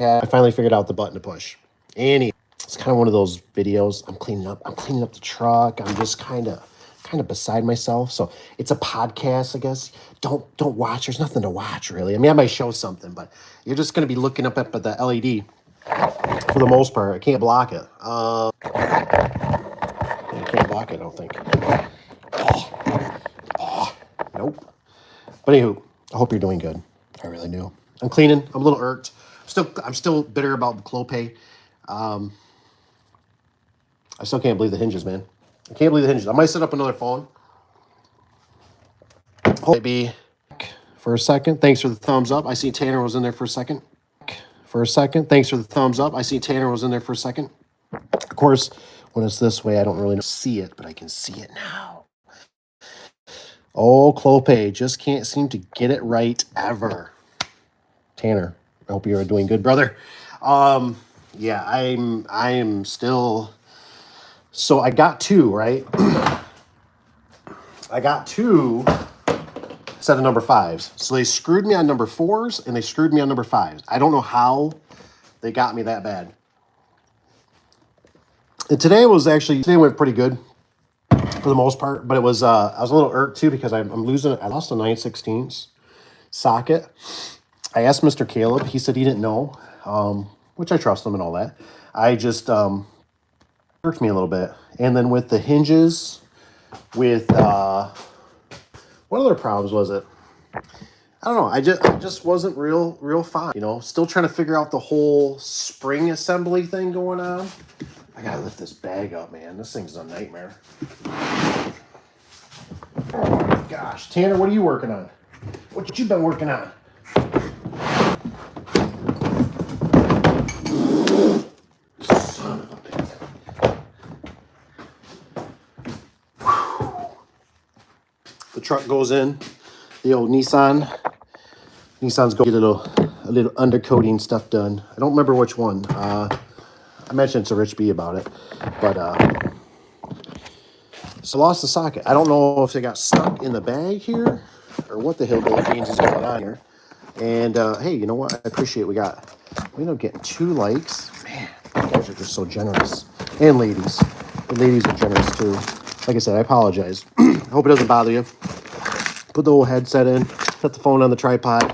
I finally figured out the button to push. It's kind of one of those videos. I'm cleaning up the truck. I'm just kind of beside myself. So it's a podcast, I guess. Don't watch. There's nothing to watch really. I mean, I might show something, but you're just gonna be looking up at the LED for the most part. I can't block it. I can't block it, I don't think. Nope. But anywho, I hope you're doing good. I really do. I'm cleaning. I'm a little irked. I'm still bitter about the Clopay. I still can't believe the hinges, man. I can't believe the hinges. I might set up another phone. Maybe for a second. Thanks for the thumbs up. I see Tanner was in there for a second. Thanks for the thumbs up. I see Tanner was in there for a second. Of course, when it's this way, I don't really see it, but I can see it now. Oh, Clopay just can't seem to get it right ever. Tanner, I hope you're doing good, brother. Yeah, I am still. So I got two, right? I got two set of number 5s. So they screwed me on number 4s and they screwed me on number 5s. I don't know how they got me that bad. And today went pretty good for the most part, but it was I was a little irked too because I'm losing. I lost a 9/16 socket. I asked Mr. Caleb. He said he didn't know, which I trust him and all that. I just irked me a little bit. And then with the hinges, with what other problems was it? I don't know. I just wasn't real fine. You know, still trying to figure out the whole spring assembly thing going on. I gotta lift this bag up, man. This thing's a nightmare. Oh my gosh, Tanner, what are you working on? What you been working on? Son of a bitch. The truck goes in. The old Nissan's going to get a little undercoating stuff done. I don't remember which one. I mentioned to Rich B about it, but so I lost the socket. I don't know if it got stuck in the bag here or what the hillbilly beans is going on here. And hey, you know what? I appreciate we ended up getting 2 likes. Man, you guys are just so generous. And ladies. The ladies are generous too. Like I said, I apologize. I hope it doesn't bother you. Put the old headset in, set the phone on the tripod.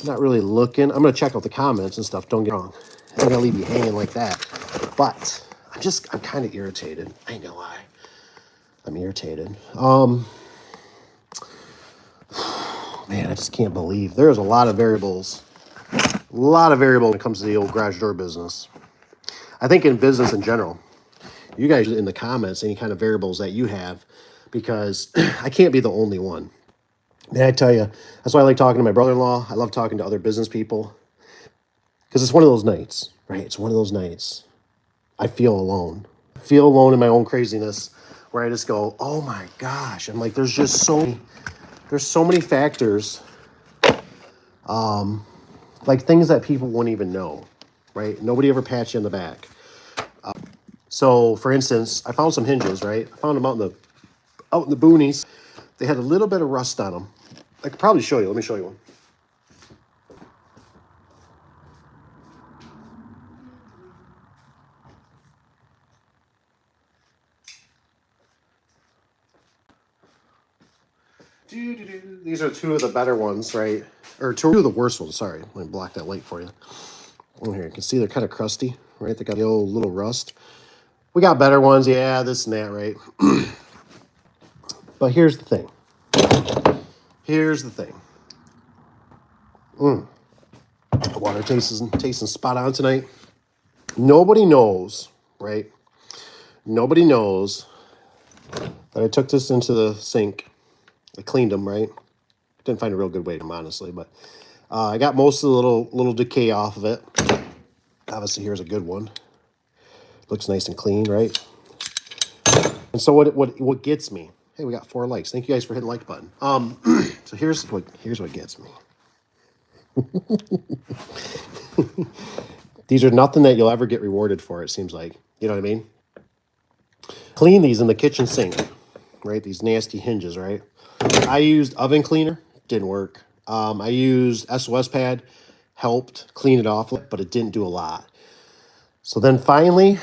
Not really looking. I'm gonna check out the comments and stuff, don't get me wrong. I'm not gonna leave you hanging like that. But I'm kind of irritated. I ain't gonna lie. I'm irritated. Man, I just can't believe there's a lot of variables. A lot of variables when it comes to the old garage door business. I think in business in general, you guys in the comments, any kind of variables that you have, because I can't be the only one. Man, I tell you, that's why I like talking to my brother-in-law. I love talking to other business people. Because it's one of those nights, right? It's one of those nights. I feel alone. I feel alone in my own craziness where I just go, oh my gosh. I'm like, there's so many factors, like things that people wouldn't even know, right? Nobody ever pats you on the back. So for instance, I found some hinges, right? I found them out in the boonies. They had a little bit of rust on them. I could probably show you. Let me show you one. These are 2 of the better ones, right? Or 2 of the worst ones. Sorry, let me block that light for you. Oh, here, you can see they're kind of crusty, right? They got the old little rust. We got better ones, yeah, this and that, right? But here's the thing. The water tasting spot on tonight. Nobody knows, right? Nobody knows that I took this into the sink. I cleaned them, right? Didn't find a real good way to them, honestly, but I got most of the little decay off of it. Obviously, here's a good one. Looks nice and clean, right? And so what gets me? Hey, we got 4 likes. Thank you guys for hitting the like button. So here's what gets me. These are nothing that you'll ever get rewarded for, it seems like. You know what I mean? Clean these in the kitchen sink, right? These nasty hinges, right? I used oven cleaner, didn't work. I used SOS pad, helped clean it off, but it didn't do a lot. So then finally,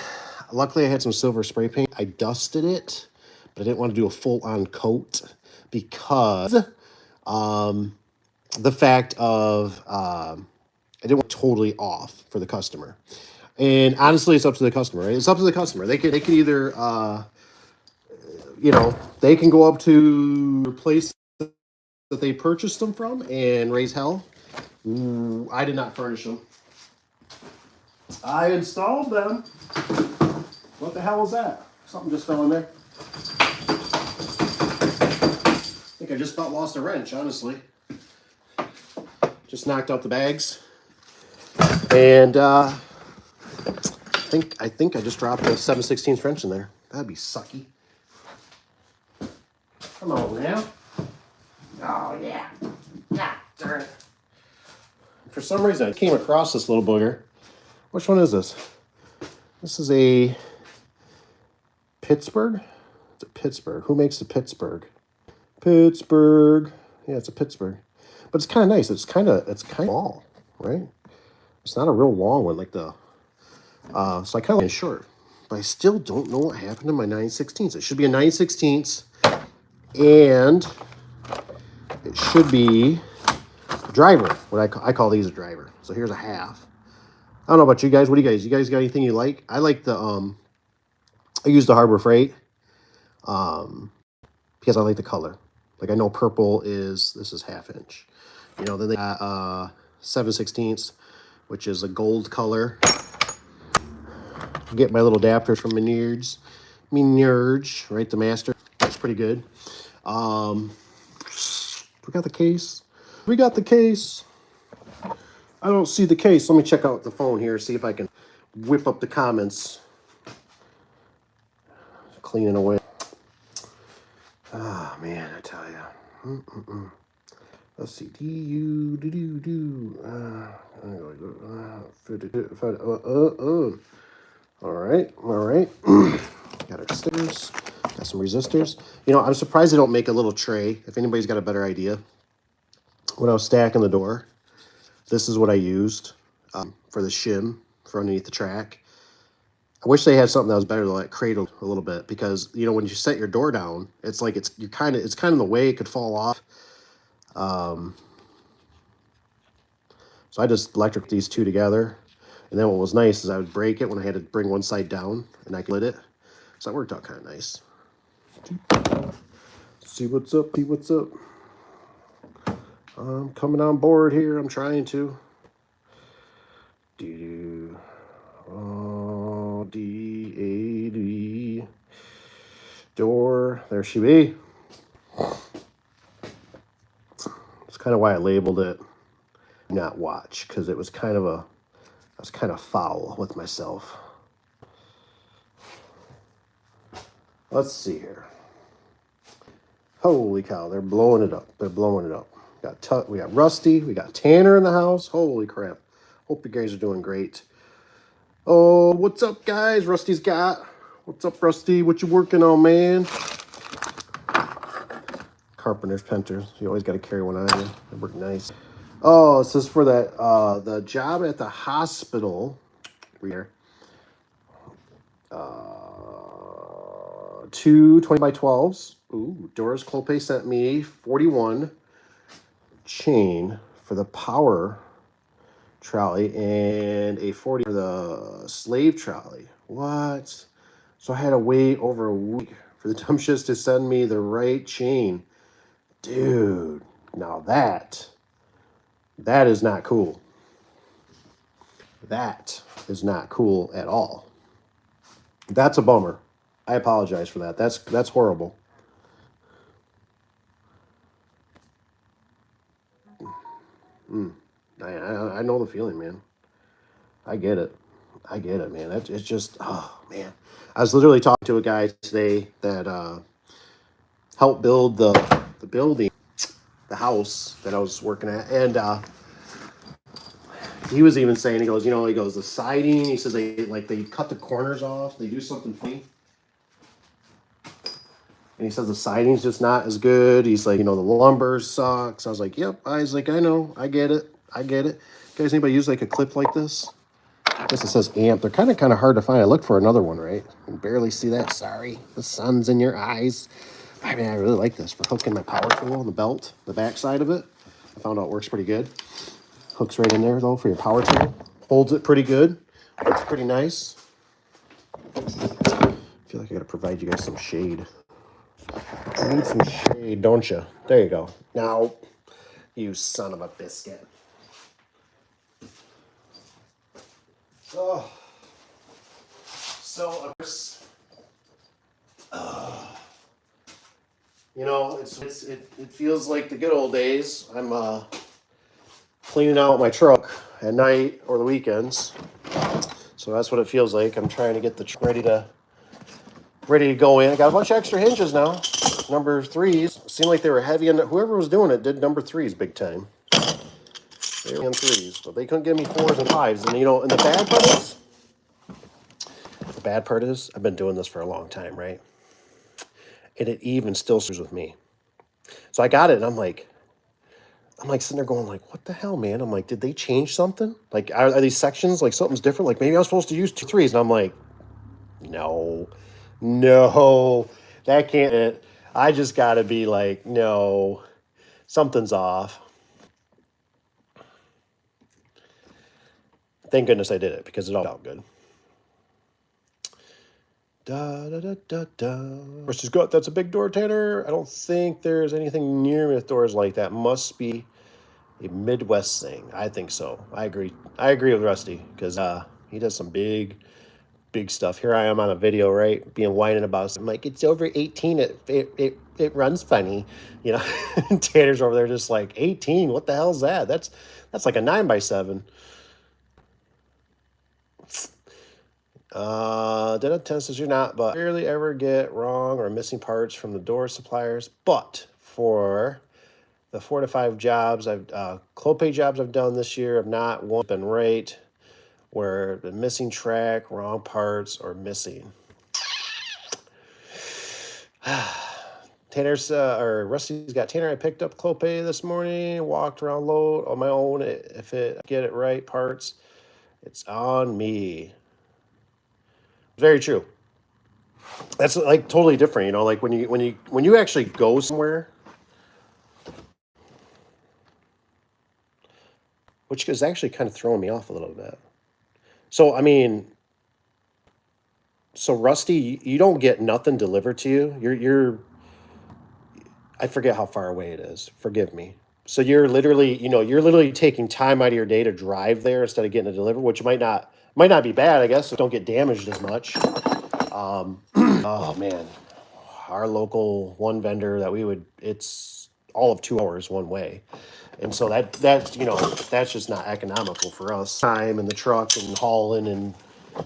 luckily I had some silver spray paint. I dusted it, but I didn't want to do a full-on coat because the fact of I didn't want totally off for the customer. And honestly, it's up to the customer. Right? It's up to the customer. They could either they can go up to the place that they purchased them from and raise hell. Ooh, I did not furnish them. I installed them. What the hell was that? Something just fell in there. I think I just about lost a wrench, honestly. Just knocked out the bags. And I think I just dropped a 7/16 wrench in there. That'd be sucky. Come on now. Oh yeah. God darn it. For some reason I came across this little booger. Which one is this? This is a Pittsburgh? It's a Pittsburgh. Who makes the Pittsburgh? Pittsburgh. Yeah, it's a Pittsburgh. But it's kind of nice. It's kind of small, right? It's not a real long one like the so I kind of like it short. But I still don't know what happened to my 9/16. It should be a 9/16, and it should be a driver. What I call these a driver. So here's a half. I don't know about you guys. What do you guys? You guys got anything you like? I like the I use the Harbor Freight because I like the color. Like I know purple is this is 1/2 inch. You know, then they got 7/16, which is a gold color. Get my little adapters from Menards, right? The master. That's pretty good. We got the case. We got the case. I don't see the case. Let me check out the phone here, see if I can whip up the comments. Cleaning away. Ah, man, I tell you. Let's see. All right. Got our stickers. Got some resistors. You know, I'm surprised they don't make a little tray. If anybody's got a better idea. When I was stacking the door, this is what I used for the shim for underneath the track. I wish they had something that was better to like cradle a little bit, because you know when you set your door down, it's like it's kind of in the way it could fall off. So I just electric these two together, and then what was nice is I would break it when I had to bring one side down, and I could lit it. So that worked out kind of nice. See what's up. See what's up. I'm coming on board here. I'm trying to. D-A-D. Door. There she be. That's kind of why I labeled it not watch, because it was kind of I was kind of foul with myself. Let's see here. Holy cow, they're blowing it up. They're blowing it up. We got Rusty. We got Tanner in the house. Holy crap. Hope you guys are doing great. Oh, what's up, guys? Rusty's got. What's up, Rusty? What you working on, man? Carpenter's Penters. You always got to carry one on you. They work nice. Oh, this is for that the job at the hospital. Here. 2 20x12s. Ooh, Doris Clope sent me 41 chain for the power trolley and a 40 for the slave trolley. What? So I had to wait over a week for the dumb shits to send me the right chain. Dude, now that is not cool. That is not cool at all. That's a bummer. I apologize for that. That's horrible. I know the feeling, man. I get it, man. It's just, oh, man. I was literally talking to a guy today that helped build the building, the house that I was working at, and he was even saying, he goes, the siding, he says they cut the corners off, they do something funny. And he says the siding's just not as good. He's like, the lumber sucks. I was like, yep. I was like, I know, I get it. Guys, anybody use like a clip like this? I guess it says amp. They're kind of hard to find. I looked for another one, right? I can barely see that. Sorry. The sun's in your eyes. I mean, I really like this for hooking my power tool on the belt, the back side of it. I found out it works pretty good. Hooks right in there, though, for your power tool. Holds it pretty good. Looks pretty nice. I feel like I gotta provide you guys some shade. You need some shade, don't you? There you go. Now, you son of a biscuit. Oh. So, of course, you know, it feels like the good old days. I'm cleaning out my truck at night or the weekends. So that's what it feels like. I'm trying to get the truck ready to go in. I got a bunch of extra hinges now. Number 3s. Seemed like they were heavy, and whoever was doing it did number 3s big time. They were in 3s, but they couldn't give me 4s and 5s. And you know, and the bad part is, I've been doing this for a long time, right? And it even still screws with me. So I got it, and I'm like sitting there going like, what the hell, man? I'm like, did they change something? Like, are these sections like something's different? Like maybe I'm supposed to use 2 3s, and I'm like, no, that can't it. I just got to be like, no, something's off. Thank goodness I did it because it all felt good. Da da da da da. Versus gut. That's a big door, Tanner. I don't think there's anything near me with doors like that. Must be a Midwest thing. I think so. I agree. I agree with Rusty because he does some big stuff. Here I am on a video, right, being whining about. I'm like, it's over 18. It runs funny, you know. Tanner's over there just like 18. What the hell's that? That's like a 9x7. Data tends to not, but rarely ever get wrong or missing parts from the door suppliers. But for the 4 to 5 jobs Clopay jobs I've done this year, have not one been right, where the missing track, wrong parts, or missing. Tanner's or Rusty's got Tanner. I picked up Clopay this morning, walked around load on my own. If it get it right parts, it's on me. Very true. That's like totally different, you know. Like when you actually go somewhere, which is actually kind of throwing me off a little bit. So I mean, so Rusty, you don't get nothing delivered to you. You're I forget how far away it is. Forgive me. So you're literally taking time out of your day to drive there instead of getting it delivered, which might not be bad, I guess. So don't get damaged as much. Oh man, our local one vendor that it's all of 2 hours one way, and so that's that's just not economical for us. Time and the truck and hauling and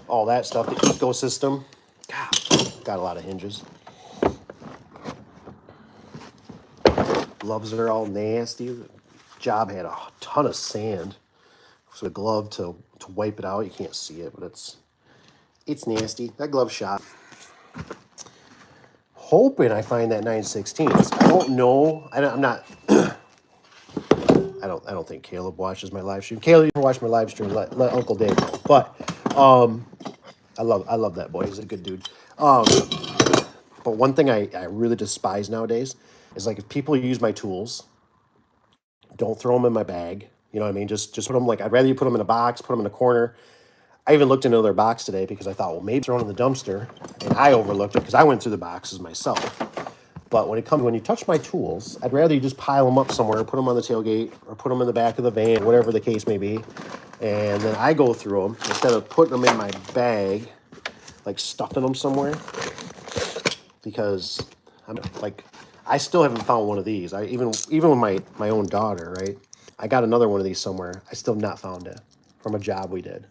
all that stuff. The ecosystem, God, got a lot of hinges. Gloves are all nasty. The job had a ton of sand, so a glove to wipe it out. You can't see it, but it's nasty. That glove shot. Hoping I find that 9/16. I don't know. I'm not. I don't think Caleb watches my live stream. Caleb, you can watch my live stream. Let Uncle Dave know. But I love that boy. He's a good dude. But one thing I really despise nowadays is like if people use my tools, don't throw them in my bag. You know what I mean? Just put them like I'd rather you put them in a box, put them in a corner. I even looked into their box today because I thought, well, maybe throw it in the dumpster, and I overlooked it because I went through the boxes myself. But when you touch my tools, I'd rather you just pile them up somewhere, put them on the tailgate, or put them in the back of the van, whatever the case may be, and then I go through them instead of putting them in my bag, like stuffing them somewhere. Because I still haven't found one of these. Even with my own daughter, right? I got another one of these somewhere. I still have not found it from a job we did.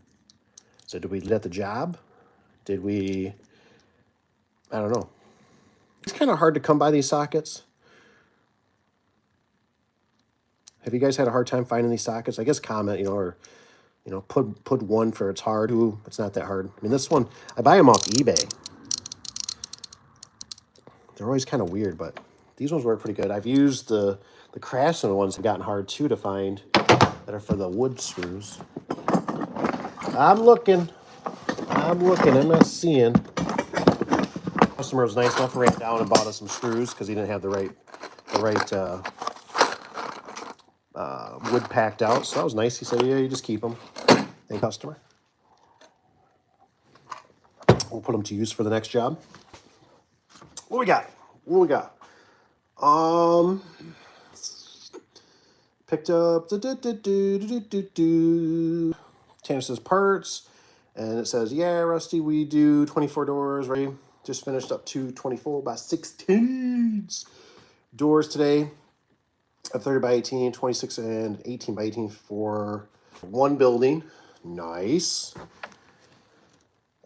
So did we let the job? Did we? I don't know. It's kind of hard to come by these sockets. Have you guys had a hard time finding these sockets? I guess comment, or put one for it's hard. Ooh, it's not that hard. I mean, this one, I buy them off eBay. They're always kind of weird, but these ones work pretty good. I've used the Craftsman ones have gotten hard too to find. that are for the wood screws. I'm looking. I'm not seeing. Customer was nice enough, ran down and bought us some screws because he didn't have the right wood packed out. So that was nice. He said, "Yeah, you just keep them." Thank you, customer. We'll put them to use for the next job. What we got? Picked up Tanner says parts, and it says, "Yeah, Rusty, we do 24 doors, right? Just finished up 224 by 16s doors today, a 30 by 18, 26 and 18 by 18 for one building. Nice.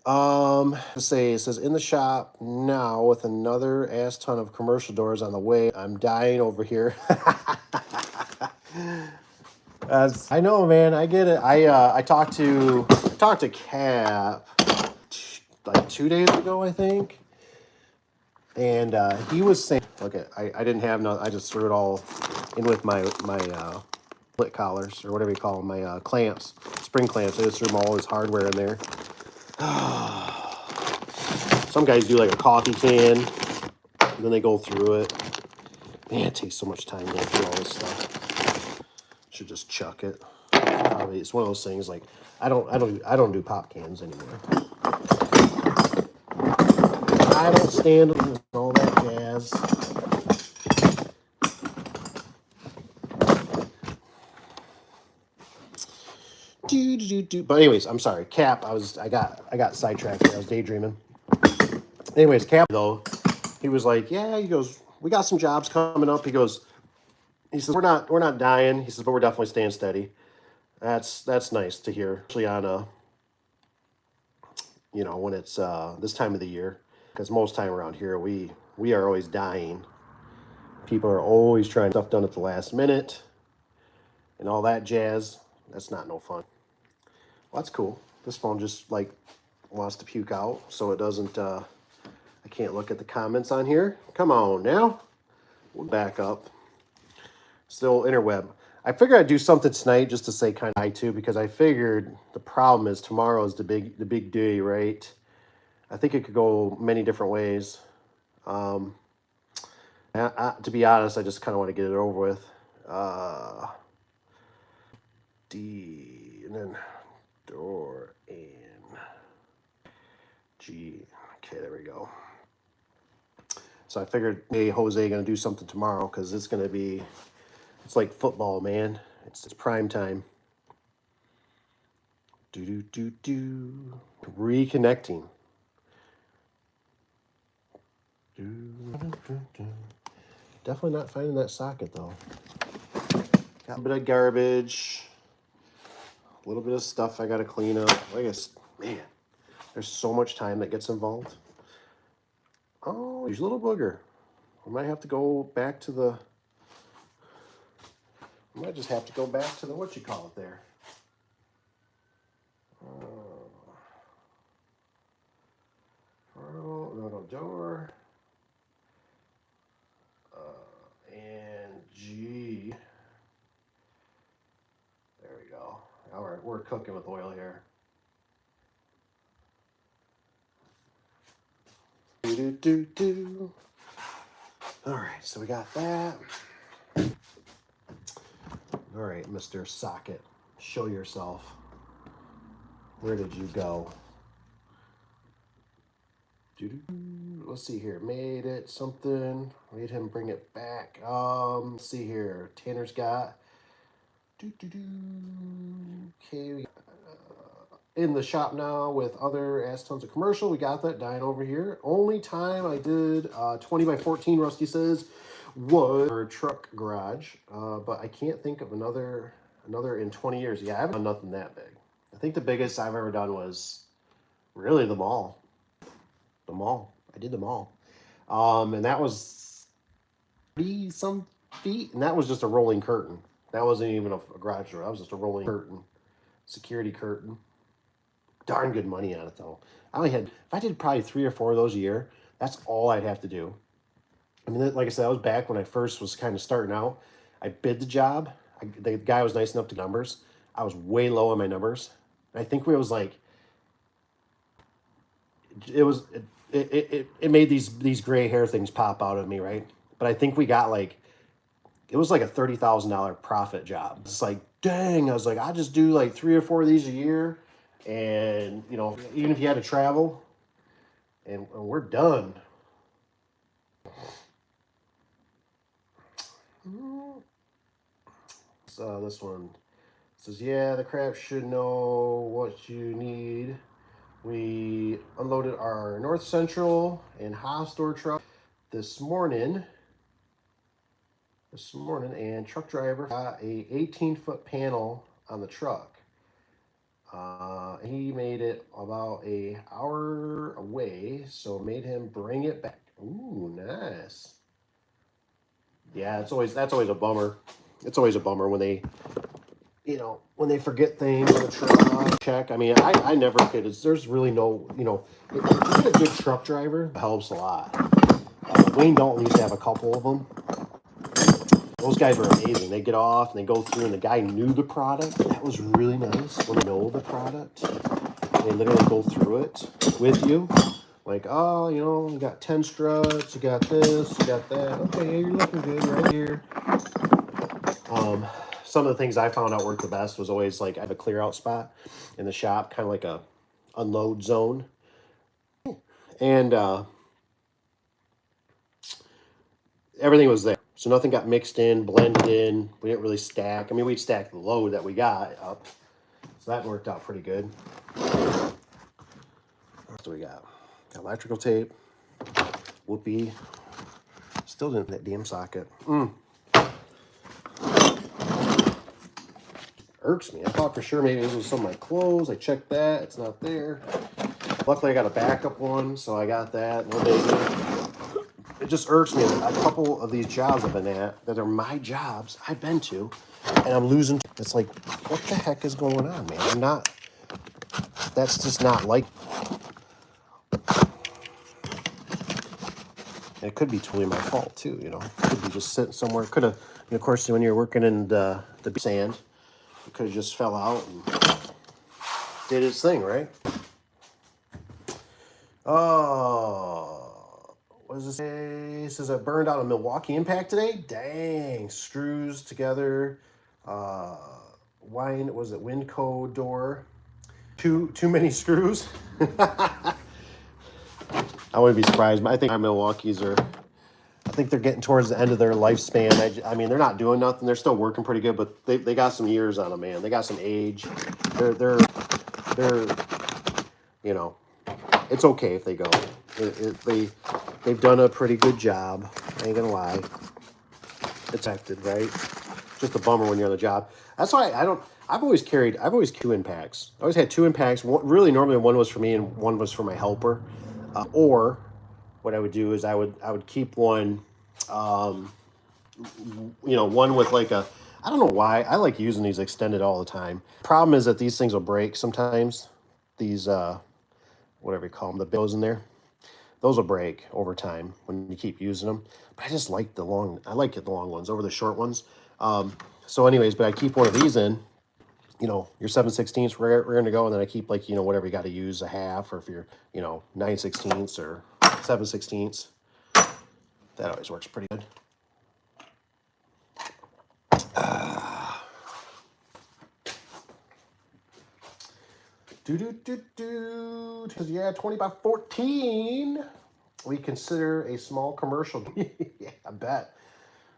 Let's say it says in the shop now with another ass ton of commercial doors on the way. I'm dying over here." As I know, man, I get it. I talked to Cap like 2 days ago, I think, and he was saying, "Okay, I didn't have no. I just threw it all in with my split collars or whatever you call them, my clamps, spring clamps. I just threw all his hardware in there." Some guys do like a coffee can, and then they go through it. Man, it takes so much time going through all this stuff. Should just chuck it. Probably it's one of those things like I don't do pop cans anymore. I don't stand with all that jazz. But anyways, I'm sorry, Cap. I got sidetracked here. I was daydreaming. Anyways, Cap though, he was like, "Yeah," he goes, "We got some jobs coming up." He says, we're not dying." He says, "But we're definitely staying steady." That's nice to hear, especially on when it's this time of the year, because most time around here we are always dying. People are always trying stuff done at the last minute and all that jazz. That's not no fun. Well, that's cool. This phone just like wants to puke out, so it doesn't. I can't look at the comments on here. Come on now. We'll back up. Still interweb. I figured I'd do something tonight just to say kind of hi to, because I figured the problem is tomorrow is the big day, right? I think it could go many different ways. To be honest, I just kind of want to get it over with. D and then door in G. Okay, there we go. So I figured, hey, Jose gonna do something tomorrow because it's like football, man. It's prime time. Reconnecting. Definitely not finding that socket though. Got a bit of garbage. A little bit of stuff I gotta clean up. I guess, man, there's so much time that gets involved. Oh, there's a little booger. I might have to go back to the. I might just have to go back to the what you call it there. No door. And G. There we go. All right, we're cooking with oil here. All right, so we got that. All right, Mr. Socket, show yourself. Where did you go? Let's see here. Made it something. Made him bring it back. Let's see here. Tanner's got. Okay, in the shop now with other ass tons of commercial. We got that dying over here. Only time I did 20 by 14, Rusty says, was our truck garage. But I can't think of another in 20 years. Yeah, I haven't done nothing that big. I think the biggest I've ever done was really the mall. I did the mall. And that was 30-some feet. And that was just a rolling curtain. That wasn't even a garage door. That was just a rolling curtain. Security curtain. Darn good money on it, though. If I did probably 3 or 4 of those a year, that's all I'd have to do. I mean, like I said, that was back when I first was kind of starting out. I bid the job. The guy was nice enough to numbers. I was way low on my numbers. I think we was like it was it made these gray hair things pop out of me, right? But I think we got like it was like a $30,000 profit job. It's like, dang, I was like, I just do like 3 or 4 of these a year, and even if you had to travel, and we're done. So this one says, yeah, the crap should know what you need. We unloaded our North Central and Hostor truck this morning, and truck driver got a 18-foot panel on the truck. He made it about an hour away, so made him bring it back. Ooh, nice. Yeah, that's always a bummer. It's always a bummer when they when they forget things on the truck. Check. I mean, I never could. There's really no, if you get a good truck driver, it helps a lot. Wayne Dalton used to have a couple of them. Those guys are amazing. They get off and they go through, and the guy knew the product. That was really nice when they know the product. They literally go through it with you. Like, oh, you got 10 struts, you got this, you got that. Okay, you're looking good right here. Some of the things I found out worked the best was always like I have a clear out spot in the shop, kind of like a unload zone. And everything was there. So nothing got mixed in, blended in. We didn't really stack. I mean, we'd stack the load that we got up. So that worked out pretty good. What do we got? Got electrical tape. Whoopee. Still didn't that damn socket. Irks me. I thought for sure maybe this was some of my clothes. I checked that. It's not there. Luckily, I got a backup one, so I got that. No biggie. It just irks me. A couple of these jobs I've been at that are my jobs I've been to, and I'm losing. It's like, what the heck is going on, man? I'm not. That's just not like. And it could be totally my fault too. It could be just sitting somewhere. Could have. Of course, when you're working in the sand, it could have just fell out and did its thing, right? Oh, what does it say? It says I burned out a Milwaukee Impact today. Dang, screws together. Winco door. Too many screws. I wouldn't be surprised, but I think our Milwaukees are. I think they're getting towards the end of their lifespan. I mean, they're not doing nothing. They're still working pretty good, but they got some years on them, man. They got some age. They're it's okay if they go. They've done a pretty good job. I ain't gonna lie. It's acted right. Just a bummer when you're on the job. That's why I've always carried 2 impacts. I always had 2 impacts. Really, normally one was for me and one was for my helper. Or what I would do is I would keep one. One with like a. I don't know why I like using these extended all the time. Problem is that these things will break sometimes. These whatever you call them, the bills in there. Those will break over time when you keep using them. But I just like the long ones over the short ones. So anyways, but I keep one of these in, your 7/16, we're going to go. And then I keep like, whatever you got to use, a half, or if you're, 9/16 or 7/16. That always works pretty good. Because yeah, 20x14. We consider a small commercial. Yeah, I bet.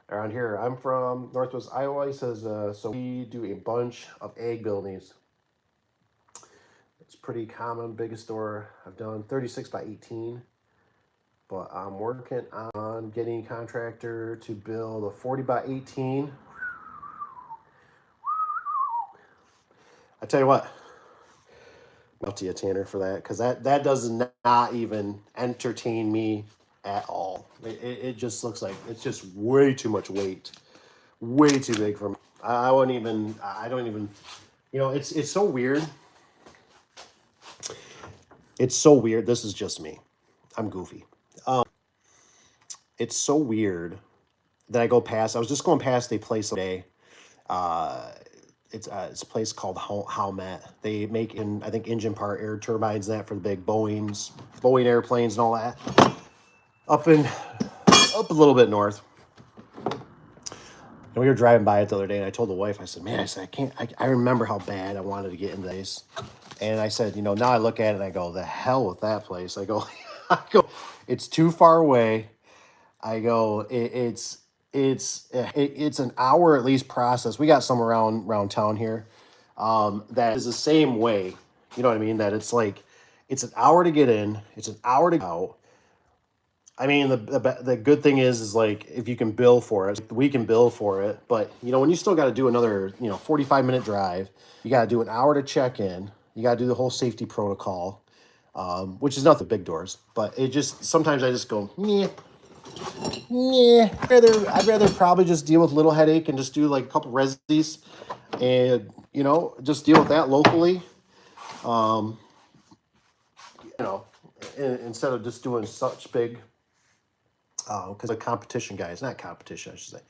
Around here, I'm from Northwest Iowa. He says, so we do a bunch of egg buildings. It's pretty common. Biggest store I've done 36x18. But I'm working on getting a contractor to build a 40x18. I tell you what, I'll to you, Tanner, for that, because that does not even entertain me at all. It just looks like it's just way too much weight, way too big for me. I don't even, it's so weird. It's so weird. This is just me. I'm goofy. It's so weird that I was just going past a place today, It's a place called Howmet. They make I think engine part air turbines and that for the big Boeing airplanes and all that. Up a little bit north. And we were driving by it the other day, and I told the wife, I said, man, I can't. I remember how bad I wanted to get into this, and I said, now I look at it and I go, the hell with that place. I go, it's too far away. I go, it's an hour at least process. We got some around town here, that is the same way. You know what I mean? That it's like, it's an hour to get in, it's an hour to get out. I mean, the good thing is like, if you can bill for it, we can bill for it. But when you still got to do another 45-minute drive, you got to do an hour to check in. You got to do the whole safety protocol, which is not the big doors. But it just sometimes I just go, yeah. I'd rather probably just deal with little headache and just do like a couple resies, and just deal with that locally. Instead of just doing such big. Because the competition guys, not competition, I should say,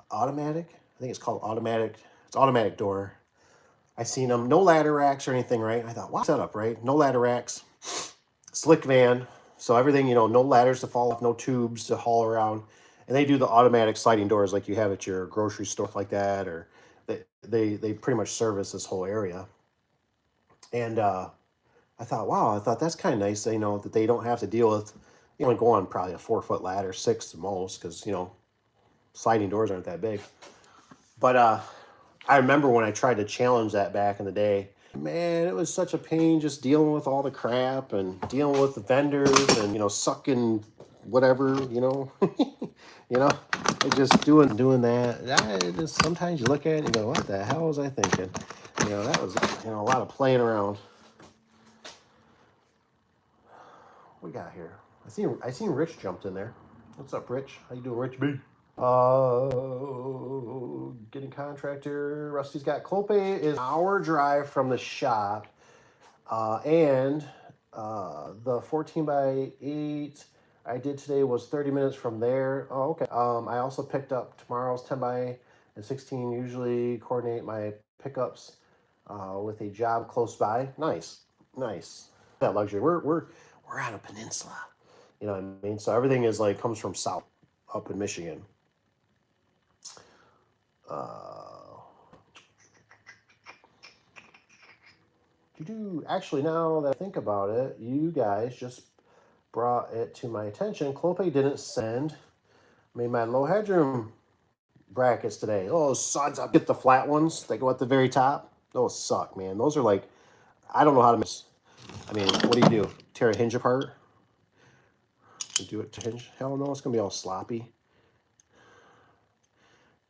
automatic. I think it's called automatic. It's automatic door. I seen them, no ladder racks or anything, right? I thought, wow, setup, right? No ladder racks, slick van, so everything, no ladders to fall off, no tubes to haul around, and they do the automatic sliding doors like you have at your grocery store, like that, or they pretty much service this whole area. And I thought that's kind of nice. They know that they don't have to deal with, go on probably a 4-foot ladder, 6 the most, because sliding doors aren't that big. But I remember when I tried to challenge that back in the day. Man, it was such a pain just dealing with all the crap and dealing with the vendors and sucking whatever and just doing that. Sometimes you look at it and you go, what the hell was I thinking? That was a lot of playing around. What we got here? I seen Rich jumped in there. What's up, Rich? How you doing, Rich B? Getting contractor. Rusty's got Clope is an hour drive from the shop, and the 14x8 I did today was 30 minutes from there. Oh, okay. I also picked up tomorrow's 10x16. Usually coordinate my pickups with a job close by. Nice. That luxury. We're on a peninsula. You know what I mean? So everything is like comes from south up in Michigan. Actually, now that I think about it, you guys just brought it to my attention. Clope didn't send me my low headroom brackets today. Oh, suds! I'll get the flat ones. They go at the very top. Those suck, man. Those are like, I don't know how to miss. I mean, what do you do? Tear a hinge apart? You do it to hinge? Hell no, it's gonna be all sloppy.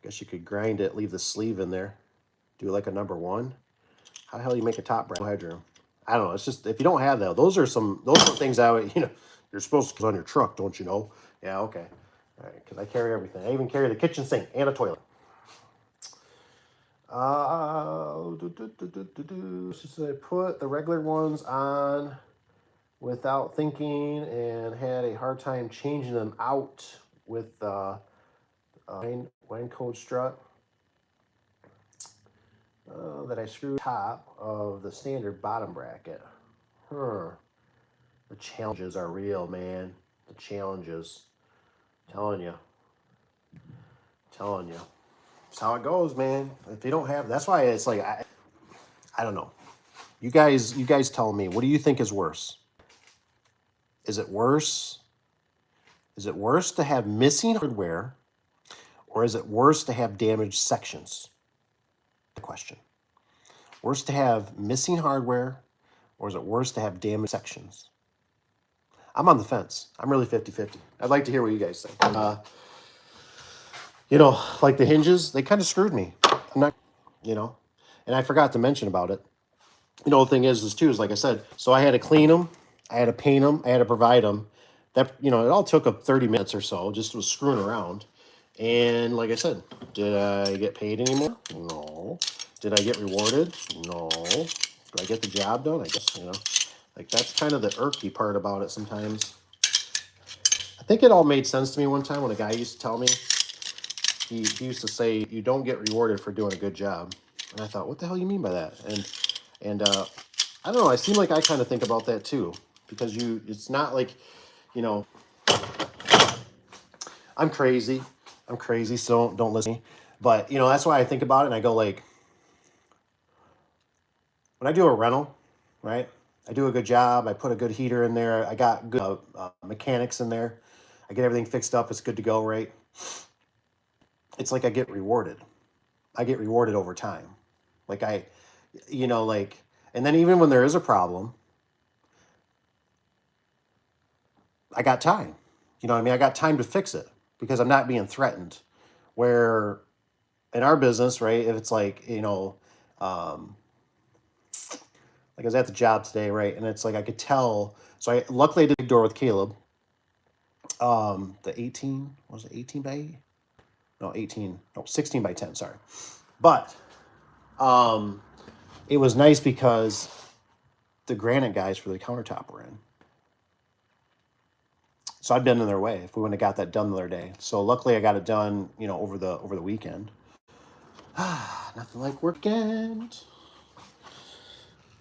Guess you could grind it, leave the sleeve in there. Do like a number 1. How the hell do you make a top bracket headroom? I don't know. It's just, if you don't have that, those are things I would, you're supposed to put on your truck, don't you know? Yeah, okay. All right, because I carry everything. I even carry the kitchen sink and a toilet. Just I put the regular ones on without thinking and had a hard time changing them out with the wine code strut that I screwed top of the standard bottom bracket. The challenges are real, man. The challenges. Telling you. That's how it goes, man. If you don't have, that's why it's like, I don't know. You guys tell me, what do you think is worse? Is it worse to have missing hardware, or is it worse to have damaged sections? Question. Worse to have missing hardware, or is it worse to have damaged sections? I'm on the fence. I'm really 50-50. I'd like to hear what you guys think. Like the hinges, they kind of screwed me. I'm not, and I forgot to mention about it. The thing is too, is like I said, so I had to clean them, I had to paint them, I had to provide them. That, it all took up 30 minutes or so, just was screwing around. And like I said, did I get paid anymore? No. Did I get rewarded? No. Did I get the job done? I guess, like that's kind of the irky part about it sometimes. I think it all made sense to me one time when a guy used to tell me, he used to say, you don't get rewarded for doing a good job. And I thought, what the hell you mean by that? And I don't know, I seem like I kind of think about that too. Because it's not like, you know, I'm crazy. I'm crazy, so don't listen to me. But, you know, that's why I think about it and I go like, when I do a rental, right? I do a good job. I put a good heater in there. I got good mechanics in there. I get everything fixed up. It's good to go, right? It's like I get rewarded. I get rewarded over time. Like like, and then even when there is a problem, I got time. You know what I mean? I got time to fix it because I'm not being threatened. Where in our business, right, if it's like, like I was at the job today, right, and it's like I could tell. So I luckily I did a big door with Caleb. The 18 was it 18 by 8? No, 18, no, 16 by 10, sorry. But it was nice because the granite guys for the countertop were in. So I'd been in their way if we wouldn't have got that done the other day. So luckily I got it done, over the weekend. Nothing like weekend.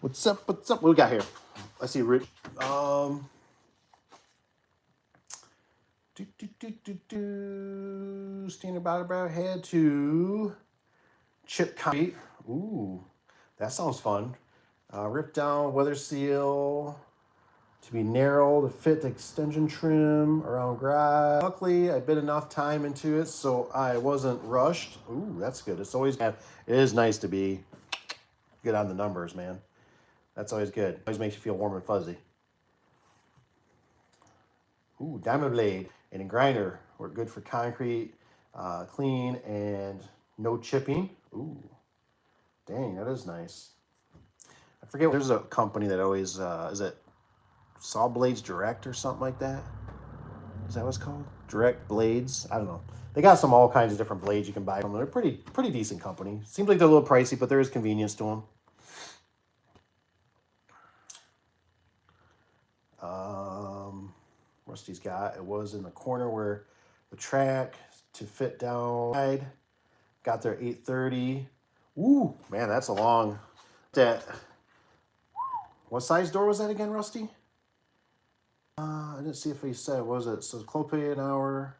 What's up? What's up? What we got here? I see Rich. Standing about head to chip concrete. Ooh, that sounds fun. Rip down weather seal to be narrow to fit the extension trim around garage. Luckily, I bit enough time into it so I wasn't rushed. Ooh, that's good. It's always it is nice to be good on the numbers, man. That's always good. Always makes you feel warm and fuzzy. Ooh, diamond blade and a grinder. We're good for concrete, clean, and no chipping. Ooh, dang, that is nice. I forget. There's a company that always is it Saw Blades Direct or something like that. Is that what it's called? Direct Blades. I don't know. They got all kinds of different blades you can buy from them. They're pretty decent company. Seems like they're a little pricey, but there is convenience to them. Rusty's got it was in the corner where the track to fit down. Got there 8:30. Ooh, man, that's a long. That. What size door was that again, Rusty? I didn't see if he said. What was it? So Clopay an hour.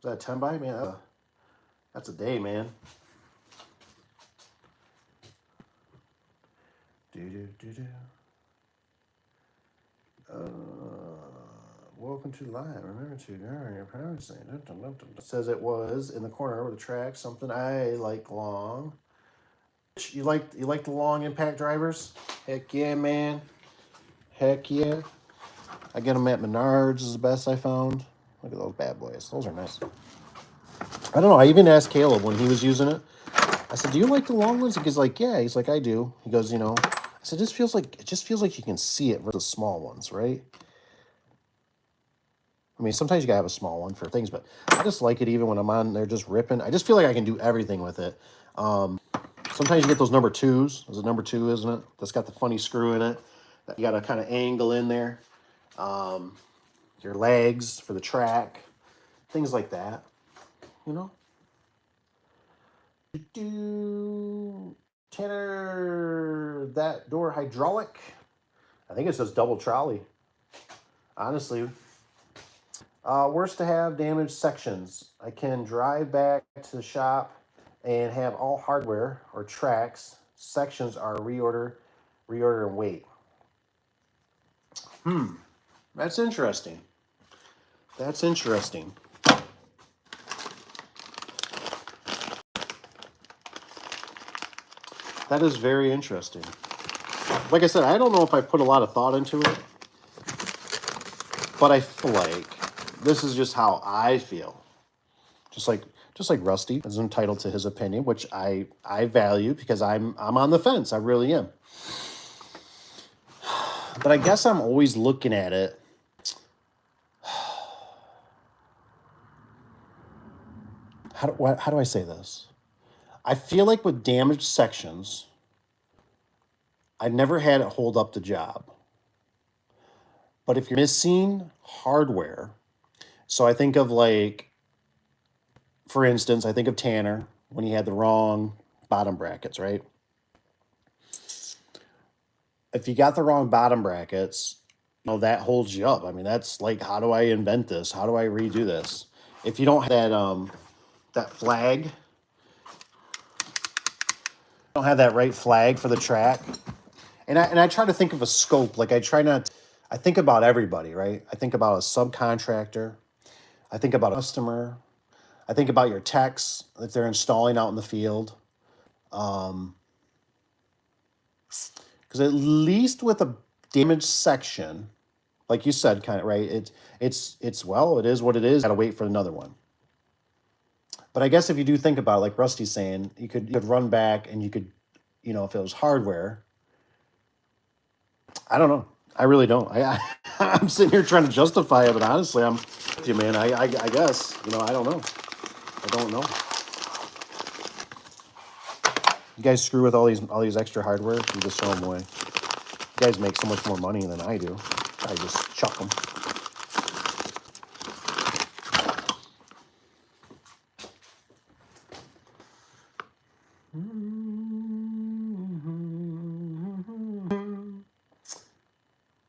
Was that 10 by? Man, that's a day, man. Welcome to live. Remember to ignore your privacy. It says it was in the corner with the track. Something I like long. You like the long impact drivers? Heck yeah, man. Heck yeah. I get them at Menards is the best I found. Look at those bad boys. Those are nice. I don't know. I even asked Caleb when he was using it. I said, "Do you like the long ones?" He's like, "Yeah." He's like, "I do." He goes, I said, "It just feels like you can see it versus small ones, right?" I mean, sometimes you gotta have a small one for things, but I just like it even when I'm on there just ripping. I just feel like I can do everything with it. Sometimes you get those number twos. There's a number two, isn't it? That's got the funny screw in it that you got to kind of angle in there. Your legs for the track, things like that. Tanner, that door hydraulic. I think it says double trolley. Honestly, worse to have damaged sections. I can drive back to the shop and have all hardware or tracks. Sections are reorder and wait. That's interesting. That's interesting. That is very interesting. Like I said, I don't know if I put a lot of thought into it, but I feel like this is just how I feel. Just like Rusty is entitled to his opinion, which I value because I'm on the fence. I really am. But I guess I'm always looking at it. How do I say this? I feel like with damaged sections, I never had it hold up the job. But if you're missing hardware, so I think of like for instance, I think of Tanner when he had the wrong bottom brackets, right? If you got the wrong bottom brackets, that holds you up. I mean, that's like, how do I invent this? How do I redo this? If you don't have that flag, don't have that right flag for the track. And I try to think of a scope. Like I think about everybody, right? I think about a subcontractor. I think about a customer. I think about your techs if they're installing out in the field. Because at least with a damaged section, like you said, kind of right, it's well, it is what it is. Got to wait for another one. But I guess if you do think about it, like Rusty's saying, you could run back and you could, if it was hardware, I don't know. I really don't. I'm sitting here trying to justify it, but honestly, I'm with you, man. I guess, I don't know. I don't know. You guys screw with all these extra hardware, you just throw them away. You guys make so much more money than I do. I just chuck them.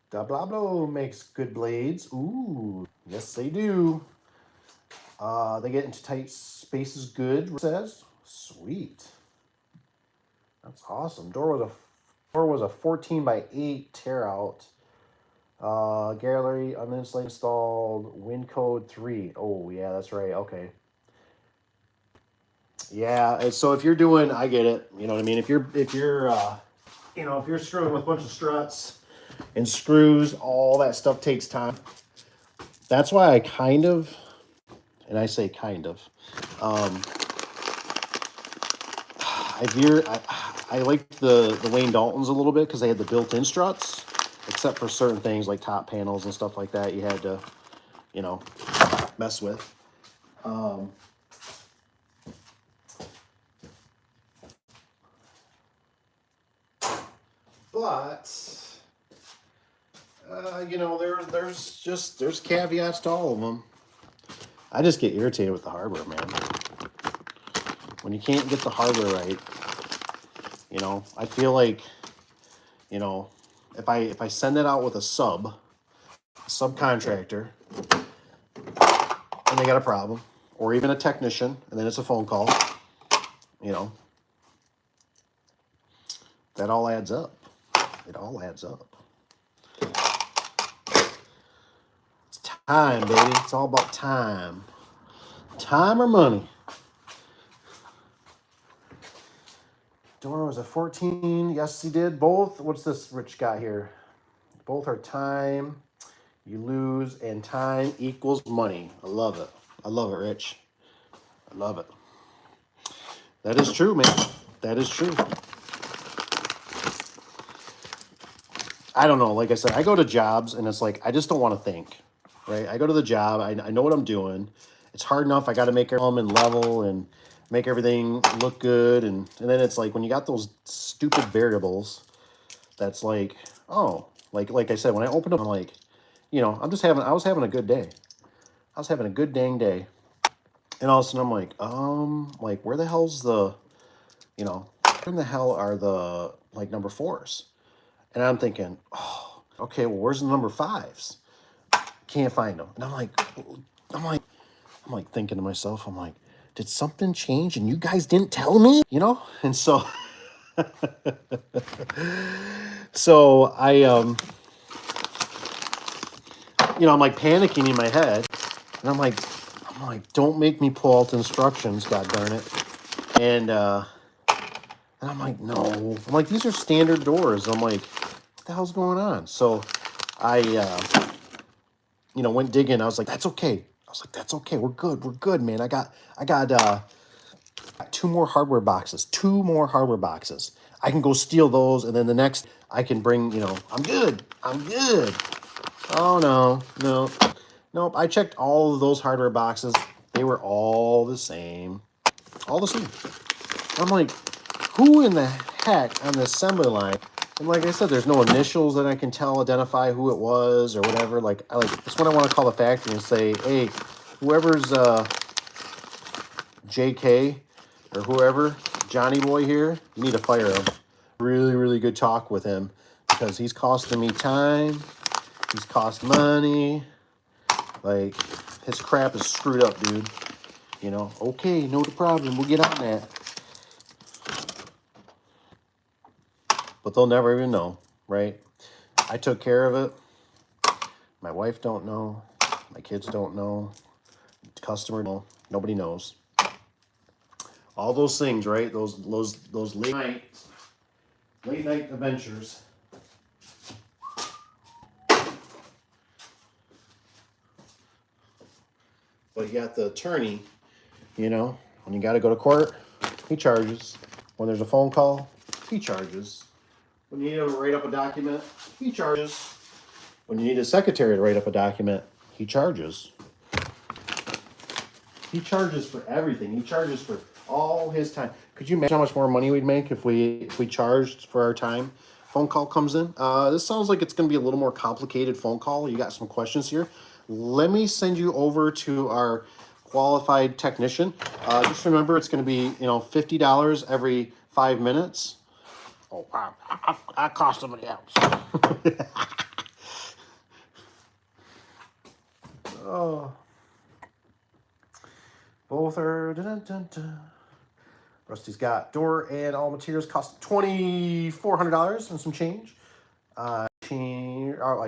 Daveadubson makes good blades. Ooh, yes they do. They get into tight spaces good, it says. Sweet. That's awesome. Door was a 14x8 tear out. Gallery uninsulated installed Win Code 3. Oh yeah, that's right. Okay. Yeah, so if you're doing, I get it. You know what I mean? If you're if you're screwing with a bunch of struts and screws, all that stuff takes time. That's why I kind of, and I say kind of, I liked the Wayne Daltons a little bit because they had the built-in struts, except for certain things like top panels and stuff like that you had to, mess with. But there's caveats to all of them. I just get irritated with the hardware, man. When you can't get the hardware right, I feel like, if I send it out with a subcontractor, and they got a problem, or even a technician, and then it's a phone call, that all adds up. It all adds up. It's time, baby. It's all about time. Time or money. Door was a 14. Yes, he did. Both. What's this Rich got here? Both are time. You lose, and time equals money. I love it. I love it, Rich. I love it. That is true, man. That is true. I don't know. Like I said, I go to jobs, and it's like, I just don't want to think, right? I go to the job. I know what I'm doing. It's hard enough. I got to make it and level and make everything look good. And then it's like, when you got those stupid variables, that's like, oh, like I said, when I opened up, I'm like, I was having a good day. I was having a good dang day. And all of a sudden I'm like, where the hell's the, where in the hell are the, number 4s? And I'm thinking, oh, okay, well, where's the number 5s? Can't find them. And I'm like thinking to myself, I'm like, did something change and you guys didn't tell me? And so, so I, I'm like panicking in my head, and I'm like, don't make me pull out the instructions, god darn it. And I'm like, no. I'm like, these are standard doors. I'm like, what the hell's going on? So I, went digging. I was like, that's okay. That's okay. We're good, man. I got 2 more hardware boxes. 2 more hardware boxes. I can go steal those, and then the next I can bring, I'm good. Oh, no. Nope. I checked all of those hardware boxes. They were all the same. All the same. I'm like, who in the heck on the assembly line? And like I said, there's no initials that I can identify who it was or whatever. That's when I want to call the factory and say, hey, whoever's JK or whoever, Johnny boy here, you need to fire him. Really, really good talk with him because he's costing me time. He's cost money. Like, his crap is screwed up, dude. You know, okay, no problem. We'll get on that. But they'll never even know, right? I took care of it. My wife don't know. My kids don't know. The customer don't know. Nobody knows. All those things, right? Those late night adventures. But you got the attorney, you know, when you got to go to court, he charges. When there's a phone call, he charges. When you need to write up a document, he charges. When you need a secretary to write up a document, he charges. He charges for everything. He charges for all his time. Could you imagine how much more money we'd make if we charged for our time? Phone call comes in. This sounds like it's going to be a little more complicated phone call. You got some questions here. Let me send you over to our qualified technician. Just remember, it's going to be, you know, $50 every 5 minutes. Oh, I cost somebody else. Oh, both are. Dun, dun, dun. Rusty's got door and all materials cost $2,400 and some change. I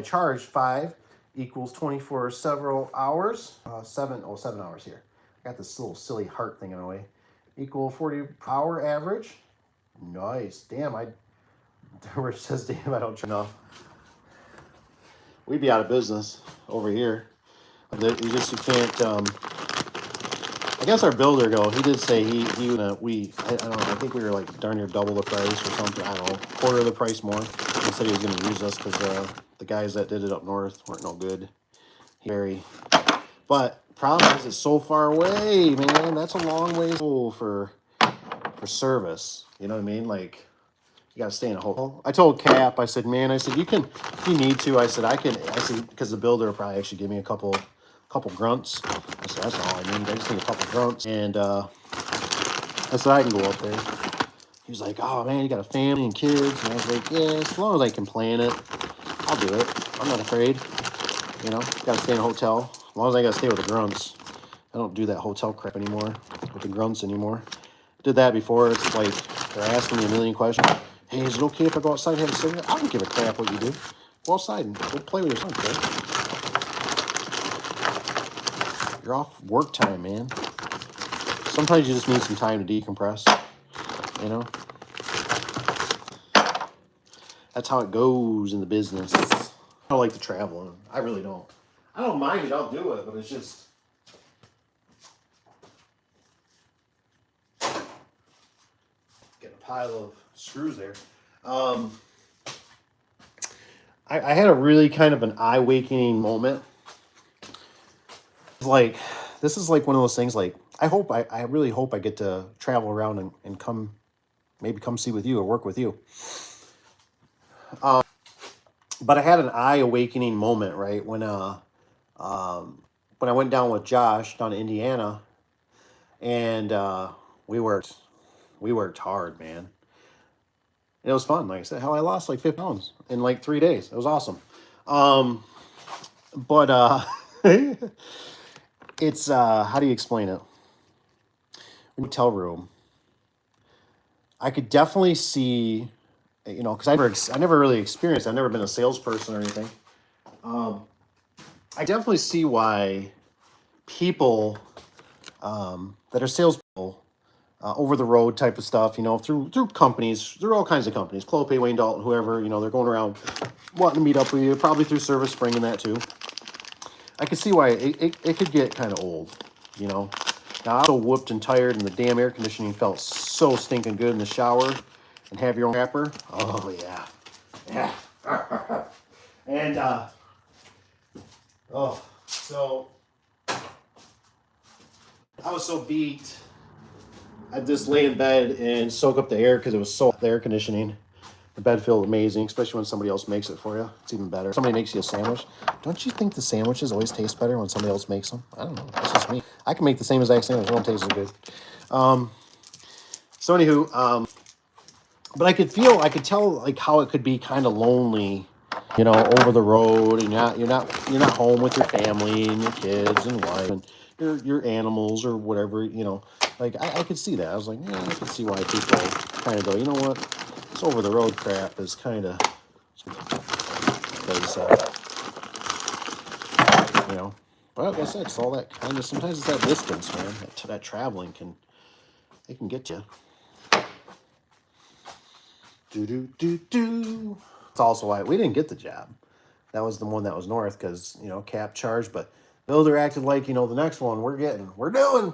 charged 5 equals 20 for several hours. 7 hours here. I got this little silly heart thing in a way. Equal 40 per hour average. Nice. Damn, where it says damn, I don't charge enough. We'd be out of business over here. You can't. I guess our builder he did say I don't know, I think we were like darn near double the price or something. I don't know, quarter of the price more. He said he was going to use us because the guys that did it up north weren't no good. But problem is it's so far away, man. That's a long ways for service. You know what I mean? Like, you got to stay in a hotel. I told Cap, I said, man, you can, if you need to, I said, because the builder will probably actually give me a couple grunts. I said, that's all I need. I just need a couple grunts. And I said, I can go up there. He was like, oh, man, you got a family and kids. And I was like, yeah, as long as I can plan it, I'll do it. I'm not afraid. You know, got to stay in a hotel. As long as I got to stay with the grunts. I don't do that hotel crap anymore with the grunts anymore. Did that before. It's like they're asking me a million questions. Hey, is it okay if I go outside and have a cigarette? I don't give a crap what you do. Go outside and go play with your son, okay? You're off work time, man. Sometimes you just need some time to decompress, you know? That's how it goes in the business. I don't like to travel. I really don't. I don't mind it. I'll do it, but it's just... Get a pile of screws there. I had a really kind of an eye-awakening moment. Like, this is like one of those things, like, I really hope I get to travel around and maybe come see with you or work with you. But I had an eye-awakening moment, right, when I went down with Josh down to Indiana, and we worked hard, man. And it was fun. Like I said, hell, I lost like 50 pounds in like 3 days. It was awesome. But it's how do you explain it? Hotel room. I could definitely see, you know, because I never really experienced. I've never been a salesperson or anything. I definitely see why people that are salespeople, over the road type of stuff, you know, through companies, through all kinds of companies, Clopay, Wayne Dalton, whoever, you know, they're going around wanting to meet up with you, probably through Service Spring and that too. I could see why it could get kind of old, you know. Now, I was so whooped and tired, and the damn air conditioning felt so stinking good in the shower, and have your own crapper. Oh, yeah. Yeah. And, so I was so beat. I'd just lay in bed and soak up the air because it was so hot, the air conditioning, The bed feels amazing, especially when somebody else makes it for you. It's even better. Somebody makes you a sandwich. Don't you think the sandwiches always taste better when somebody else makes them? I don't know. That's just me. I can make the same exact sandwich. It won't taste as good. So anywho, but I could tell like how it could be kind of lonely, you know, over the road, and you're not home with your family and your kids and wife and your animals or whatever, you know. Like I could see that. I was like, yeah, I could see why people kind of go, you know what, this over the road crap is kind of because you know. But like I said, it's all that kind of. Sometimes it's that distance, man. That traveling can get you. Do. It's also why we didn't get the job. That was the one that was north because, you know, cap charge. But builder acted like, you know, the next one we're doing.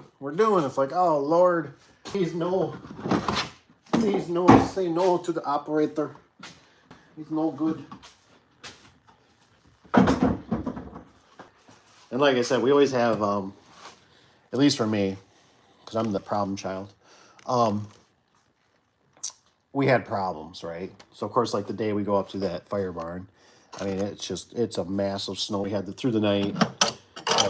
It's like, oh, Lord, please no. Say no to the operator. He's no good. And like I said, we always have, at least for me, because I'm the problem child, we had problems, right? So, of course, like the day we go up to that fire barn, I mean, it's a massive snow. We had through the night,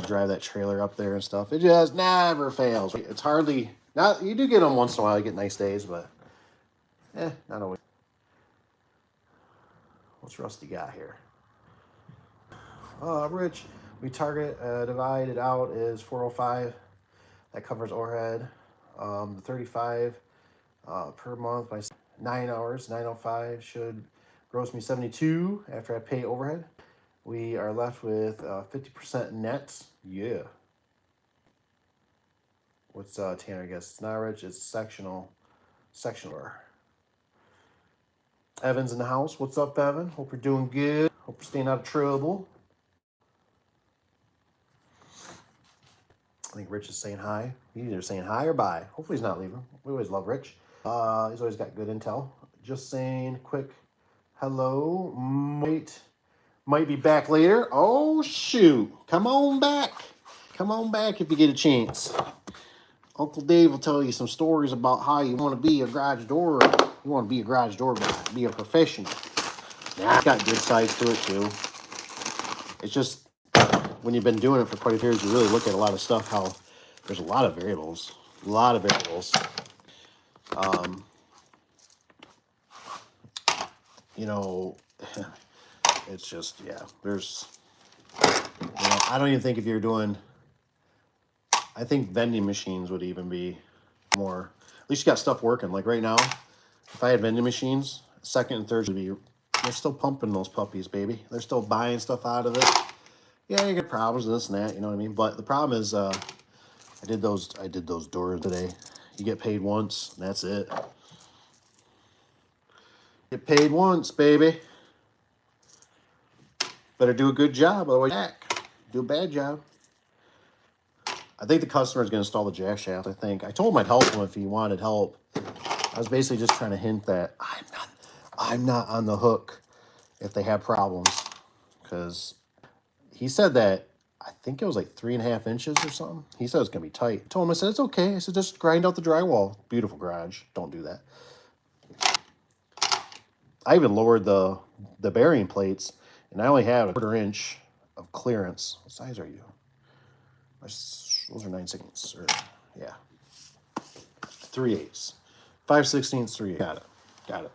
drive that trailer up there and stuff. It just never fails. It's hardly, not, you do get them once in a while, you get nice days, but, not always. What's Rusty got here? Rich, we target, divided out is 405. That covers overhead. The 35 per month by 9 hours, 905 should gross me 72 after I pay overhead. We are left with 50% net. Yeah. What's Tanner guess? It's not rich, it's sectional. Evan's in the house. What's up, Evan? Hope you're doing good. Hope you're staying out of trouble. I think Rich is saying hi. He's either saying hi or bye. Hopefully he's not leaving. We always love Rich. He's always got good intel. Just saying quick hello. Might be back later. Oh, shoot. Come on back. Come on back if you get a chance. Uncle Dave will tell you some stories about how you want to be a garage door. You want to be a garage door guy. Be a professional. Now, it's got good sides to it, too. It's just, when you've been doing it for quite a few years, you really look at a lot of stuff, how there's a lot of variables. You know, it's just, yeah, there's, you know, I don't even think if you're doing, I think vending machines would even be more, at least you got stuff working. Like right now, if I had vending machines, second and third would be, they're still pumping those puppies, baby. They're still buying stuff out of it. Yeah, you get problems and this and that, you know what I mean? But the problem is, I did those doors today. You get paid once, and that's it. Get paid once, baby. Better do a good job, otherwise do a bad job. I think the customer is going to install the jack shaft, I think. I told him I'd help him if he wanted help. I was basically just trying to hint that I'm not on the hook if they have problems. Because he said that, I think it was like 3.5 inches or something. He said it's going to be tight. I told him, I said, it's okay. I said, just grind out the drywall. Beautiful garage. Don't do that. I even lowered the bearing plates, and I only have a 1/4 inch of clearance. What size are you? Those are 9/16. Or, yeah. 3/8. 5/16, 3/8. Got it.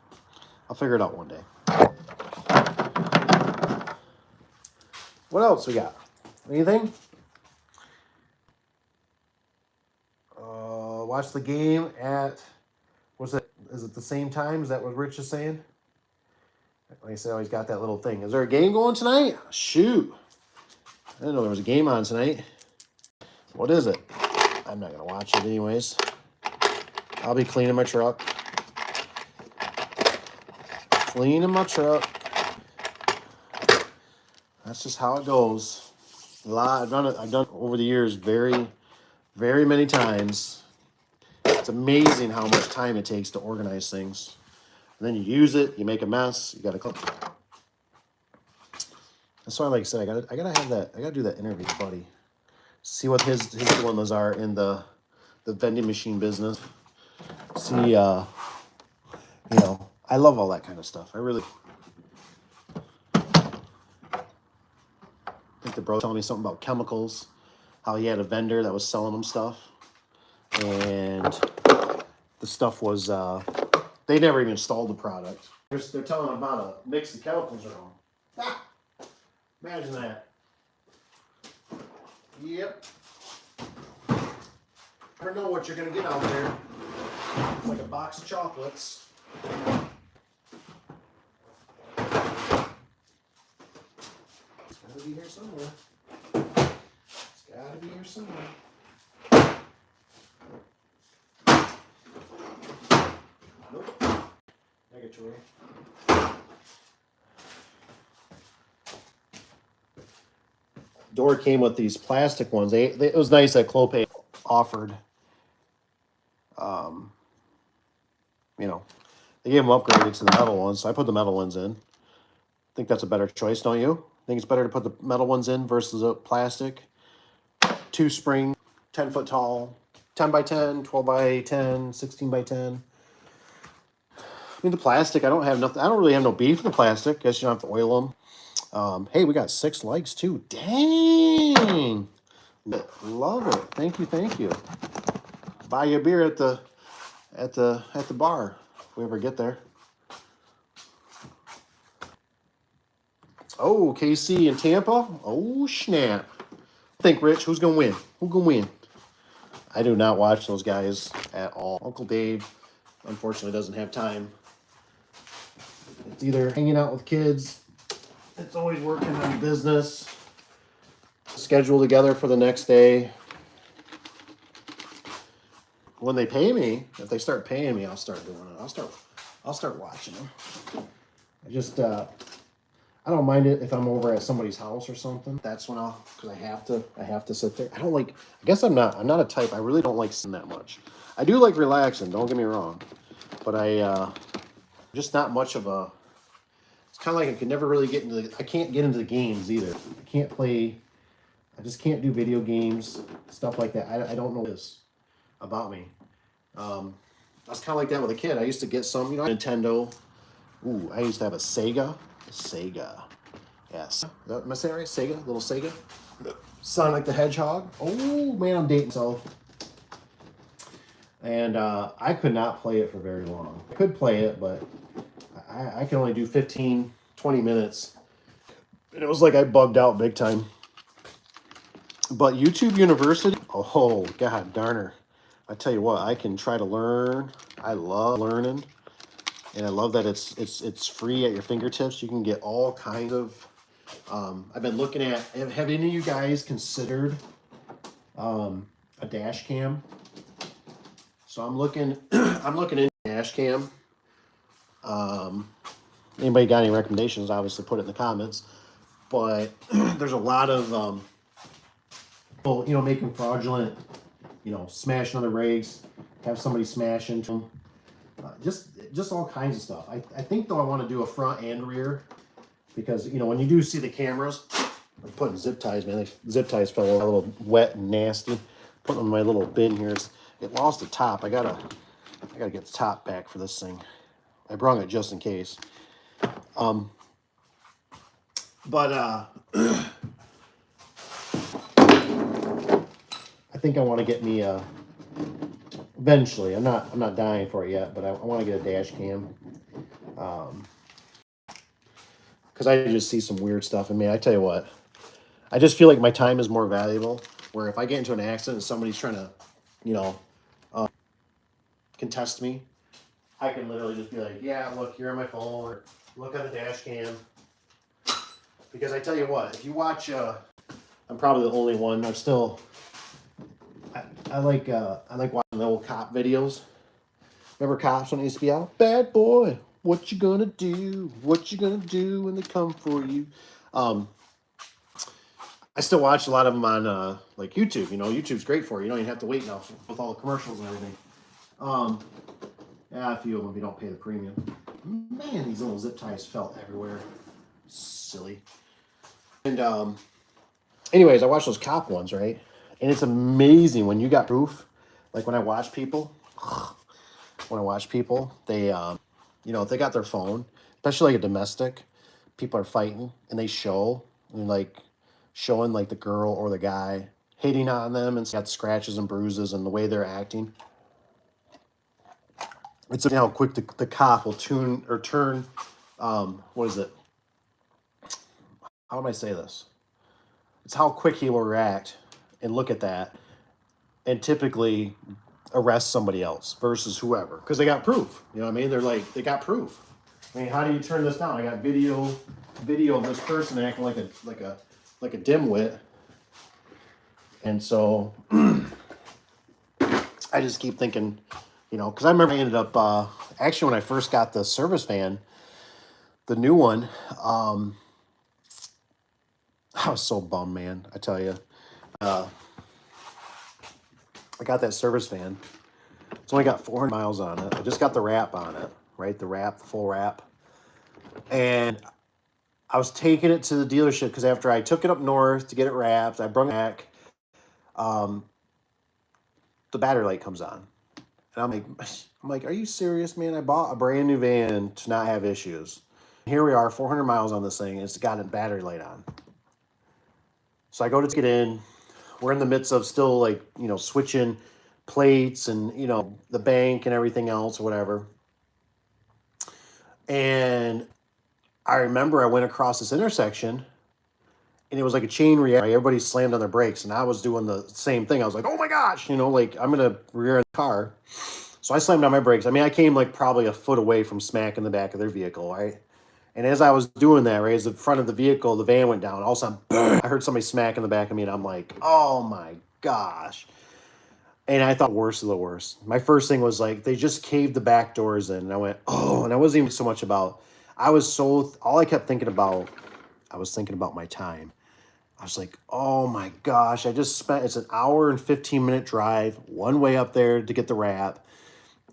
I'll figure it out one day. What else we got? Anything? Watch the game at, what's it? Is it the same time? Is that what Rich is saying? Like I said, I always got that little thing. Is there a game going tonight? Shoot. I didn't know there was a game on tonight. What is it? I'm not going to watch it anyways. I'll be cleaning my truck. That's just how it goes. I've done it over the years very, very many times. It's amazing how much time it takes to organize things. And then you use it, you make a mess, you gotta clean. That's why, like I said, I gotta do that interview, buddy. See what his dilemmas are in the vending machine business. See, you know, I love all that kind of stuff. I really think the bro was telling me something about chemicals, how he had a vendor that was selling him stuff. And the stuff was, they never even installed the product. They're telling him about a mix of chemicals wrong. Ah, imagine that. Yep. Never know what you're going to get out there. It's like a box of chocolates. It's got to be here somewhere. It's got to be here somewhere. Nope. Negatory. Door came with these plastic ones. It was nice that Clopay offered. You know, they gave them upgraded to the metal ones, so I put the metal ones in. I think that's a better choice, don't you? Think it's better to put the metal ones in versus a plastic. 2 spring, 10 foot tall, 10 by 10, 12 by 10, 16 by 10. I mean, the plastic, I don't really have no beef with the plastic. Guess you don't have to oil them. Hey, we got 6 likes too. Dang. Love it. Thank you. Buy you a beer at the bar if we ever get there. Oh, KC and Tampa. Oh, snap. Think, Rich, who's gonna win? Who's gonna win? I do not watch those guys at all. Uncle Dave, unfortunately, doesn't have time. It's either hanging out with kids, it's always working on business, schedule together for the next day. When they pay me, if they start paying me, I'll start doing it. I'll start watching them. I just I don't mind it if I'm over at somebody's house or something. That's when because I have to sit there. I don't like, I guess I'm not a type. I really don't like sitting that much. I do like relaxing, don't get me wrong. But just not much of a, it's kind of like I could never really get into I can't get into the games either. I can't play, I just can't do video games, stuff like that. I don't know this about me. I was kind of like that with a kid. I used to get some, Nintendo. Ooh, I used to have a Sega. Yes. Am I saying right? Sega? Little Sega? Sonic the Hedgehog. Oh, man, I'm dating myself. And I could not play it for very long. I could play it, but I can only do 15, 20 minutes. And it was like I bugged out big time. But YouTube University, oh, god darn her. I tell you what, I can try to learn. I love learning. And I love that it's free at your fingertips. You can get all kinds of. I've been looking at. Have any of you guys considered a dash cam? So I'm looking. I'm looking into dash cam. Anybody got any recommendations? Obviously, put it in the comments. But there's a lot of people, making fraudulent, smashing other rigs, have somebody smash into them. Just all kinds of stuff. I think though I want to do a front and rear because when you do see the cameras, I'm putting zip ties, man. Zip ties fell a little wet and nasty. Putting them in my little bin here. It lost the top. I gotta get the top back for this thing. I brought it just in case. But I think I want to get me eventually. I'm not dying for it yet, but I want to get a dash cam. Because I just see some weird stuff. I mean, I tell you what, I just feel like my time is more valuable. Where if I get into an accident and somebody's trying to, contest me, I can literally just be like, yeah, look, here on my phone, or look at the dash cam. Because I tell you what, if you watch, I'm probably the only one. I like watching the old cop videos. Remember cops when it used to be out? Bad boy, what you gonna do? What you gonna do when they come for you? I still watch a lot of them on like YouTube. YouTube's great for you. You don't even have to wait now with all the commercials and everything. Yeah, a few of them if you don't pay the premium. Man, these little zip ties fell everywhere. Silly. And anyways, I watch those cop ones, right? And it's amazing when you got proof. Like when I watch people, they if they got their phone, especially like a domestic, people are fighting and they show and like showing like the girl or the guy hitting on them and got scratches and bruises and the way they're acting. It's how quick the cop will turn. What is it? How do I say this? It's how quick he will react and look at that and typically arrest somebody else versus whoever because they got proof. You know what I mean? They're like they got proof. I mean, how do you turn this down? I got video of this person acting like a dimwit, and so I just keep thinking, because I remember I ended up actually when I first got the service van, the new one. I was so bummed, man. I tell you, I got that service van. It's only got 400 miles on it. I just got the wrap on it, right? The full wrap. And I was taking it to the dealership because after I took it up north to get it wrapped, I brought it back. Um, the battery light comes on. And I'm like, are you serious, man? I bought a brand new van to not have issues. Here we are, 400 miles on this thing, and it's got a battery light on. So I go to get in. We're in the midst of still like, switching plates and, the bank and everything else, whatever. And I remember I went across this intersection and it was like a chain reaction. Everybody slammed on their brakes and I was doing the same thing. I was like, oh my gosh, like I'm going to rear the car. So I slammed on my brakes. I mean, I came like probably a foot away from smacking the back of their vehicle, right? And as I was doing that, right, as the front of the vehicle, the van went down. All of a sudden, I heard somebody smack in the back of me, and I'm like, oh my gosh. And I thought worst of the worst. My first thing was like, they just caved the back doors in. And I went, oh, and I wasn't even so much about, all I kept thinking about, I was thinking about my time. I was like, oh my gosh, it's an hour and 15-minute drive, one way up there to get the wrap.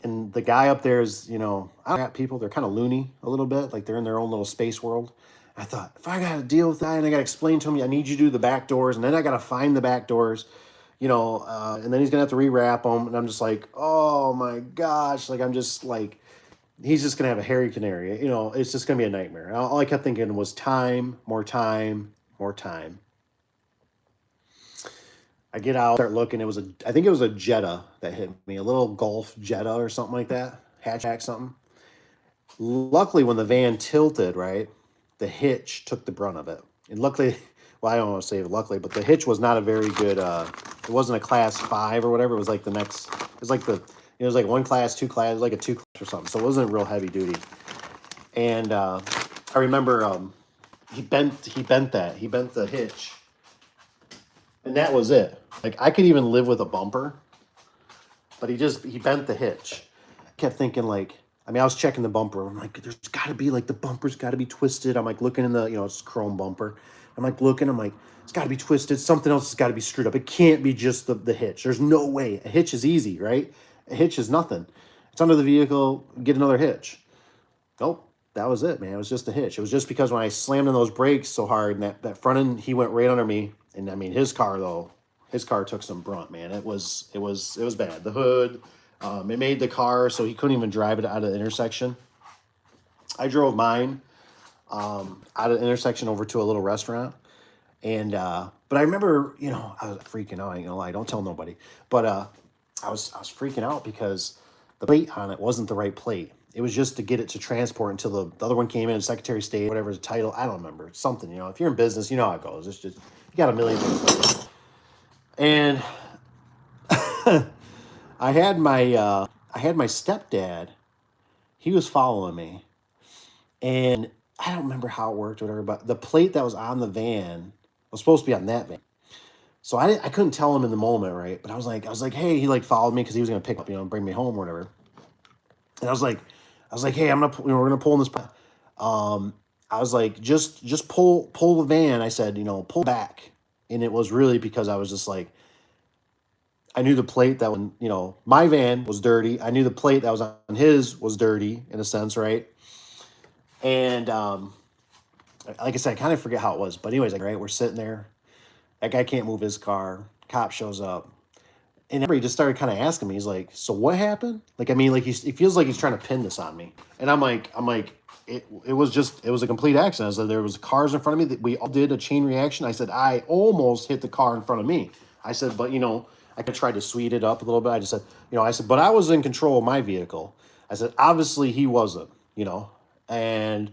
And the guy up there is, I got people, they're kind of loony a little bit, like they're in their own little space world. I thought, if I got to deal with that and I got to explain to him, I need you to do the back doors, and then I got to find the back doors, and then he's going to have to rewrap them. And I'm just like, oh my gosh, like I'm just like, he's just going to have a hairy canary. It's just going to be a nightmare. All I kept thinking was time, more time, more time. I get out, start looking. I think it was a Jetta that hit me, a little Golf Jetta or something like that, hatchback something. Luckily, when the van tilted, right, the hitch took the brunt of it. And luckily, well, I don't want to say luckily, but the hitch was not a very good. It wasn't a class 5 or whatever. It was like the next. It was like 1 class, 2 class, like a 2 class or something. So it wasn't real heavy duty. And I remember he bent the hitch. And that was it. Like I could even live with a bumper, but he bent the hitch. I kept thinking like, I was checking the bumper. I'm like, there's got to be like the bumper's got to be twisted. I'm like looking in the, it's chrome bumper. I'm like looking. I'm like, it's got to be twisted. Something else has got to be screwed up. It can't be just the hitch. There's no way. A hitch is easy, right? A hitch is nothing. It's under the vehicle. Get another hitch. Nope. That was it, man. It was just a hitch. It was just because when I slammed on those brakes so hard and that front end, he went right under me. And his car took some brunt, man. It was bad. The hood, it made the car so he couldn't even drive it out of the intersection. I drove mine out of the intersection over to a little restaurant, and but I remember, I was freaking out. I ain't gonna lie, don't tell nobody. But I was freaking out because the plate on it wasn't the right plate. It was just to get it to transport until the other one came in, Secretary of State, whatever the title. I don't remember. It's something, if you're in business, you know how it goes. It's just, you got a million things. And I had my stepdad. He was following me. And I don't remember how it worked or whatever, but the plate that was on the van was supposed to be on that van. So I couldn't tell him in the moment, right? But I was like, hey, he like followed me because he was gonna pick up, bring me home or whatever. And I was like, hey, we're gonna pull in this. I was like, just pull the van. I said, pull back. And it was really because I was just like, I knew the plate that when, my van was dirty. I knew the plate that was on his was dirty in a sense, right? And like I said, I kind of forget how it was. But anyways, right, we're sitting there. That guy can't move his car. Cop shows up. And everybody just started kind of asking me. He's like, "So what happened?" Like, I mean, like he feels like he's trying to pin this on me. And it was a complete accident. I said there was cars in front of me that we all did a chain reaction. I said I almost hit the car in front of me. I said, but I could try to sweet it up a little bit. I just said, I said, but I was in control of my vehicle. I said, obviously he wasn't, and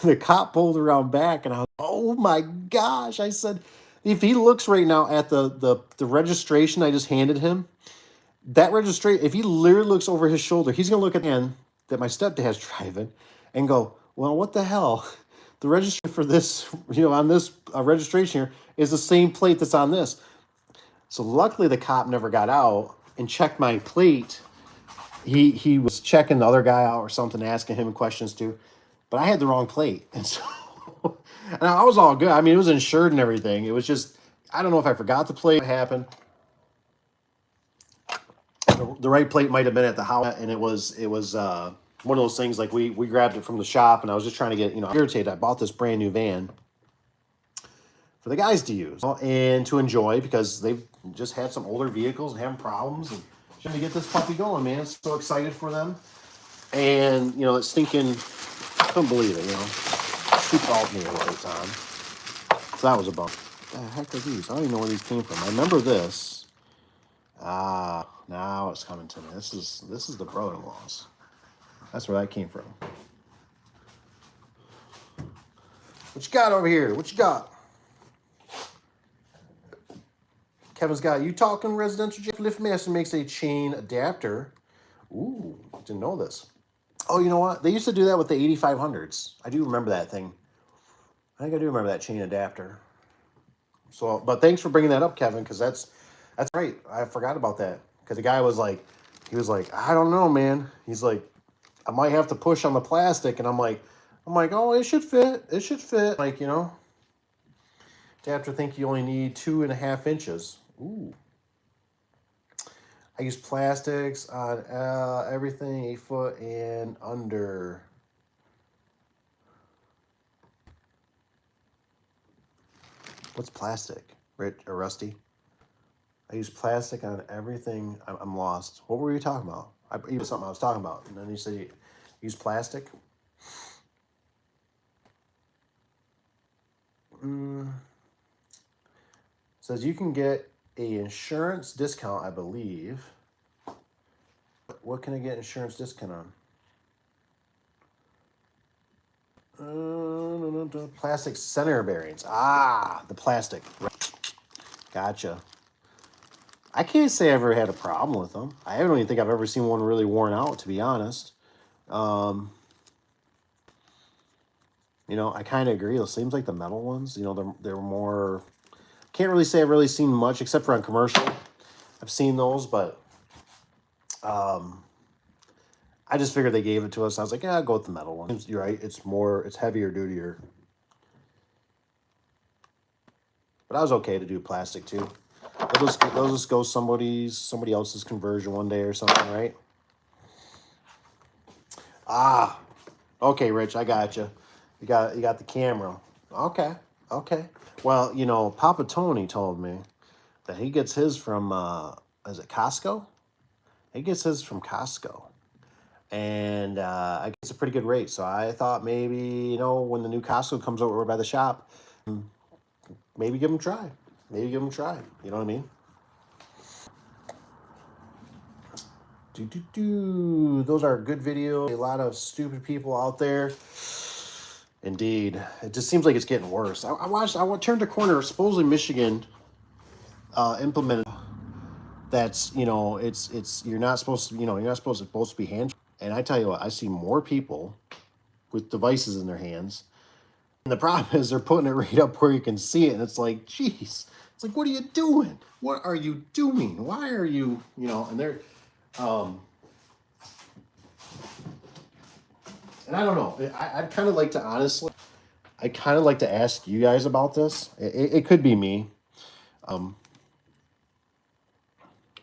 the cop pulled around back, and I was, oh my gosh! I said, if he looks right now at the registration I just handed him, that registration, if he literally looks over his shoulder, he's gonna look at the end that my stepdad's driving, and go, well, what the hell? The registry for this, on this registration here is the same plate that's on this. So luckily, the cop never got out and checked my plate. He was checking the other guy out or something, asking him questions too, but I had the wrong plate, and so and I was all good. I mean, it was insured and everything. It was just, I don't know if I forgot the plate. What happened? The right plate might have been at the house, and it was one of those things, like we grabbed it from the shop, and I was just trying to get irritated. I bought this brand new van for the guys to use and to enjoy, because they've just had some older vehicles and having problems, and trying to get this puppy going, man. So excited for them. And it's stinking, I couldn't believe it, stupid alternator lights on. So that was a bump. What the heck are these? I don't even know where these came from. I remember this. Now it's coming to me. This is the brother-in-law's. That's where that came from. What you got over here? What you got? Kevin's got, you talking residential lift master makes a chain adapter. Ooh, didn't know this. Oh, you know what? They used to do that with the 8500s. I do remember that thing. I think I do remember that chain adapter. So, but thanks for bringing that up, Kevin, because that's right. I forgot about that, because the guy was like, I don't know, man. He's like, I might have to push on the plastic, and I'm like, oh, it should fit. It should fit. Like, adapter, think you only need 2.5 inches. Ooh. I use plastics on everything 8 foot and under. What's plastic? Rich or Rusty? I use plastic on everything. I'm lost. What were you talking about? It was something I was talking about. And then you said you use plastic. Says you can get a insurance discount, I believe. What can I get insurance discount on? Plastic center bearings. The plastic. Gotcha. I can't say I ever had a problem with them. I don't even think I've ever seen one really worn out, to be honest. I kind of agree. It seems like the metal ones, they're more... Can't really say I've really seen much, except for on commercial. I've seen those, but I just figured they gave it to us. I was like, yeah, I'll go with the metal one. You're right. It's heavier duty. But I was okay to do plastic too. They'll just go somebody else's conversion one day or something, right? Okay, Rich, I got you. You got the camera. Okay. Well, Papa Tony told me that he gets his from is it Costco? He gets his from Costco. And I guess a pretty good rate. So I thought maybe, when the new Costco comes over by the shop, maybe give them a try. You know what I mean? Those are good videos. A lot of stupid people out there. Indeed. It just seems like it's getting worse. I turned a corner. Supposedly Michigan implemented that's, you're not supposed to be hand. And I tell you what, I see more people with devices in their hands. And the problem is they're putting it right up where you can see it. And it's like, geez, it's like, what are you doing? What are you doing? Why are you, and they're, and I don't know. I'd kind of like to, honestly, ask you guys about this. It could be me. There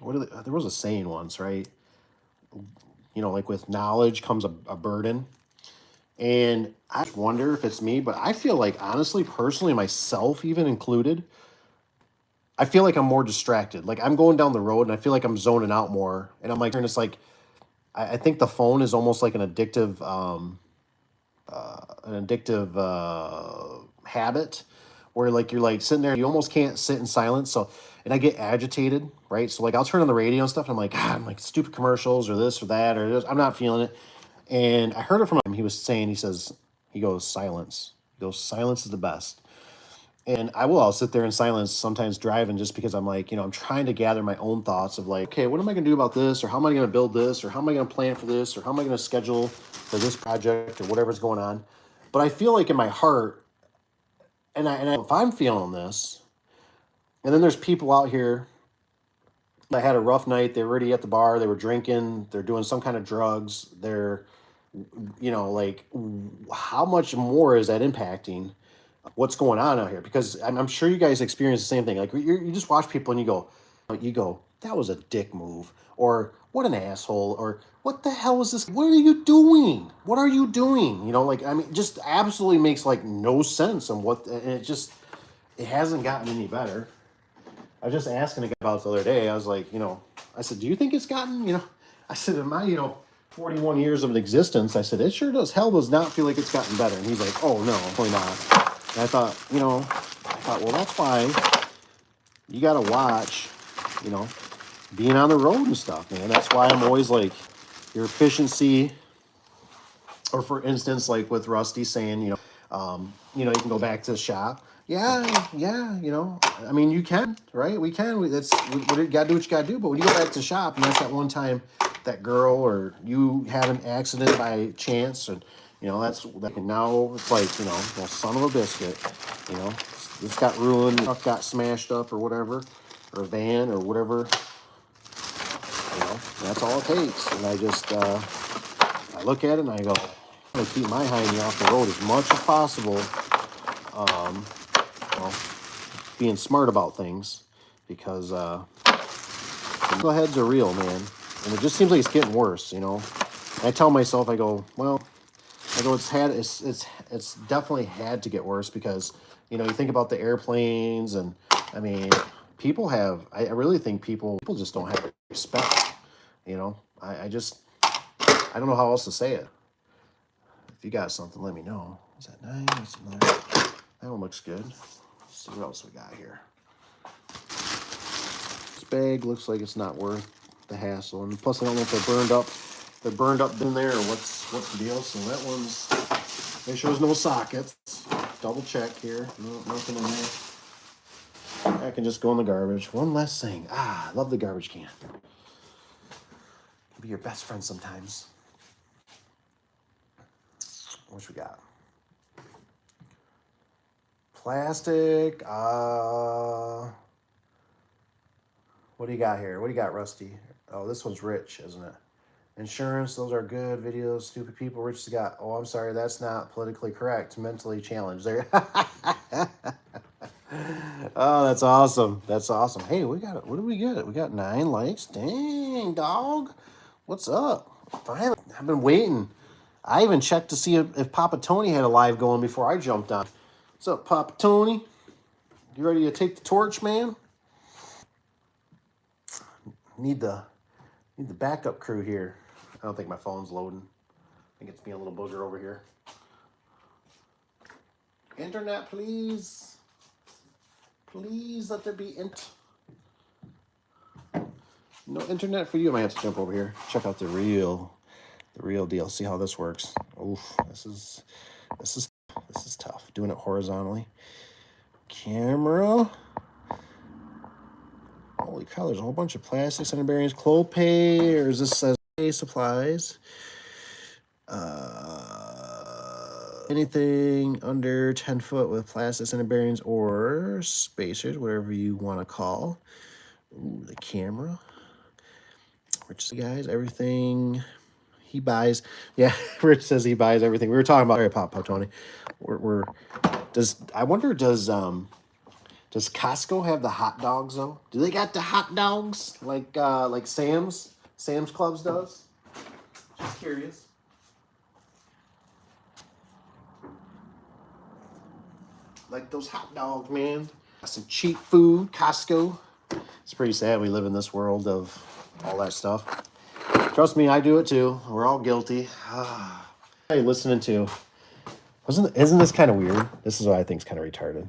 was a saying once, right? Like with knowledge comes a burden. And I just wonder if it's me, but I feel like, honestly, personally, myself even included, I feel like I'm more distracted. Like I'm going down the road and I feel like I'm zoning out more. And I'm like, and it's like, I think the phone is almost like an addictive habit where like you're like sitting there, you almost can't sit in silence. So, and I get agitated, right? So like I'll turn on the radio and stuff, and I'm like, God, I'm like stupid commercials or this or that or this. I'm not feeling it. And I heard it from him. He was saying, he goes, silence. He goes, silence is the best. And I'll sit there in silence sometimes driving just because I'm like, I'm trying to gather my own thoughts of like, okay, what am I going to do about this? Or how am I going to build this? Or how am I going to plan for this? Or how am I going to schedule for this project or whatever's going on? But I feel like in my heart, if I'm feeling this, and then there's people out here that had a rough night, they were already at the bar, they were drinking, they're doing some kind of drugs, they're, like, how much more is that impacting what's going on out here? Because I'm sure you guys experience the same thing. Like you just watch people and you go, that was a dick move, or what an asshole, or what the hell is this? What are you doing? What are you doing? Like I mean, just absolutely makes like no sense. And it hasn't gotten any better. I was just asking a guy about it the other day. I was like, I said, do you think it's gotten, I said, in my, 41 years of existence, I said, it sure does not feel like it's gotten better. And he's like, oh no, probably not. And I thought, well, that's why you got to watch, you know, being on the road and stuff, man. That's why I'm always like, your efficiency, or for instance, like with Rusty saying, you can go back to the shop. Yeah. I mean, you can, right? We can. We got to do what you got to do. But when you go back to the shop, and that's that one time that girl or you had an accident by chance, and and now it's like, well, son of a biscuit, this got ruined, truck got smashed up or whatever, or a van or whatever. That's all it takes. And I look at it and I go, I'm gonna keep my hiney off the road as much as possible. Well, being smart about things, because the heads are real, man, and it just seems like it's getting worse. And I tell myself, I go, it's definitely had to get worse, because you think about the airplanes, and I mean, I really think people just don't have respect. I don't know how else to say it. If you got something, let me know. Is that nice? That's another. That one looks good. Let's see what else we got here. This bag looks like it's not worth the hassle, and plus I don't know if they're burned up. They're burned up in there, or what's the deal? So that one's. Make sure there's no sockets. Double check here. No, nothing in there. That can just go in the garbage. One less thing. I love the garbage can. Be your best friend sometimes. What we got? Plastic. What do you got here? What do you got, Rusty? Oh, this one's rich, isn't it? Insurance, those are good. Videos, stupid people. Rich has got. Oh, I'm sorry, that's not politically correct. Mentally challenged. There. Oh, that's awesome. That's awesome. Hey, we got it. What do we get? We got 9 likes. Dang, dog. What's up? Finally, I've been waiting. I even checked to see if Papa Tony had a live going before I jumped on. What's up, Papa Tony? You ready to take the torch, man? Need the backup crew here. I don't think my phone's loading. I think it's being a little booger over here. Internet, please. Please let there be no internet for you. I might have to jump over here. Check out the real deal. See how this works. Oof, this is tough. Doing it horizontally. Camera. Holy cow, there's a whole bunch of plastics, center bearings, Clopay, or is this says supplies? Anything under 10 foot with plastic center bearings or spacers, whatever you want to call. Ooh, the camera. Rich guys, everything he buys. Yeah, Rich says he buys everything. We were talking about Pop Tony. I wonder does Costco have the hot dogs though? Do they got the hot dogs like Sam's Clubs does? Just curious. Like those hot dogs, man. some cheap food, Costco. It's pretty sad we live in this world of all that stuff. Trust me, I do it too. We're all guilty. Hey, listening to, isn't this kind of weird? This is what I think is kind of retarded.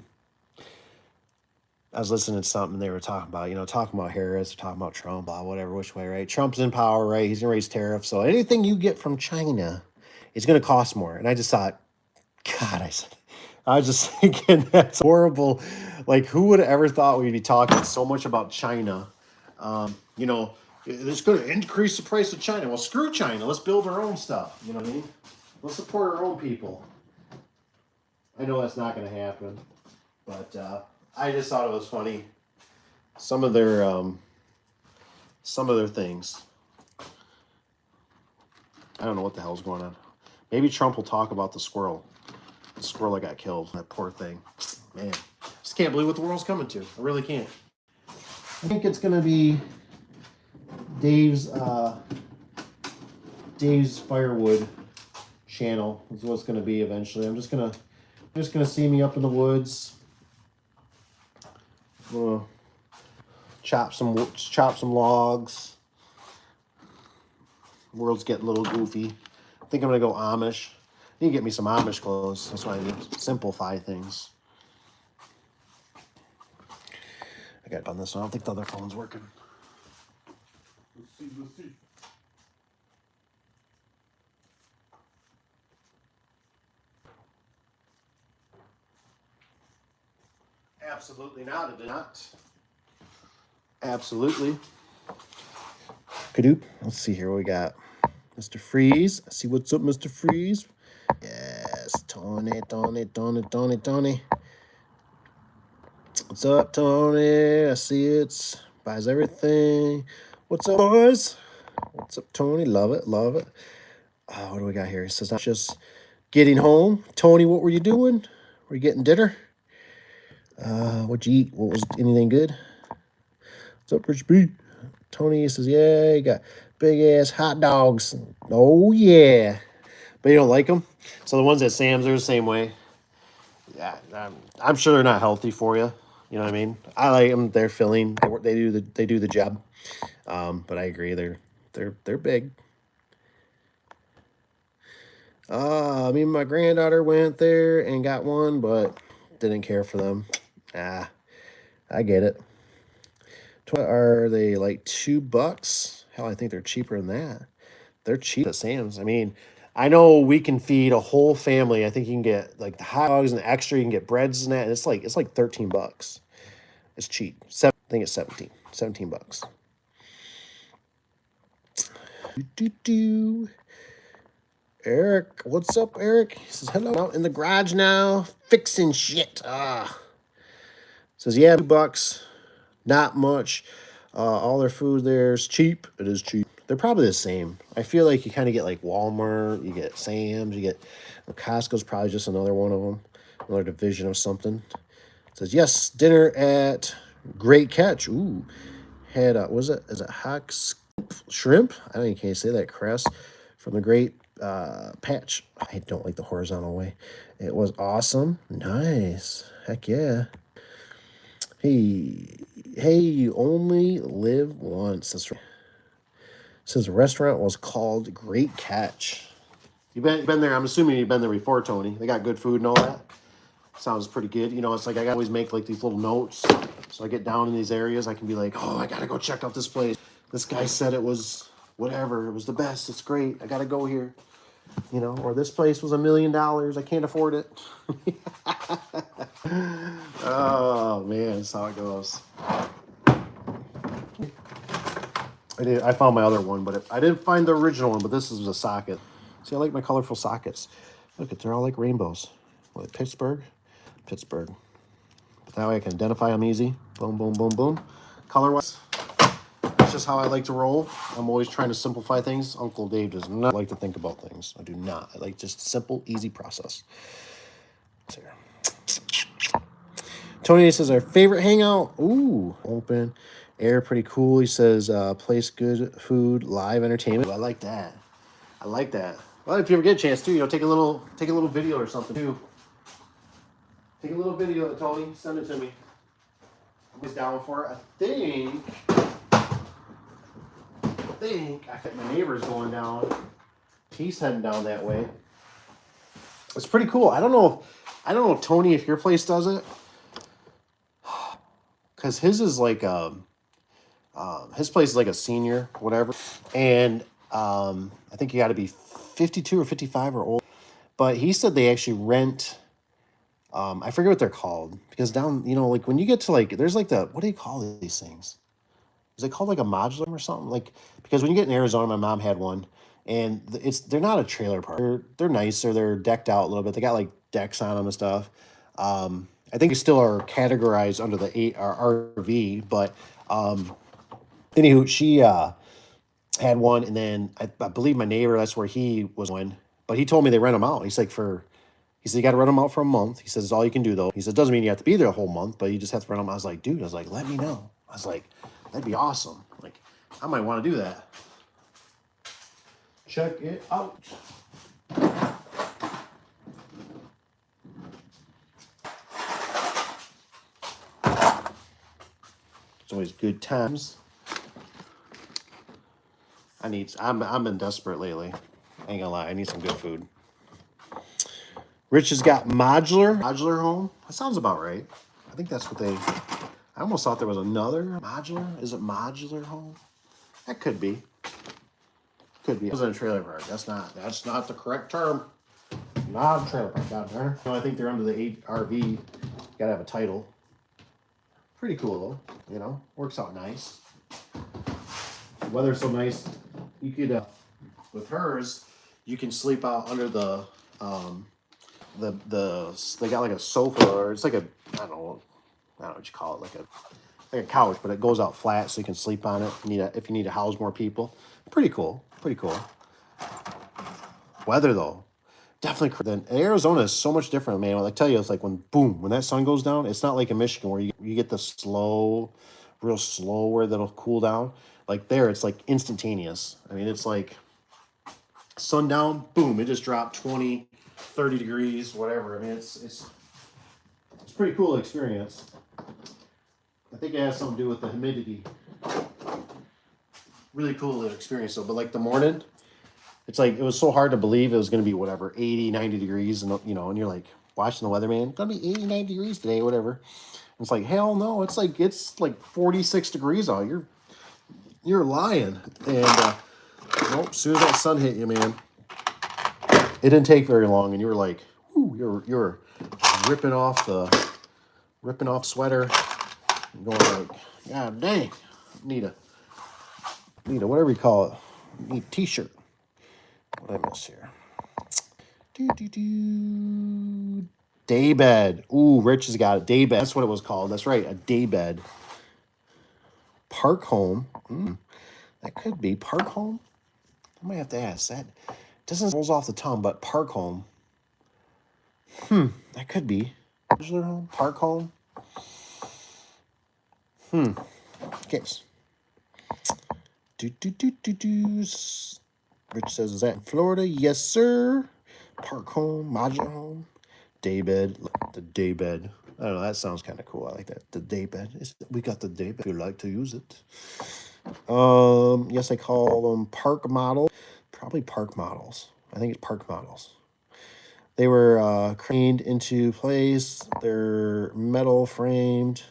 I was listening to something they were talking about Harris, talking about Trump, blah, whatever, which way, right? Trump's in power, right? He's gonna raise tariffs. So anything you get from China is gonna cost more. And I just thought, God, I was just thinking that's horrible. Like, who would have ever thought we'd be talking so much about China? It's going to increase the price of China. Well, screw China. Let's build our own stuff. You know what I mean? Let's support our own people. I know that's not going to happen, but I just thought it was funny. Some of their things. I don't know what the hell's going on. Maybe Trump will talk about the squirrel. The squirrel that got killed. That poor thing. Man, just can't believe what the world's coming to. I really can't. I think it's gonna be Dave's firewood channel is what it's gonna be eventually. I'm just gonna see me up in the woods. I'm gonna chop some logs. The world's getting a little goofy. I think I'm gonna go Amish. I need to get me some Amish clothes. That's why I need to simplify things. I got on this one. I don't think the other phone's working. Let's see. Absolutely not. It did not. Absolutely. Kadoop. Let's see here what we got. Mr. Freeze. See what's up, Mr. Freeze. Yes. Tony. What's up, Tony? I see it. Buys everything. What's up, boys? What's up, Tony? Love it. What do we got here? He says, not just getting home. Tony, what were you doing? Were you getting dinner? What'd you eat? What was anything good? What's up, Rich B? Tony says, yeah, you got big ass hot dogs. Oh, yeah. But you don't like them? So the ones at Sam's, they're the same way. Yeah, I'm sure they're not healthy for you. You know what I mean? I like them. They're filling. They do the job. But I agree. They're big. Me and my granddaughter went there and got one, but didn't care for them. I get it. Are they like $2? Hell, I think they're cheaper than that. They're cheap at Sam's. I mean, I know we can feed a whole family. I think you can get like the hot dogs and the extra. You can get breads and that. And it's like $13. It's cheap. I think it's $17. Eric, what's up, Eric? He says hello. Out in the garage now, fixing shit. Says yeah, $2. Not much. All their food there is cheap. It is cheap. They're probably the same. I feel like you kind of get like Walmart, you get Sam's, you get Costco's probably just another one of them, another division of something. It says yes, dinner at Great Catch. Ooh, had is it hot shrimp? I don't even can't say that. Crest from the Great Patch. I don't like the horizontal way. It was awesome. Nice. Heck yeah. Hey, you only live once. That's right. Says the restaurant was called Great Catch. You've been there. I'm assuming you've been there before, Tony. They got good food and all that. Sounds pretty good. You know, it's like I always make like these little notes. So I get down in these areas. I can be like, oh, I got to go check out this place. This guy said it was whatever. It was the best. It's great. I got to go here. You know, or this place was $1 million. I can't afford it. Oh, man. That's how it goes. I found my other one, but I didn't find the original one, but this is a socket. See, I like my colorful sockets. Look, they're all like rainbows. What, Pittsburgh? But that way I can identify them easy. Boom, boom, boom, boom. Color-wise, that's just how I like to roll. I'm always trying to simplify things. Uncle Dave does not like to think about things. I do not. I like just simple, easy process. Tony says, our favorite hangout. Ooh, open air, pretty cool. He says, place good food, live entertainment. Ooh, I like that. Well, if you ever get a chance too, take a little video or something too. Take a little video, Tony. Send it to me. He's down for it. I think my neighbor's going down. He's heading down that way. It's pretty cool. I don't know if Tony, if your place does it, because his is like his place is like a senior, whatever, and I think you got to be 52 or 55 or old. But he said they actually rent. I forget what they're called because down, like when you get to like, there's like what do you call these things? Is it called like a modular or something? Like because when you get in Arizona, my mom had one, and they're not a trailer park. They're nicer. They're decked out a little bit. They got like decks on them and stuff. I think they still are categorized under the RV, but anywho, she had one, and then I believe my neighbor, that's where he was going, but he told me they rent them out. He said you got to rent them out for a month. He says it's all you can do though. He says it doesn't mean you have to be there a whole month, but you just have to rent them. I was like, dude, let me know. I was like, that'd be awesome. Like, I might want to do that. Check it out. It's always good times. I've been desperate lately. I ain't gonna lie, I need some good food. Rich has got modular home. That sounds about right. I think that's what I almost thought there was another modular. Is it modular home? That could be. Could be. It wasn't a trailer park. That's not the correct term. Not a trailer park. God darn. No, I think they're under the 8RV. You gotta have a title. Pretty cool though. Works out nice. The weather's so nice. You could with hers, you can sleep out under the they got like a sofa, or it's like I don't know what you call it, like a couch, but it goes out flat so you can sleep on it if you need to house more people. Pretty cool. Weather though, definitely. Then Arizona is so much different, man. I tell you, it's like when that sun goes down, it's not like in Michigan where you get the real slow where that'll cool down. Like there, it's like instantaneous. I mean, it's like sundown, boom, it just dropped 20, 30 degrees, whatever. I mean, it's pretty cool experience. I think it has something to do with the humidity. Really cool experience though. But like the morning, it's like it was so hard to believe it was going to be whatever 80, 90 degrees, and and you're like watching the weather, man. It's gonna be 80, 90 degrees today, whatever. And it's like hell no, it's like 46 degrees out. You're lying. And nope, as soon as that sun hit you, man, it didn't take very long, and you were like, ooh, you're ripping off sweater, and going like, God dang, need a whatever you call it, need a t-shirt. What I miss here? Day bed. Ooh, Rich has got a day bed. That's what it was called. That's right, a day bed. Park home. That could be park home. I might have to ask that. Doesn't rolls off the tongue, but park home. That could be modular home, park home. Guess. Rich says, is that in Florida? Yes, sir. Park home, modular home, day bed. The day bed. I don't know. That sounds kind of cool. I like that. The day bed. We got the day bed. If you like to use it. Yes, I call them park models. Probably park models. I think it's park models. They were craned into place. They're metal framed.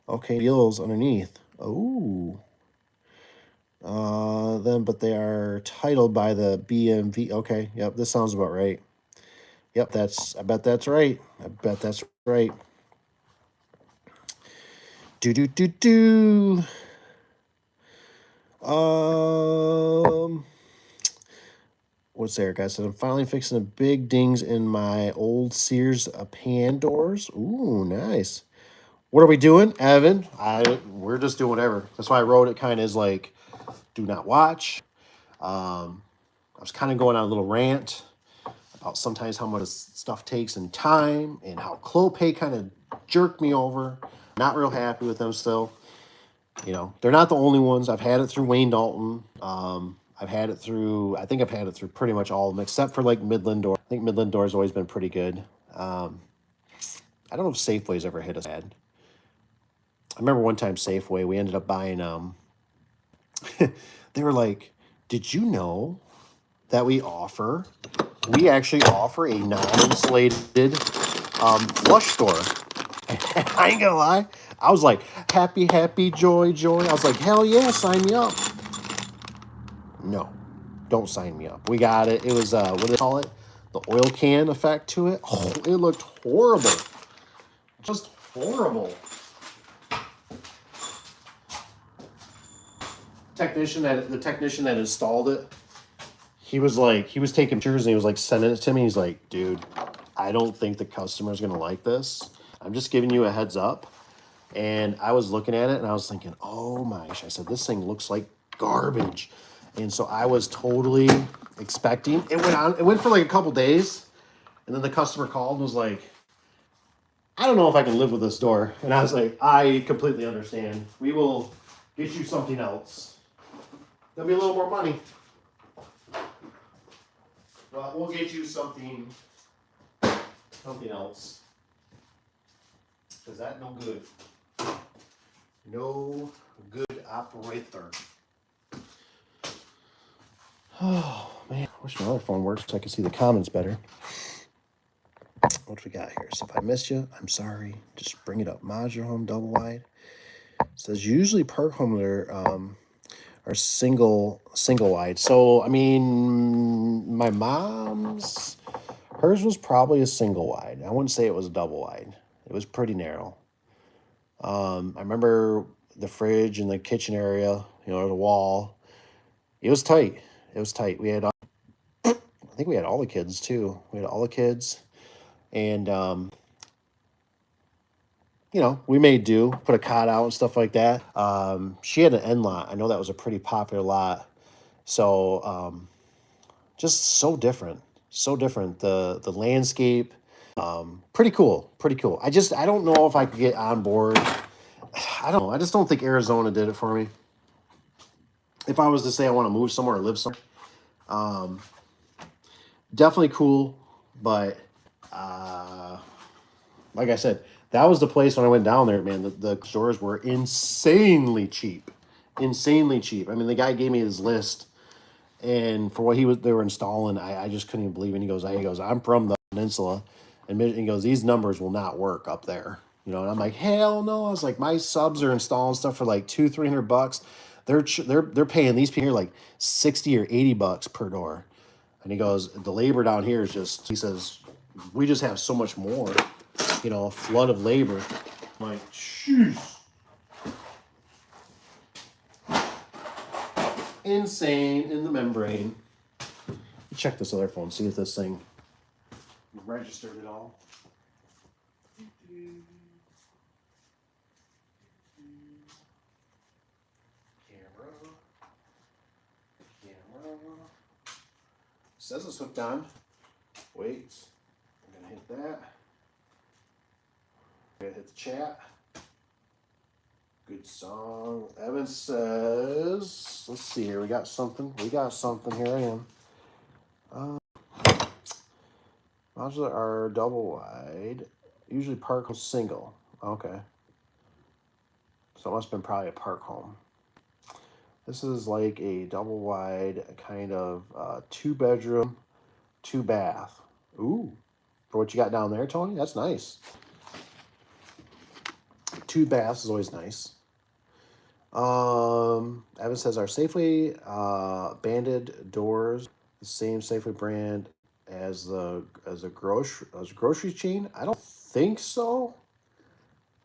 Okay, wheels underneath. Oh. But they are titled by the BMV. Okay, yep, this sounds about right. Yep, I bet that's right. Do. What's there, guys? So I'm finally fixing the big dings in my old Sears pan doors. Ooh, nice. What are we doing, Evan? We're just doing whatever. That's why I wrote it kind of as like, do not watch. I was kind of going on a little rant about sometimes how much stuff takes in time and how Clopay kind of jerked me over. Not real happy with them still. They're not the only ones. I've had it through Wayne Dalton. I've had it through pretty much all of them, except for like Midland Door. I think Midland Door has always been pretty good. I don't know if Safeway's ever hit us bad. I remember one time Safeway, we ended up buying they were like, "Did you know that we actually offer a non-insulated flush door?" I ain't gonna lie. I was like, happy, happy, joy, joy. I was like, hell yeah, sign me up. No, don't sign me up. We got it. It was what do they call it? The oil can effect to it. Oh, it looked horrible. Just horrible. The technician that installed it, he was taking pictures and he was like sending it to me. He's like, dude, I don't think the customer's gonna like this. I'm just giving you a heads up. And I was looking at it and I was thinking, oh my gosh, I said, this thing looks like garbage. And so I was totally expecting it went for like a couple days. And then the customer called and was like, I don't know if I can live with this door. And I was like, I completely understand. We will get you something else. There'll be a little more money. But we'll get you something else. Because that no good. No good operator. Oh man, I wish my other phone works so I can see the comments better. What we got here? So if I missed you, I'm sorry. Just bring it up. Modular home, double wide. It says usually park home are single wide. So I mean, my mom's hers was probably a single wide. I wouldn't say it was a double wide. It was pretty narrow. I remember the fridge and the kitchen area, the wall. It was tight. It was tight. I think we had all the kids too. We had all the kids, and we made do, put a cot out and stuff like that. She had an end lot. I know that was a pretty popular lot. So just so different, so different. The landscape, pretty cool, pretty cool. I don't know if I could get on board. I don't know. I just don't think Arizona did it for me. If I was to say I want to move somewhere or live somewhere, definitely cool, but like I said, that was the place when I went down there, man. The stores were insanely cheap. Insanely cheap. I mean, the guy gave me his list, and for what they were installing, I just couldn't even believe it. He goes, I'm from the peninsula, and he goes, these numbers will not work up there. And I'm like, hell no. I was like, my subs are installing stuff for like $200-300. They're paying these people here like $60 or $80 per door. And he goes, the labor down here is just, he says, we just have so much more, a flood of labor. I'm like, jeez. Insane in the membrane. Check this other phone, see if this thing registered at all. Camera. Says it's hooked on. Wait. I'm gonna hit that. I'm gonna hit the chat. Good song. Evan says, let's see here. We got something. Here I am. Modular are double wide. Usually park home single. Okay. So it must have been probably a park home. This is like a double wide kind of 2-bedroom, 2-bath. Ooh. For what you got down there, Tony? That's nice. 2 baths is always nice. Evan says, our Safeway banded doors the same Safeway brand as a grocery chain? I don't think so.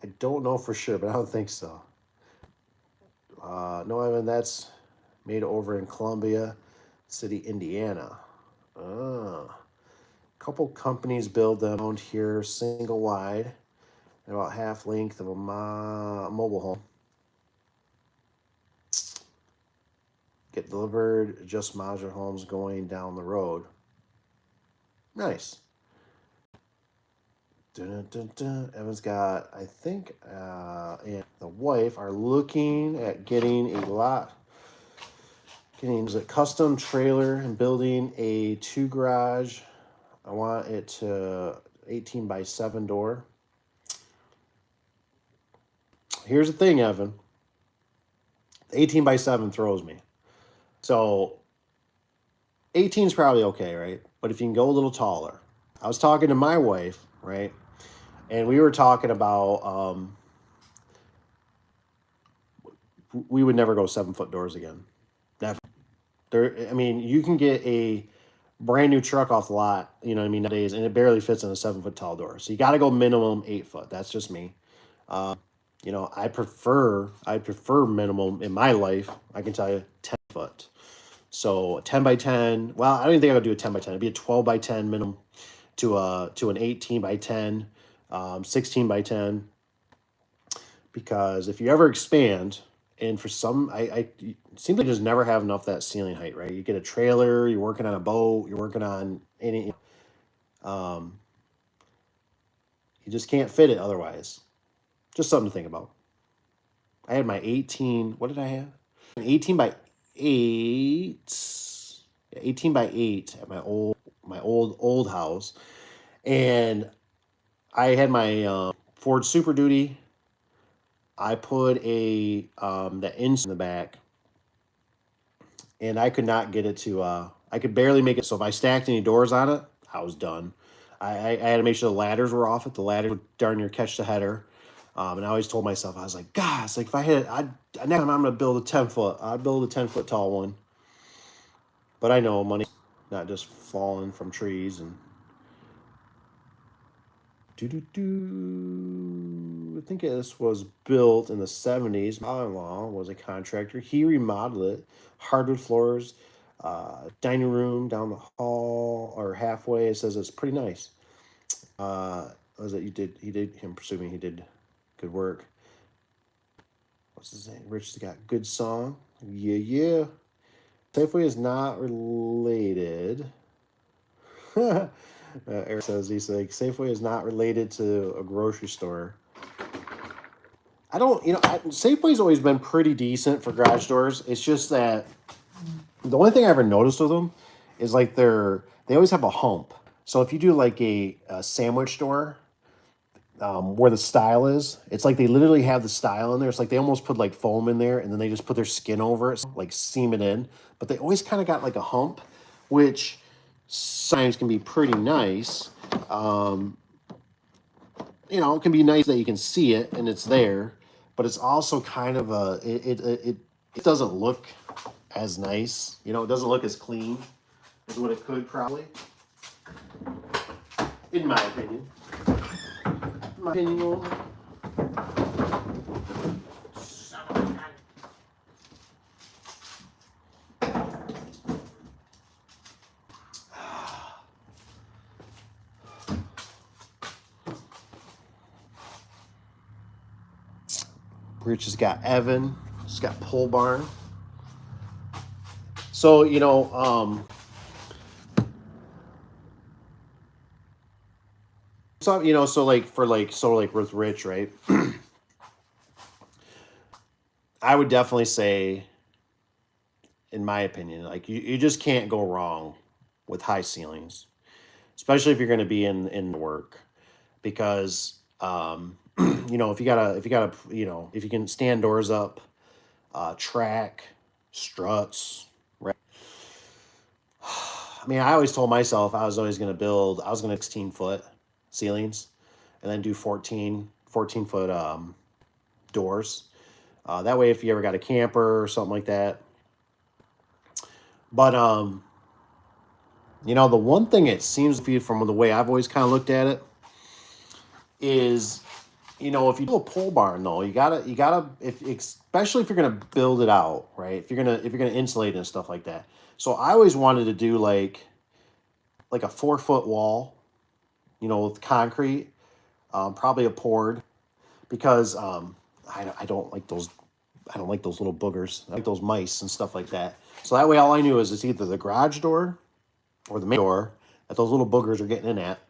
I don't know for sure, but I don't think so. No, Evan, that's made over in Columbia City, Indiana. A couple companies build them around here, single wide, and about half length of a mobile home. Get delivered, just modular homes going down the road. Nice. Dun, dun, dun. Evan's got, I think, and the wife are looking at getting a custom trailer and building a 2 garage. I want it to 18 by 7 door. Here's the thing, Evan. 18 by 7 throws me. So 18 is probably okay, right? But if you can go a little taller. I was talking to my wife, right? And we were talking about we would never go 7-foot doors again. Never. I mean, you can get a brand new truck off the lot, you know what I mean, nowadays, and it barely fits in a 7-foot tall door. So you got to go minimum 8 foot. That's just me. You know, I prefer minimum in my life. I can tell you 10 foot. So 10 by 10. Well, I don't even think I would do a 10 by 10. It'd be a 12 by 10 minimum to an 18 by 10, 16 by 10. Because if you ever expand, and for some, it seems like you just never have enough that ceiling height, right? You get a trailer, you're working on a boat, you're working on any, you just can't fit it otherwise. Just something to think about. I had my 18, what did I have? An 18 by 8, 18 by 8 at my old house. And I had my Ford Super Duty. I put a the insert in the back, and I could not get it to. I could barely make it. So if I stacked any doors on it, I was done. I had to make sure the ladders were off it. The ladders would darn near catch the header. And I always told myself, I was like, God, it's like if I hit it, next time I'm gonna build a 10 foot. I'd build a 10 foot tall one. But I know money, not just falling from trees and. I think this was built in the 70s. My father-in-law was a contractor. He remodeled it. Hardwood floors, dining room down the hall or halfway. It says it's pretty nice. Was it him presuming he did good work. What's his name? Rich's got good song. Yeah. Safeway is not related. Eric says he's like Safeway is not related to a grocery store. I don't, Safeway's always been pretty decent for garage doors. It's just that the only thing I ever noticed with them is like they always have a hump. So if you do like a sandwich store, where the style is, it's like they literally have the style in there. It's like they almost put like foam in there and then they just put their skin over it, like seam it in. But they always kind of got like a hump, which sometimes can be pretty nice. It can be nice that you can see it and it's there, but it's also kind of it doesn't look as nice. It doesn't look as clean as what it could probably, in my opinion. Only. Rich has got Evan. He's got pole barn. So with Rich, right? I would definitely say, in my opinion, like you just can't go wrong with high ceilings, especially if you're going to be in work, because if you can stand doors up, track, struts, right? I mean, I always told myself I was going to 16-foot ceilings and then do 14-foot doors. That way, if you ever got a camper or something like that. But, the one thing it seems to be from the way I've always kind of looked at it is, if you do a pole barn though, you gotta, especially if you're gonna build it out, right? If you're gonna insulate it and stuff like that. So I always wanted to do like a 4-foot wall, with concrete, probably a poured, because I don't like those. I don't like those little boogers. I like those mice and stuff like that. So that way, all I knew is it's either the garage door or the main door that those little boogers are getting in at.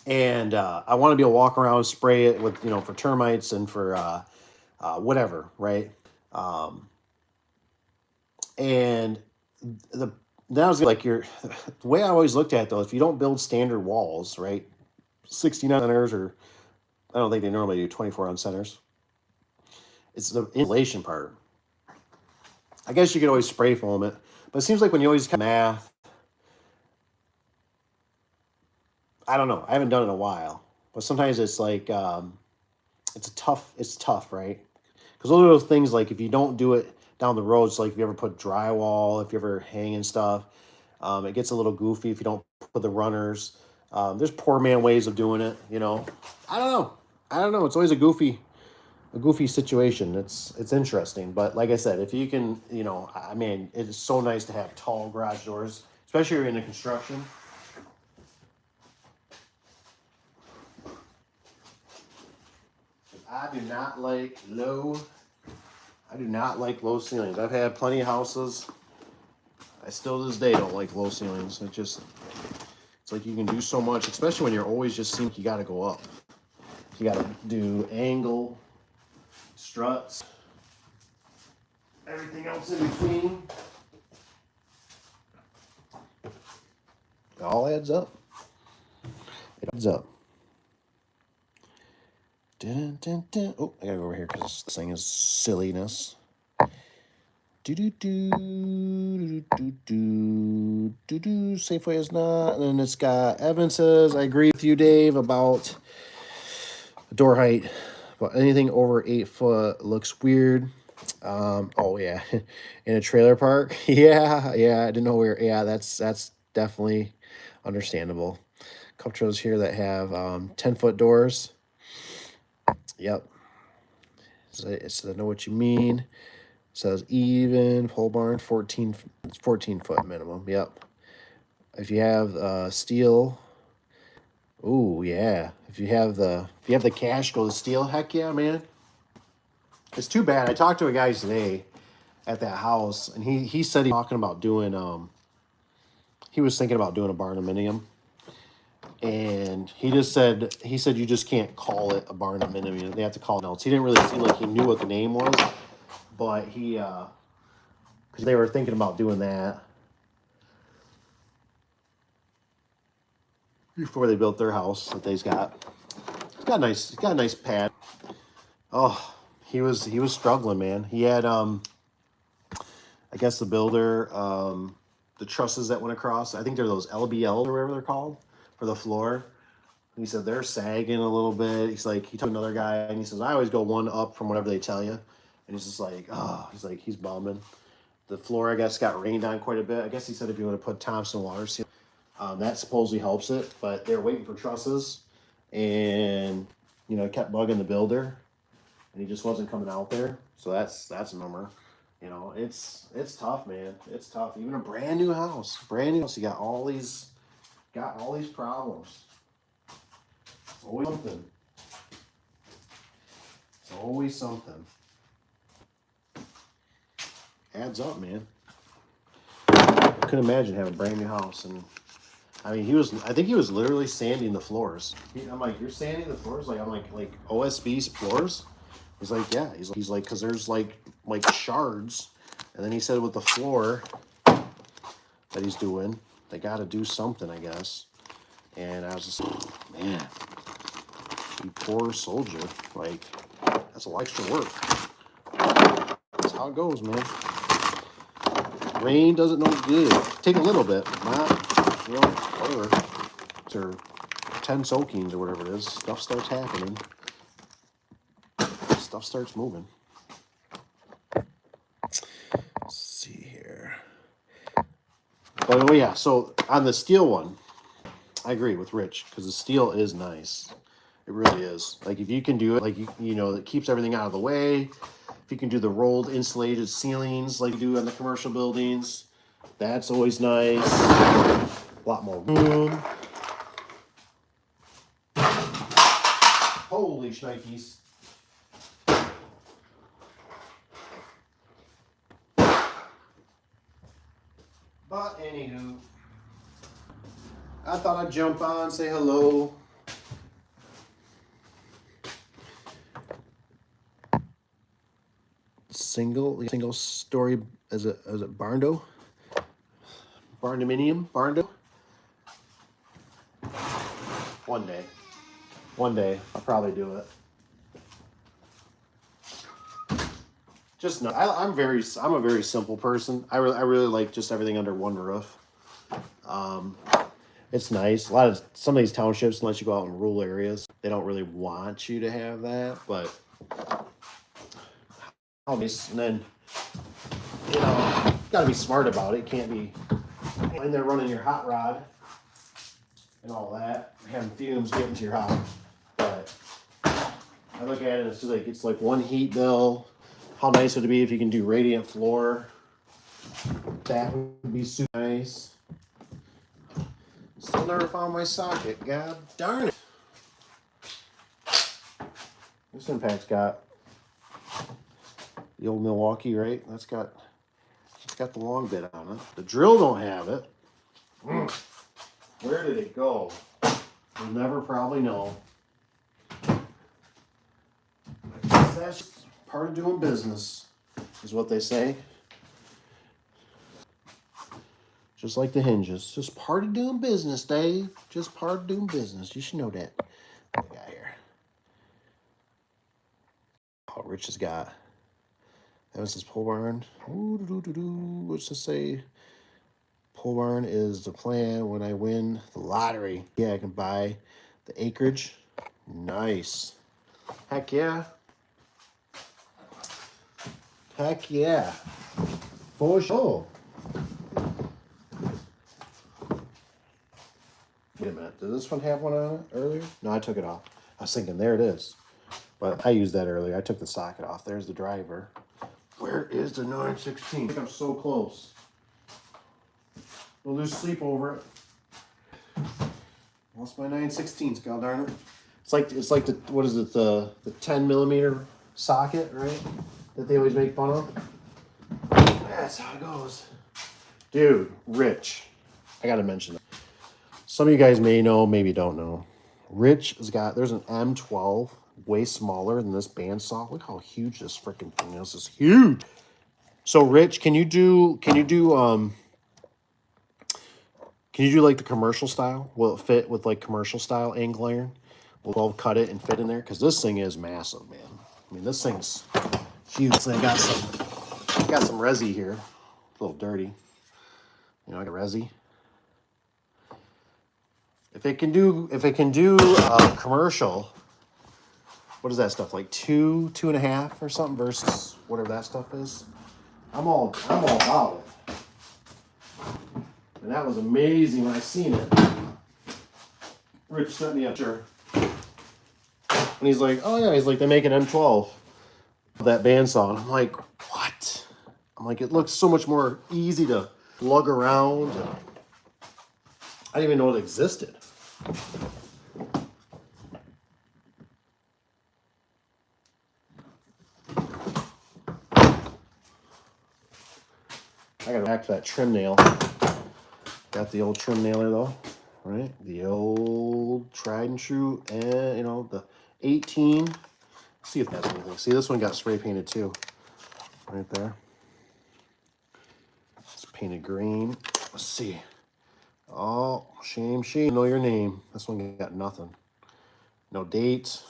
And I want to be able to walk around and spray it with, for termites and for whatever, right? And that was like the way I always looked at it, though, if you don't build standard walls, right? 69 centers, or I don't think they normally do 24 on centers. It's the insulation part. I guess you could always spray foam it, but it seems like when you always math, I don't know. I haven't done it in a while, but sometimes it's like it's tough. It's tough, right? Because those are those things like if you don't do it down the road, so like if you ever put drywall, if you ever hanging stuff, it gets a little goofy if you don't put the runners. There's poor man ways of doing it, you know. I don't know. I don't know. It's always a goofy situation. It's interesting, but like I said, if you can, you know, I mean, it's so nice to have tall garage doors, especially if you're into construction. I do not like low. I do not like low ceilings. I've had plenty of houses. I still to this day don't like low ceilings. It's like you can do so much, especially when you're always just seeing you got to go up. You got to do angle, struts, everything else in between. It all adds up. It adds up. Dun, dun, dun. Oh, I gotta go over here because this thing is silliness. Do do do do do do do do. Safeway is not, and then it's got Evan says, I agree with you, Dave, about door height. But anything over 8 foot looks weird. Oh yeah, in a trailer park. Yeah, yeah. I didn't know where. Yeah, that's definitely understandable. Couple trailers here that have 10-foot doors. Yep. So I know what you mean. Says even pole barn 14 foot minimum. Yep. If you have steel, oh yeah. If you have the cash, go to steel. Heck yeah, man. It's too bad. I talked to a guy today at that house, and he said he was talking about doing he was thinking about doing a barnuminium, and he said you just can't call it a barnuminium. They have to call it else. He didn't really seem like he knew what the name was, but he because they were thinking about doing that before they built their house that they've got. It's got a nice pad. Oh, he was struggling, man. He had I guess the builder the trusses that went across. I think they're those LBLs or whatever they're called for the floor. He said they're sagging a little bit. He's like, he told another guy, and he says, I always go one up from whatever they tell you. And he's just like, oh, he's bumming. The floor, I guess, got rained on quite a bit. I guess he said if you want to put Thompson water seal, that supposedly helps it. But they're waiting for trusses, and you know, it kept bugging the builder, and he just wasn't coming out there. So that's a number. You know, it's tough, man. It's tough. Even a brand new house, you got all these problems. It's always something. It's always something. Adds up, man. I couldn't imagine having a brand new house, and I mean, I think he was literally sanding the floors. I'm like, you're sanding the floors? Like, I'm like OSB's floors? He's like, yeah. He's like, because there's like shards, and then he said with the floor that he's doing, they got to do something, I guess. And I was just, man, you poor soldier. Like, that's a lot of extra work. That's how it goes, man. Rain doesn't know good. Take a little bit, not, you know, whatever. Or 10 soakings or whatever it is. Stuff starts happening. Stuff starts moving. Let's see here. But oh yeah, so on the steel one, I agree with Rich because the steel is nice. It really is. Like if you can do it, like you know, it keeps everything out of the way. If you can do the rolled insulated ceilings like you do on the commercial buildings, that's always nice. A lot more room. Holy shnikes. But anywho, I thought I'd jump on, say hello. Single story as a barndo. Barndominium, barndo. One day, I'll probably do it. just no. I'm a very simple person. I really like just everything under one roof. It's nice. Some of these townships, unless you go out in rural areas, they don't really want you to have that. But nice. And then got to be smart about it. Can't be in there running your hot rod and all that, having fumes getting to your house. But I look at it, it's like one heat bill. How nice would it be if you can do radiant floor? That would be super nice. Still never found my socket. God darn it. This impact's got the old Milwaukee, right? It's got the long bit on it. The drill don't have it. Where did it go? We'll never probably know. I guess that's just part of doing business, is what they say. Just like the hinges. Just part of doing business, Dave. Just part of doing business. You should know that. What we got here? Oh, Rich has got. That was his pole barn. What's this say? Pole barn is the plan when I win the lottery. Yeah, I can buy the acreage. Nice. Heck yeah. Heck yeah. For sure. Wait a minute. Did this one have one on it earlier? No, I took it off. I was thinking, there it is. But I used that earlier. I took the socket off. There's the driver. Where is the 916? I think I'm so close. We'll lose sleep over it. Lost my 916s, god darn it. It's like the, what is it, the 10 millimeter socket, right? That they always make fun of. That's how it goes. Dude, Rich. I gotta mention that. Some of you guys may know, maybe don't know. Rich has got, there's an M12, way smaller than this bandsaw. Look how huge this freaking thing is. It's huge. So Rich, can you do like the commercial style? Will it fit with like commercial style angle iron? We'll cut it and fit in there, because this thing is massive, man. I mean, this thing's huge. So I got some resi here. A little dirty. I got resi. If it can do commercial, what is that stuff, like 2.5 or something versus whatever that stuff is? I'm all about it. And that was amazing when I seen it. Rich sent me a picture. And he's like, oh yeah, they make an M12 of that bandsaw. And I'm like, what? I'm like, it looks so much more easy to lug around. I didn't even know it existed. I gotta back to that trim nail. Got the old trim nailer though, right? The old tried and true, and the 18. Let's see if that's anything. See, this one got spray painted too, right there. It's painted green. Let's see. Oh, shame. Know your name. This one got nothing. No date.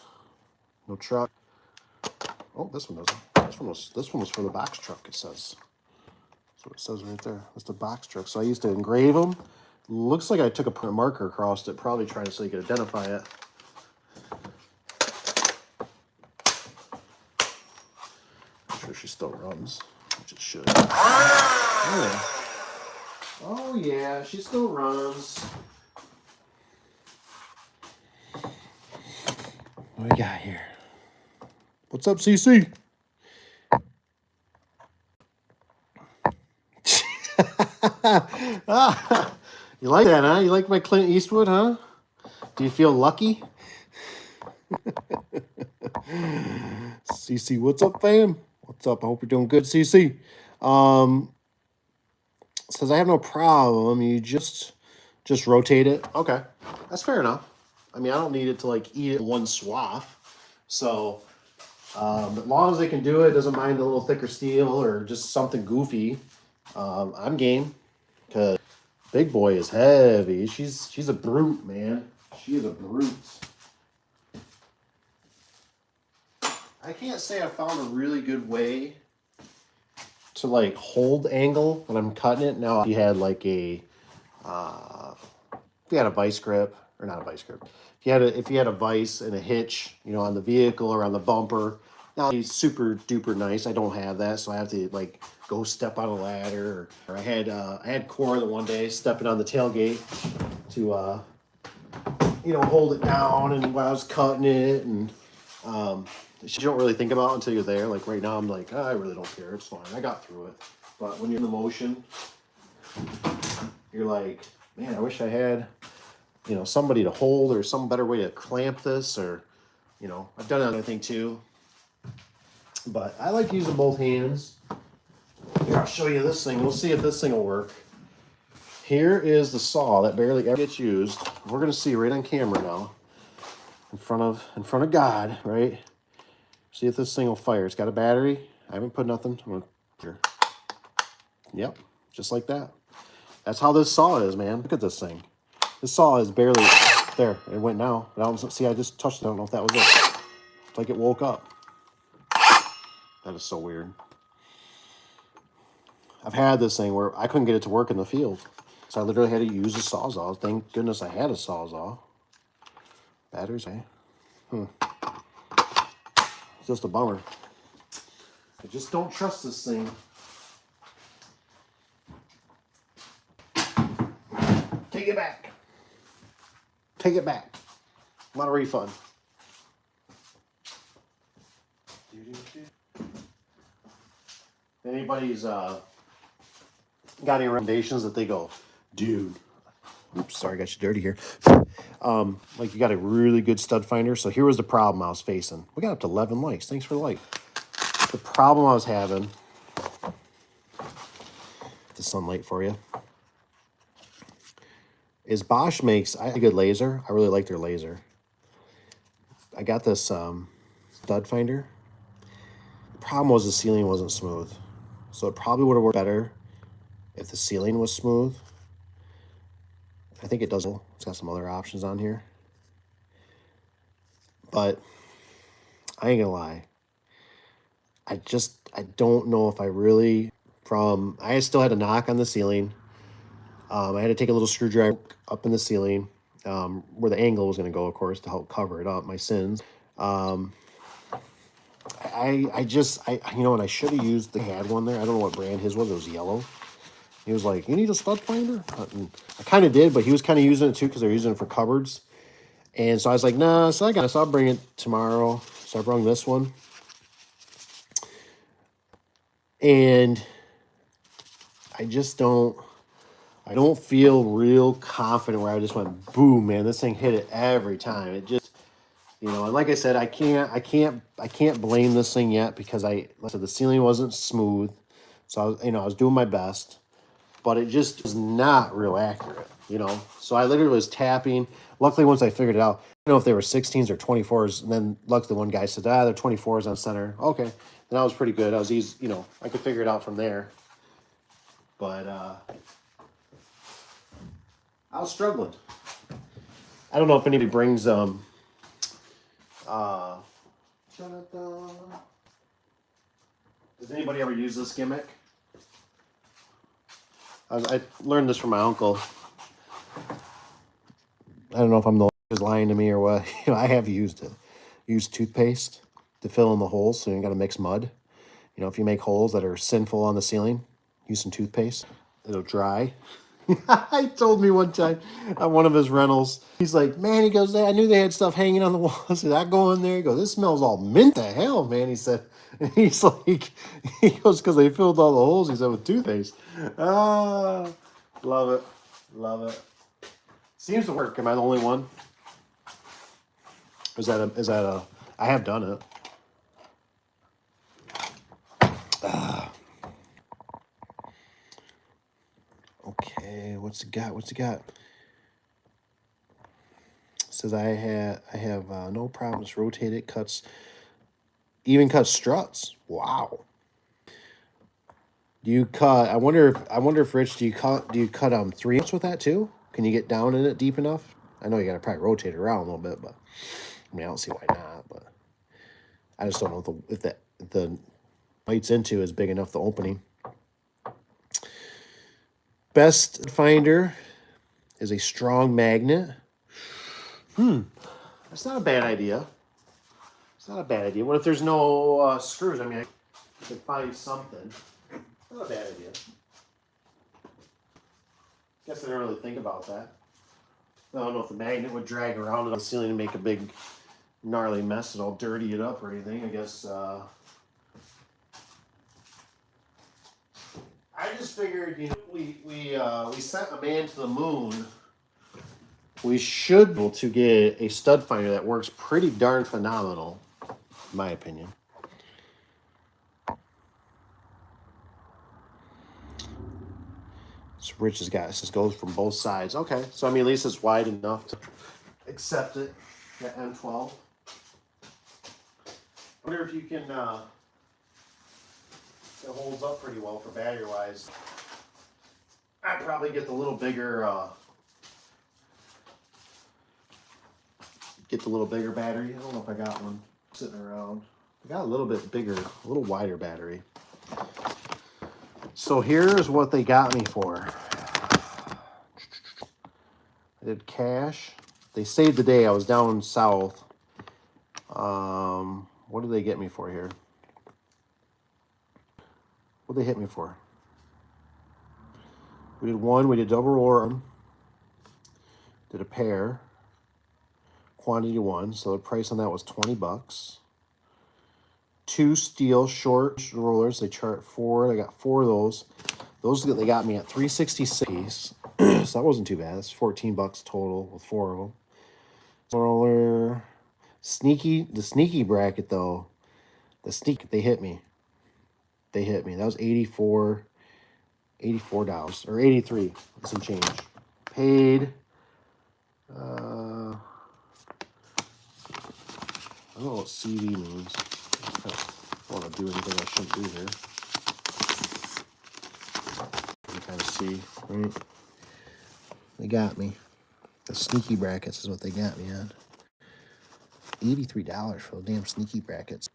No truck. Oh, this one doesn't. This one was for the box truck. It says. That's what it says right there. That's the box truck. So I used to engrave them. Looks like I took a marker across it, probably trying to so you could identify it. I'm sure she still runs, which it should. Oh yeah, she still runs. What we got here? What's up, CC? You like that, huh? You like my Clint Eastwood, huh? Do you feel lucky? CC, what's up, fam? What's up? I hope you're doing good, CC. Says I have no problem. You just rotate it. Okay, that's fair enough. I mean, I don't need it to like eat it in one swath. So, as long as they can do it, doesn't mind a little thicker steel or just something goofy. I'm game, because big boy is heavy. She's a brute, man. She is a brute. I can't say I found a really good way to like hold angle when I'm cutting it. Now, if you had like a, if you had a vice grip, or not a vice grip, if you had a vice and a hitch, you know, on the vehicle or on the bumper, now it's super duper nice. I don't have that, so I have to like go step on a ladder. Or I had Cora the one day stepping on the tailgate to you know, hold it down, and while I was cutting it, and you don't really think about it until you're there. Like right now, I'm like, oh, I really don't care. It's fine. I got through it. But when you're in the motion, you're like, man, I wish I had, you know, somebody to hold or some better way to clamp this, or, you know, I've done other thing too. But I like using both hands. Here, I'll show you this thing. We'll see if this thing will work. Here is the saw that barely ever gets used. We're gonna see right on camera now, in front of God, right? See if this thing will fire. It's got a battery. I haven't put nothing. I'm gonna here. Yep, just like that. That's how this saw is, man. Look at this thing. This saw is barely there. It went now. I don't see. I just touched it. I don't know if that was it. It's like it woke up. That is so weird. I've had this thing where I couldn't get it to work in the field. So I literally had to use a Sawzall. Thank goodness I had a Sawzall. Batteries, eh? It's just a bummer. I just don't trust this thing. Take it back. Take it back. I want a refund. Anybody's got any recommendations that they go, dude, oops, sorry, I got you dirty here. Like, you got a really good stud finder. So here was the problem I was facing. We got up to 11 likes. Thanks for the like. The problem I was having, the sunlight for you, is Bosch makes a good laser. I really like their laser. I got this stud finder. The problem was the sealing wasn't smooth. So it probably would have worked better if the sealing was smooth. I think it does. It's got some other options on here. But I ain't gonna lie. I don't know if I really, I still had a knock on the ceiling. I had to take a little screwdriver up in the ceiling, where the angle was going to go, of course, to help cover it up, my sins. You know, and I should have used the had one there. I don't know what brand his was. It was yellow. He was like, you need a stud finder? And I kind of did, but he was kind of using it too because they're using it for cupboards. And so I was like, nah, so I'll bring it tomorrow. So I brought this one. And I don't feel real confident where I just went, boom, man, this thing hit it every time. It just, you know, and like I said, I can't blame this thing yet because like I said, the ceiling wasn't smooth. So I was doing my best, but it just was not real accurate, you know? So I literally was tapping. Luckily, once I figured it out, I don't know if they were 16s or 24s. And then luckily one guy said, they're 24s on center. Okay. Then I was pretty good. I was easy, you know, I could figure it out from there. But I was struggling. I don't know if anybody brings does anybody ever use this gimmick? I learned this from my uncle. I don't know if I'm the one who's lying to me or what. You know, I have used it. Used toothpaste to fill in the holes, so you got to mix mud. You know, if you make holes that are sinful on the ceiling, use some toothpaste. It'll dry. He told me one time at one of his rentals, he's like, man, he goes, I knew they had stuff hanging on the wall. I said, I go in there. He goes, this smells all mint to hell, man. He said, and he's like, he goes, because they filled all the holes, he said, with toothpaste. Ah, love it. Love it. Seems to work. Am I the only one? Is that a, I have done it. Okay, what's it got? What's it got? It says I have no problems. Rotate it, cuts, even cuts struts. Wow. Do you cut? I wonder if Rich, do you cut 3/8 with that too? Can you get down in it deep enough? I know you got to probably rotate it around a little bit, but I mean I don't see why not. But I just don't know if the bites into is big enough, the opening. Best finder is a strong magnet. That's not a bad idea. It's not a bad idea. What if there's no screws? I mean, I could find something. Not a bad idea. Guess I didn't really think about that. I don't know if the magnet would drag around on the ceiling and make a big gnarly mess and all dirty it up or anything. I guess I just figured, you know, we sent a man to the moon. We should be able to get a stud finder that works pretty darn phenomenal, in my opinion. So Rich has got this goes from both sides. Okay, so I mean at least it's wide enough to accept it. That M12. I wonder if you can. It holds up pretty well for battery wise. I'd probably get the little bigger. Get the little bigger battery. I don't know if I got one sitting around. I got a little bit bigger, a little wider battery. So here's what they got me for. I did cash. They saved the day. I was down south. What did they get me for here? What did they hit me for? We did one. We did double roller. Did a pair. Quantity one. So the price on that was $20. 2 steel short rollers. They chart 4. They got 4 of those. Those they got me at $366. So that wasn't too bad. That's $14 total with 4 of them. Roller, the sneaky bracket though. They hit me. They hit me. That was $84 or 83 some change. Paid. I don't know what CV means. I don't want to do anything I shouldn't do here. You kind of see, right? They got me. The sneaky brackets is what they got me on. $83 for the damn sneaky brackets.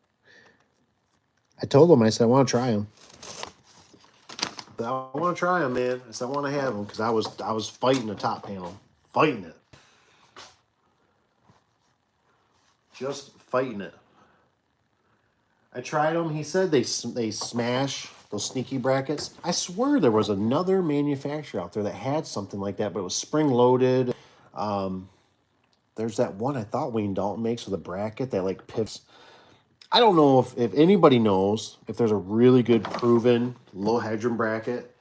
I told them, I said, I want to try them. But I want to try them, man. I said, I want to have them because I was fighting the top panel. Fighting it. Just fighting it. I tried them. He said they smash those sneaky brackets. I swear there was another manufacturer out there that had something like that, but it was spring-loaded. There's that one I thought Wayne Dalton makes with a bracket that like pivots. I don't know if anybody knows if there's a really good proven low headroom bracket.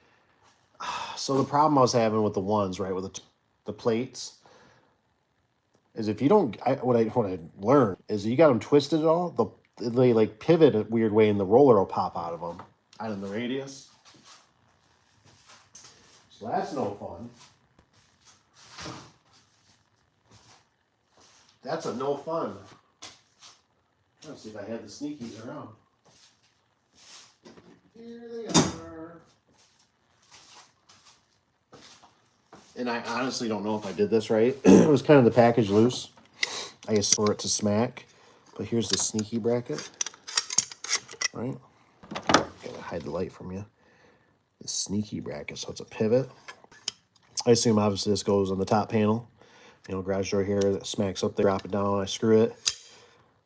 So the problem I was having with the ones, right, with the plates, is if you don't, what I learned is you got them twisted at all, they like pivot a weird way and the roller will pop out of them, out of the radius. So that's no fun. That's a no fun. Let's see if I had the sneakies around. Here they are. And I honestly don't know if I did this right. It was kind of the package loose. I just saw it to smack. But here's the sneaky bracket. Right? Gotta hide the light from you. The sneaky bracket. So it's a pivot. I assume obviously this goes on the top panel. You know, garage door here that smacks up there, drop it down, I screw it.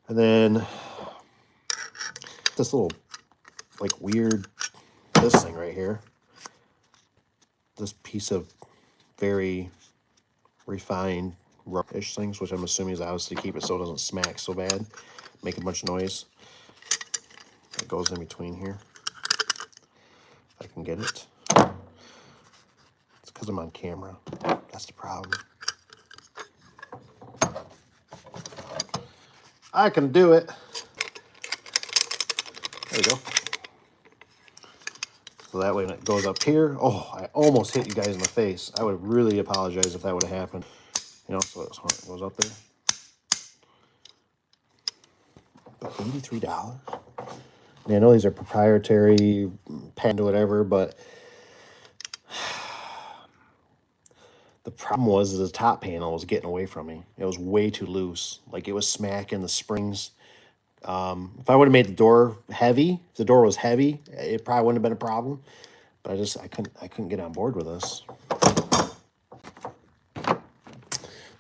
And then this little, like, weird, this thing right here. This piece of very refined rubbish things, which I'm assuming is obviously to keep it so it doesn't smack so bad, make a bunch of noise. It goes in between here. If I can get it. It's because I'm on camera. That's the problem. I can do it. There you go. So that way when it goes up here, oh, I almost hit you guys in the face. I would really apologize if that would have happened. You know, so it goes up there. But $83? I mean, I know these are proprietary, patent or whatever, but the problem was the top panel was getting away from me. It was way too loose. Like, it was smacking the springs. If I would have made the door heavy, if the door was heavy, it probably wouldn't have been a problem. But I couldn't get on board with this.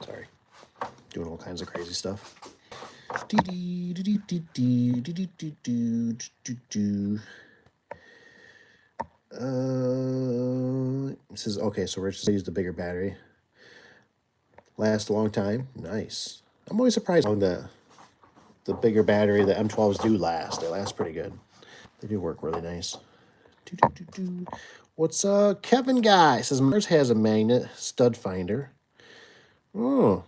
Sorry. Doing all kinds of crazy stuff. It says, okay, so we're just use the bigger battery. Last a long time. Nice. I'm always surprised how the bigger battery, the M12s do last. They last pretty good. They do work really nice. What's Kevin Guy says Mars has a magnet stud finder. Oh.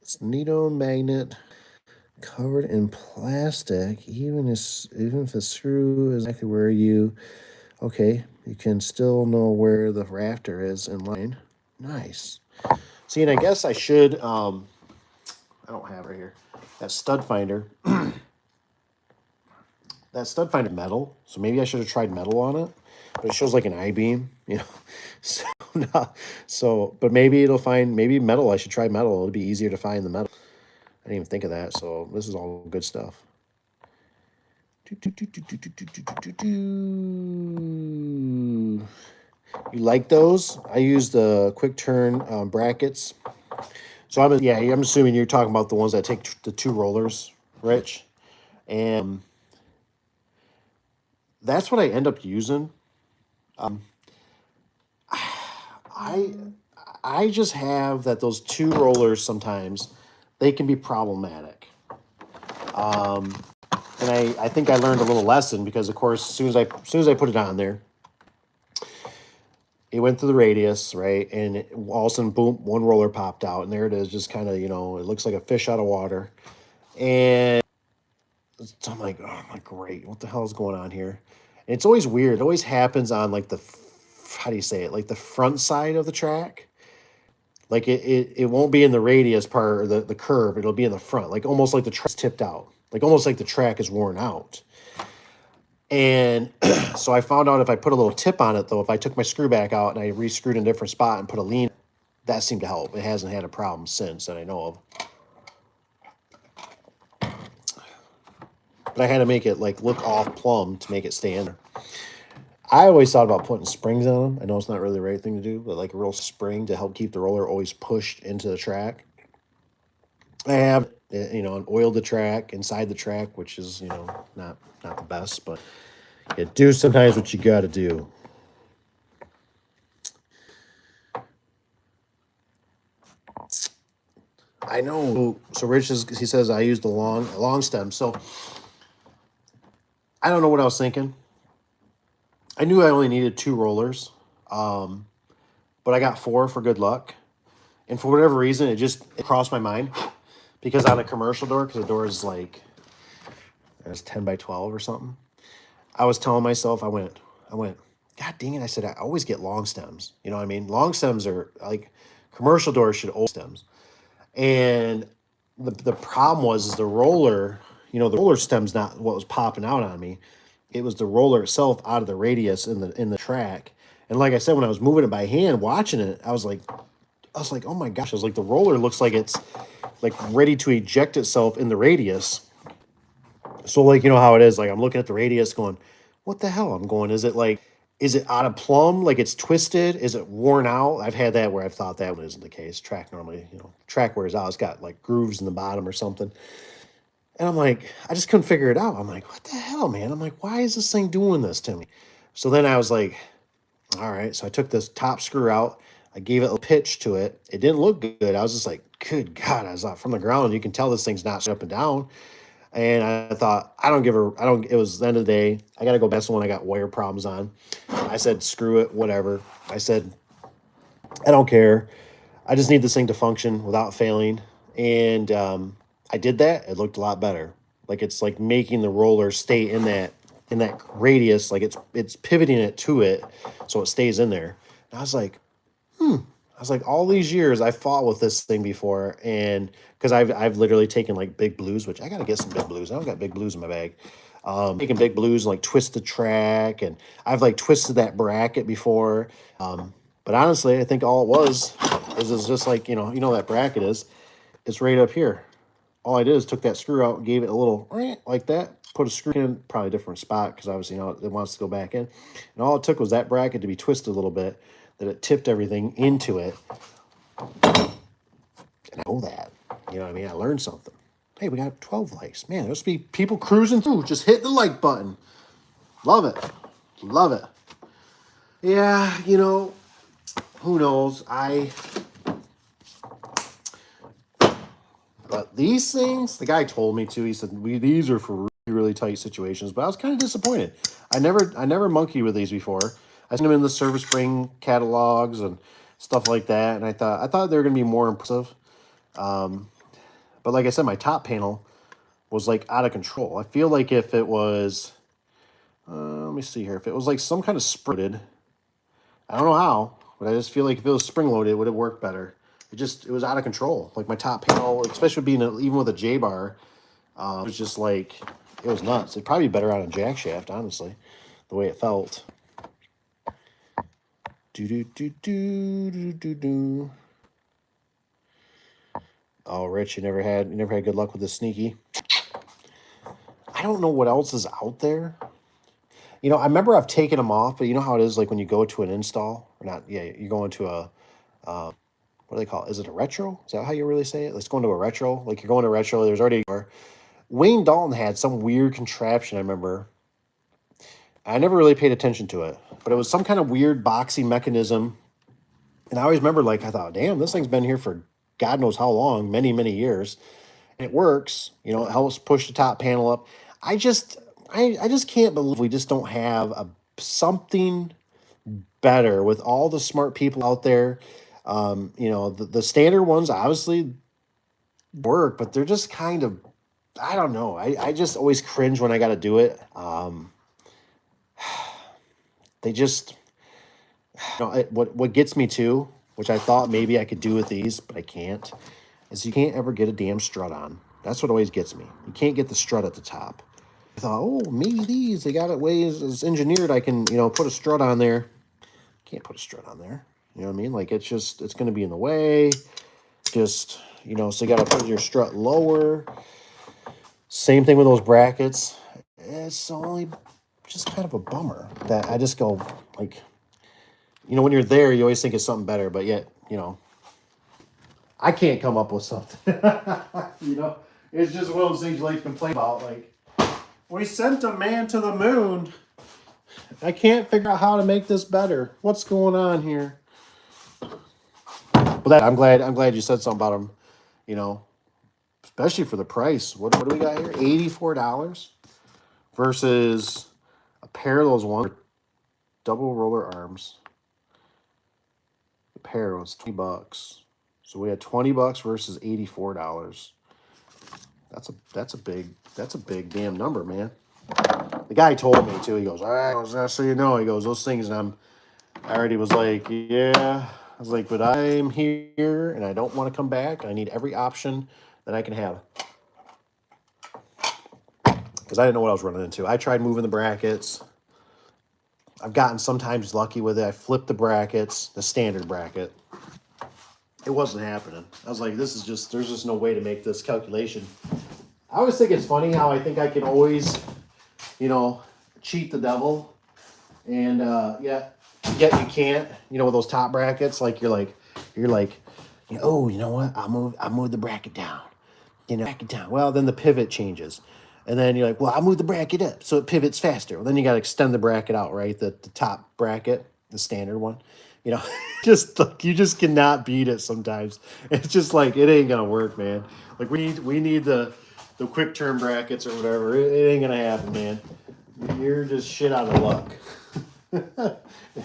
It's neato magnet covered in plastic, even if the screw is exactly where you you can still know where the rafter is in line. Nice. See, and I guess I should I don't have it here. That stud finder. That stud finder metal, so maybe I should have tried metal on it. But it shows like an I-beam, you know. But maybe it'll find metal. I should try metal. It'll be easier to find the metal. I didn't even think of that. So this is all good stuff. You like those? I use the quick turn brackets. So I'm assuming you're talking about the ones that take the two rollers, Rich, and that's what I end up using. I just have that those two rollers sometimes they can be problematic. And I think I learned a little lesson because of course as soon as I put it on there, it went through the radius, right? And all of a sudden, boom, one roller popped out, and there it is, just kind of, it looks like a fish out of water. And so I'm like, great, what the hell is going on here? And it's always weird. It always happens on like how do you say it? Like the front side of the track. Like it won't be in the radius part or the curve. It'll be in the front, like almost like the track's tipped out, like almost like the track is worn out. And so I found out if I put a little tip on it, though, if I took my screw back out and I re-screwed in a different spot and put a lean, that seemed to help. It hasn't had a problem since that I know of. But I had to make it like look off plumb to make it stay in there. I always thought about putting springs on them. I know it's not really the right thing to do, but like a real spring to help keep the roller always pushed into the track. I have, and oiled the track inside the track, which is, not the best, but you do sometimes what you got to do. I know. So Rich he says I used a long stem. So I don't know what I was thinking. I knew I only needed two rollers, but I got four for good luck. And for whatever reason, it crossed my mind because on a commercial door, because the door is like, it's 10 by 12 or something. I was telling myself, I went, God dang it. I said, I always get long stems. You know what I mean? Long stems are like commercial doors should old stems. And the problem was the roller, the roller stem's not what was popping out on me. It was the roller itself out of the radius in the track. And like I said, when I was moving it by hand, watching it, I was like, oh my gosh. I was like, the roller looks like it's like ready to eject itself in the radius. So like, how it is, like I'm looking at the radius going, what the hell? I'm going, is it out of plumb? Like it's twisted? Is it worn out? I've had that where I've thought that one isn't the case. Track normally, track wears out. It's got like grooves in the bottom or something. And I'm like, I just couldn't figure it out. I'm like, what the hell, man? I'm like, why is this thing doing this to me? So then I was like, all right. So I took this top screw out. I gave it a pitch to it. It didn't look good. I was just like, good God. I was like, from the ground, you can tell this thing's not up and down. And I thought, it was the end of the day. I got to go back to the one I got wire problems on. I said, screw it, whatever. I said, I don't care. I just need this thing to function without failing. And I did that. It looked a lot better. Like it's like making the roller stay in that radius. Like it's pivoting it to it so it stays in there. And I was like, all these years I fought with this thing before, and because I've literally taken like big blues, which I gotta get some big blues. I don't got big blues in my bag. Taking big blues and like twist the track, and I've like twisted that bracket before. But honestly, I think all it was is just like that bracket is. It's right up here. All I did is took that screw out and gave it a little like that, put a screw in, probably a different spot because obviously, it wants to go back in. And all it took was that bracket to be twisted a little bit, that it tipped everything into it. And I know that. You know what I mean? I learned something. Hey, we got 12 likes. Man, there's be people cruising through. Just hit the like button. Love it. Love it. Yeah, who knows? But these things, the guy told me to. He said these are for really, really tight situations. But I was kind of disappointed. I never monkeyed with these before. I seen them in the Service Spring catalogs and stuff like that, and I thought they were gonna be more impressive. But like I said, my top panel was like out of control. I feel like if it was, let me see here, if it was like some kind of sprinted, I don't know how, but I just feel like if it was spring loaded, it would have worked better. It was out of control. Like my top panel, especially being even with a J bar, it was just like, it was nuts. It'd probably be better on a jack shaft, honestly, the way it felt. Do do do do do do do. Oh, Rich, you never had good luck with the sneaky. I don't know what else is out there. I remember I've taken them off, but you know how it is, like when you go to an install or not? Yeah, you go into a what do they call it? Is it a retro? Is that how you really say it? Let's go into a retro. Like you're going to a retro. There's already Wayne Dalton had some weird contraption. I remember. I never really paid attention to it, but it was some kind of weird boxy mechanism. And I always remember, like, I thought, damn, this thing's been here for God knows how long, many, many years. And it works. It helps push the top panel up. I just can't believe we just don't have something better with all the smart people out there. The standard ones obviously work, but they're just kind of, I don't know. I just always cringe when I got to do it. They just, what gets me too, which I thought maybe I could do with these, but I can't, is you can't ever get a damn strut on. That's what always gets me. You can't get the strut at the top. I thought, oh, maybe they got it ways as engineered. I can, put a strut on there. Can't put a strut on there. You know what I mean? Like it's going to be in the way. Just, so you got to put your strut lower. Same thing with those brackets. It's only just kind of a bummer that I just go like, when you're there, you always think it's something better, but yet, I can't come up with something. It's just one of those things you like to complain about. Like, we sent a man to the moon. I can't figure out how to make this better. What's going on here? But I'm glad you said something about them. Especially for the price. What do we got here? $84 versus a pair of those one double roller arms. The pair was $20. So we had $20 versus $84. That's a big damn number, man. The guy told me too. He goes, all right, just so you know, he goes, those things, and I already was like, yeah. I was like, but I'm here and I don't want to come back. I need every option that I can have. Because I didn't know what I was running into. I tried moving the brackets. I've gotten sometimes lucky with it. I flipped the brackets, the standard bracket. It wasn't happening. I was like, there's just no way to make this calculation. I always think it's funny how I think I can always, cheat the devil. And yet you can't, with those top brackets, like you're like, oh, you know what? I'll move the bracket down. Bracket down. Well, then the pivot changes. And then you're like, well, I'll move the bracket up so it pivots faster. Well, then you got to extend the bracket out, right? The top bracket, the standard one. Just like you just cannot beat it sometimes. It's just like it ain't gonna work, man. Like we need the quick turn brackets or whatever. It ain't gonna happen, man. You're just shit out of luck. And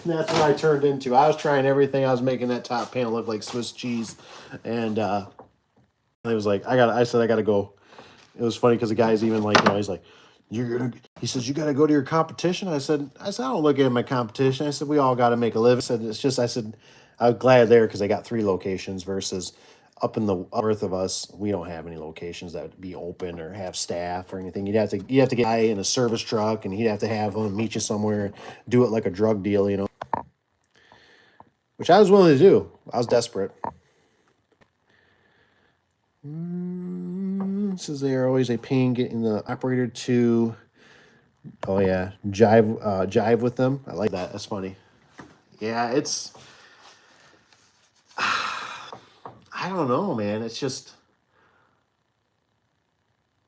that's what I turned into. I was trying everything. I was making that top panel look like Swiss cheese, and it was like I said I gotta go. It was funny because the guy's even like, he's like, he says, you got to go to your competition. I said, I don't look at my competition. I said, we all got to make a living. I said, I was glad there because I got 3 locations versus up in the north of us. We don't have any locations that would be open or have staff or anything. You have to get a guy in a service truck and he'd have to have them meet you somewhere, do it like a drug deal, which I was willing to do. I was desperate. It says they are always a pain getting the operator to, oh yeah, jive with them. I like that. That's funny. Yeah, it's, I don't know, man. It's just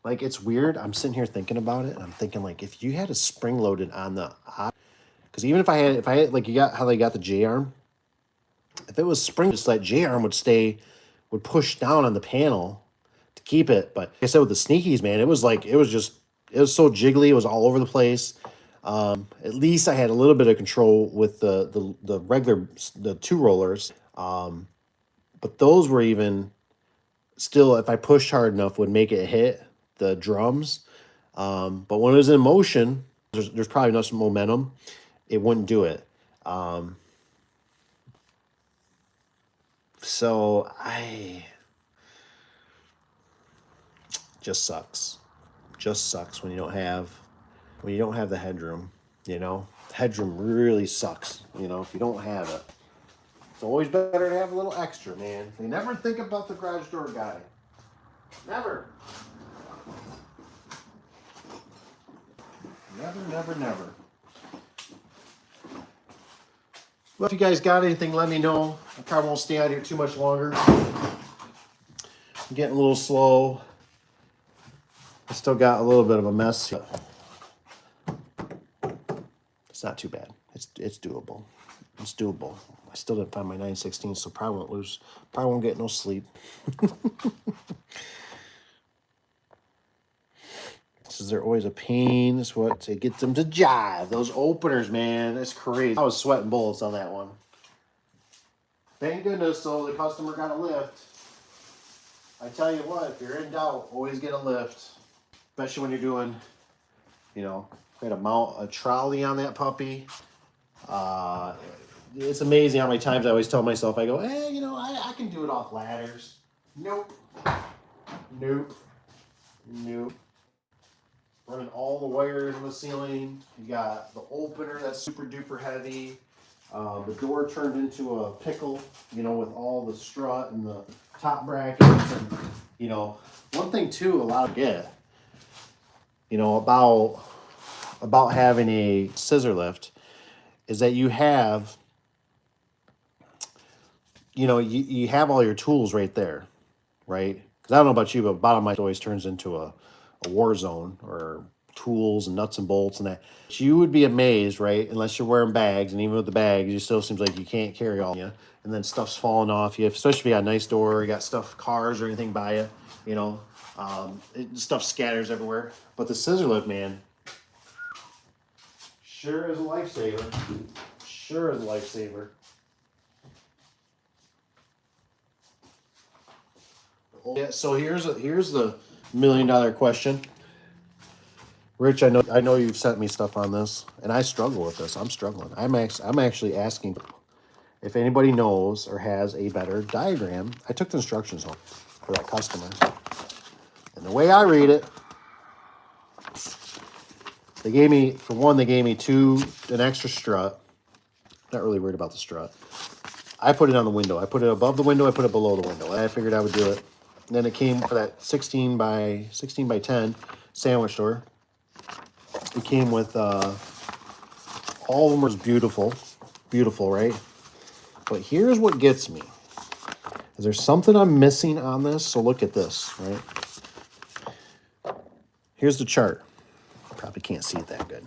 like, it's weird. I'm sitting here thinking about it, and I'm thinking like, if you had a spring loaded on the, because even if I had like, you got how they got the J arm. If it was spring, just that J arm would push down on the panel to keep it. But like I said, with the sneakies, man, it was like, it was so jiggly. It was all over the place. At least I had a little bit of control with the regular, the two rollers. But those were even still, if I pushed hard enough, would make it hit the drums. But when it was in motion, there's probably no momentum. It wouldn't do it. So just sucks. Just sucks when you don't have the headroom. Headroom really sucks. If you don't have it, it's always better to have a little extra, man. They never think about the garage door guy. Never. Never. Well, if you guys got anything, let me know. I probably won't stay out here too much longer. I'm getting a little slow. I still got a little bit of a mess here. It's not too bad. It's doable. It's doable. I still didn't find my 916, so probably won't lose. Probably won't get no sleep. Is there always a pain? That's what it gets them to jive. Those openers, man, that's crazy. I was sweating bullets on that one. Thank goodness, though, the customer got a lift. I tell you what, if you're in doubt, always get a lift, especially when you're doing, got to mount a trolley on that puppy. It's amazing how many times I always tell myself, I go, I can do it off ladders. Nope. Running all the wires in the ceiling. You got the opener that's super duper heavy. The door turned into a pickle, with all the strut and the top brackets. And, one thing too, a lot of get, about having a scissor lift is that you have, you have all your tools right there, right? Because I don't know about you, but bottom line always turns into a war zone, or tools and nuts and bolts and that. You would be amazed, right? Unless you're wearing bags, and even with the bags, it still seems like you can't carry all of you. And then stuff's falling off you, especially if you got a nice door, you got stuff, cars or anything by you, stuff scatters everywhere. But the scissor lift, man, sure is a lifesaver. Sure is a lifesaver. Yeah, so here's the $1 million question. Rich, I know you've sent me stuff on this, and I struggle with this. I'm struggling. I'm actually asking if anybody knows or has a better diagram. I took the instructions home for that customer, and the way I read it, they gave me an extra strut. Not really worried about the strut. I put it on the window. I put it above the window. I put it below the window. I figured I would do it. And then it came for that 16 by 10 sandwich door. It came with all of them was beautiful, right? But here's what gets me: is there something I'm missing on this? So look at this, right? Here's the chart. Probably can't see it that good.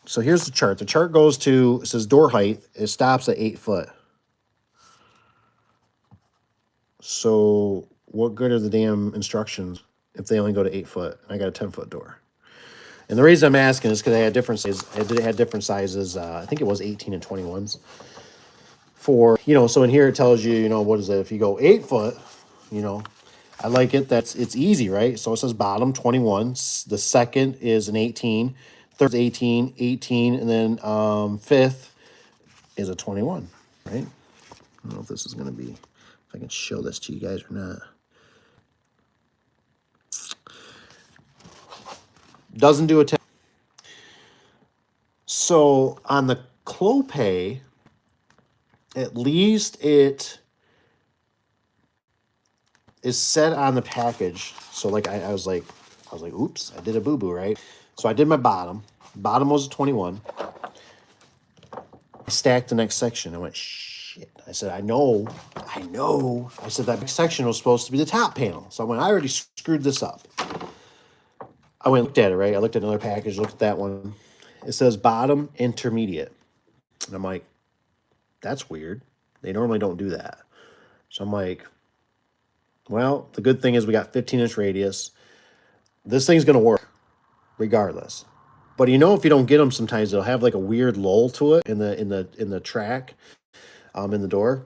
So here's the chart. The chart goes to, it says door height. It stops at 8 foot. So what good are the damn instructions if they only go to 8 foot? And I got a 10-foot door. And the reason I'm asking is because they had different sizes. It had different sizes. I think it was 18 and 21s. For, so in here it tells you, what is it? If you go 8 foot, I like it. It's easy, right? So it says bottom 21. The second is an 18. Third is 18, and then fifth is a 21, right? I don't know if this is going to be, if I can show this to you guys or not. Doesn't do a 10. So on the Clopay, at least it is said on the package. So like I was like, oops, I did a boo-boo, right? So I did my bottom. Bottom was a 21. I stacked the next section. I went, shit. I said, I know. I said that next section was supposed to be the top panel. So I went, I already screwed this up. I went and looked at it, right? I looked at another package, looked at that one. It says bottom intermediate. And I'm like, that's weird. They normally don't do that. So I'm like, well, the good thing is we got 15-inch radius. This thing's going to work regardless. But you know, if you don't get them, sometimes they'll have like a weird lull to it in the track, in the door.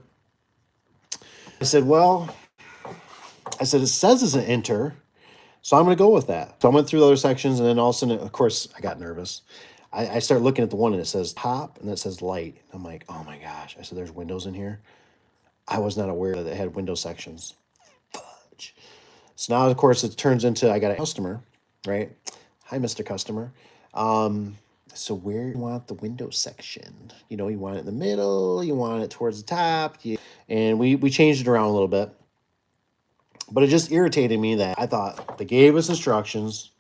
I said, well, it says it's an enter, so I'm going to go with that. So I went through the other sections, and then all of a sudden, of course, I got nervous. I started looking at the one, and it says top, and it says light. I'm like, oh my gosh. I said, there's windows in here. I was not aware that it had window sections. Fudge. So now, of course, it turns into I got a customer, right? Hi, Mr. Customer. So where you want the window section? You know, you want it in the middle, you want it towards the top, and we changed it around a little bit. But it just irritated me that I thought they gave us instructions.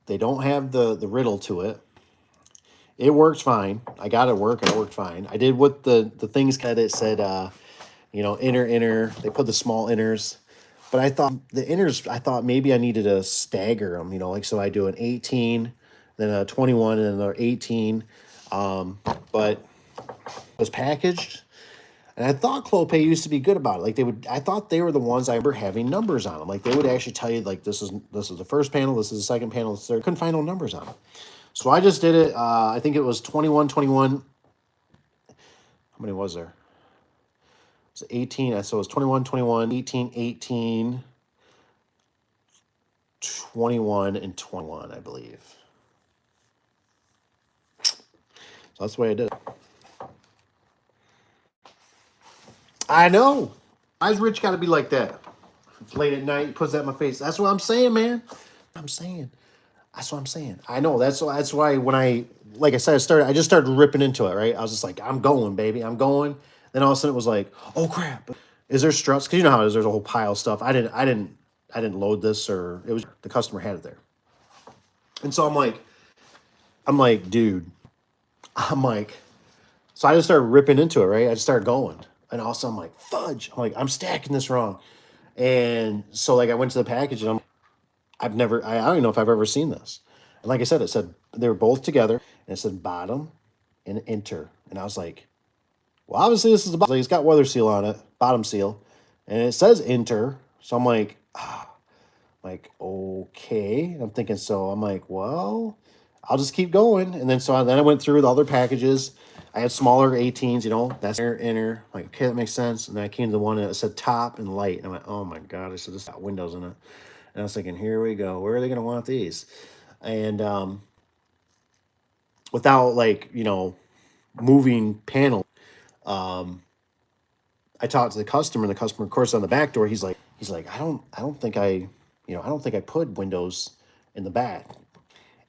They don't have the riddle to it. It works fine. I got it working. It worked fine. I did what the things kind of said, inner. They put the small inners. But I thought the inners, maybe I needed to stagger them, like, so I do an 18, then a 21, and then another 18. But it was packaged. And I thought Clopay used to be good about it. Like I thought they were the ones I remember having numbers on them. Like they would actually tell you, like, this is the first panel, this is the second panel, this is the third. Couldn't find no numbers on them. So I just did it. I think it was 21. How many was there? It was 18. So it was 21, 18, 18, 21, and 21, I believe. So that's the way I did it. I know. Why's Rich got to be like that? It's late at night, he puts that in my face. That's what I'm saying, man. That's what I'm saying. I know. That's why when like I said, I just started ripping into it, right? I was just like, I'm going, baby. I'm going. Then all of a sudden it was like, oh crap. Is there struts? Because you know how it is. There's a whole pile of stuff. I didn't load this, or it was the customer had it there. And so I'm like, dude. So I just started ripping into it, right? I just started going. And all of a sudden I'm like, fudge. I'm stacking this wrong. And so like I went to the package and I don't even know if I've ever seen this. And like I said, it said they were both together and it said bottom and enter. And I was like, well, obviously this is the bottom. It's got weather seal on it, bottom seal. And it says enter. So I'm like, okay. And I'm thinking, so I'm like, well, I'll just keep going. And then I went through the other packages. I had smaller 18s, that's inner. Like, okay, that makes sense. And then I came to the one that said top and light. And I went, oh my God. I said, this got windows in it. And I was thinking, here we go. Where are they going to want these? And without moving panel, I talked to the customer, and the customer, of course, on the back door, he's like, I don't think I put windows in the back.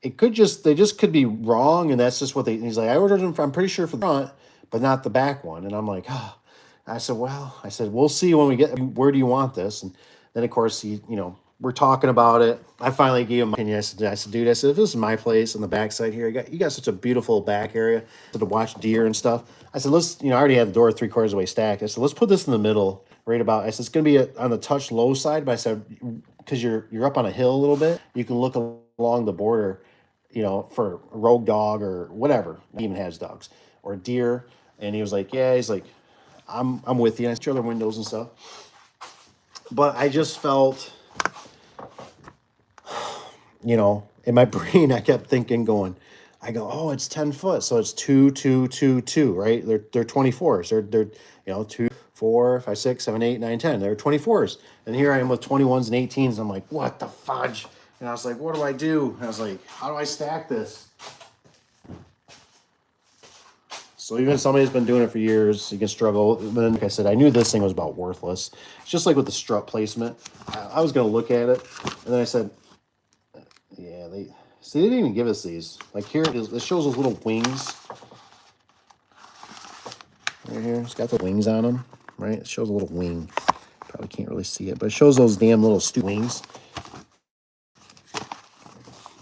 They just could be wrong, and that's just what he's like, I ordered them, I'm pretty sure, for the front, but not the back one. And I'm like, oh. I said, we'll see when we get, where do you want this? And then, of course, we're talking about it. I finally gave him my opinion. I said, dude, if this is my place on the backside here, you got such a beautiful back area to watch deer and stuff. I said, let's, I already had the door 3/4 of the way stacked. I said, let's put this in the middle, right about. I said, it's going to be on the touch low side, but I said, because you're up on a hill a little bit, you can look along the border, for a rogue dog or whatever. He even has dogs or deer. And he was like, yeah, he's like, I'm with you. I saw other windows and stuff. But I just felt, in my brain, I kept thinking, I go, oh, it's 10 foot. So it's 2, 2, 2, 2, right? They're 24s. They're 2, 4, 5, 6, 7, 8, 9, 10. They're 24s. And here I am with 21s and 18s. I'm like, what the fudge? And I was like, what do I do? And I was like, how do I stack this? So even somebody who's been doing it for years, you can struggle. But then, like I said, I knew this thing was about worthless. It's just like with the strut placement. I was going to look at it, and then I said, yeah, they didn't even give us these. Like here it is. It shows those little wings. Right here. It's got the wings on them, right? It shows a little wing. Probably can't really see it, but it shows those damn little wings.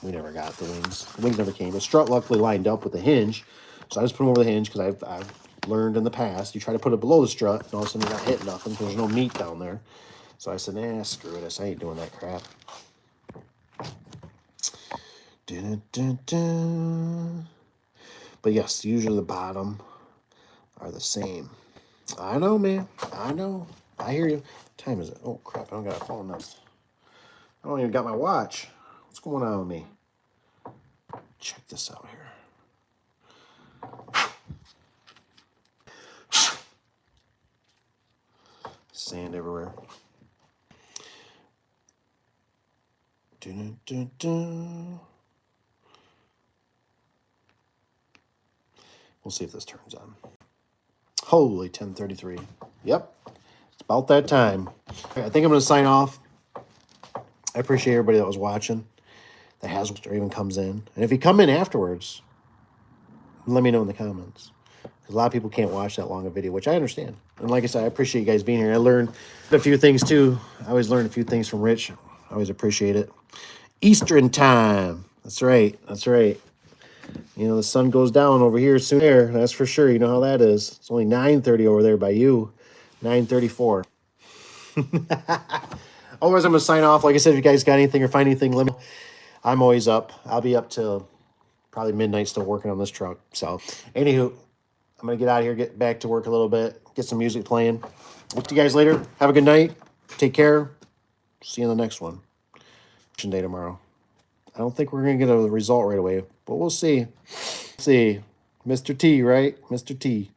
We never got the wings. The wings never came. The strut luckily lined up with the hinge, so I just put them over the hinge because I've learned in the past, you try to put it below the strut, and all of a sudden you're not hitting nothing because there's no meat down there. So I said, nah, screw it. I ain't doing that crap. Dun, dun, dun. But yes, usually the bottom are the same. I know, man. I know. I hear you. What time is it? Oh, crap. I don't got a phone. I don't even got my watch. What's going on with me? Check this out here. Sand everywhere. Dun, dun, dun. We'll see if this turns on. Holy, 10:33. Yep. It's about that time. I think I'm going to sign off. I appreciate everybody that was watching, that has or even comes in. And if you come in afterwards, let me know in the comments. Because a lot of people can't watch that long a video, which I understand. And like I said, I appreciate you guys being here. I learned a few things too. I always learn a few things from Rich. I always appreciate it. Eastern time. That's right. That's right. You know, the sun goes down over here soon there. That's for sure. You know how that is. It's only 9:30 over there by you. 9:34. Otherwise, I'm going to sign off. Like I said, if you guys got anything or find anything, let me know. I'm always up. I'll be up till probably midnight still working on this truck. So, anywho, I'm going to get out of here, get back to work a little bit, get some music playing. Talk to you guys later. Have a good night. Take care. See you in the next one. Election day tomorrow. I don't think we're going to get a result right away, but we'll see. See. Mr. T, right? Mr. T.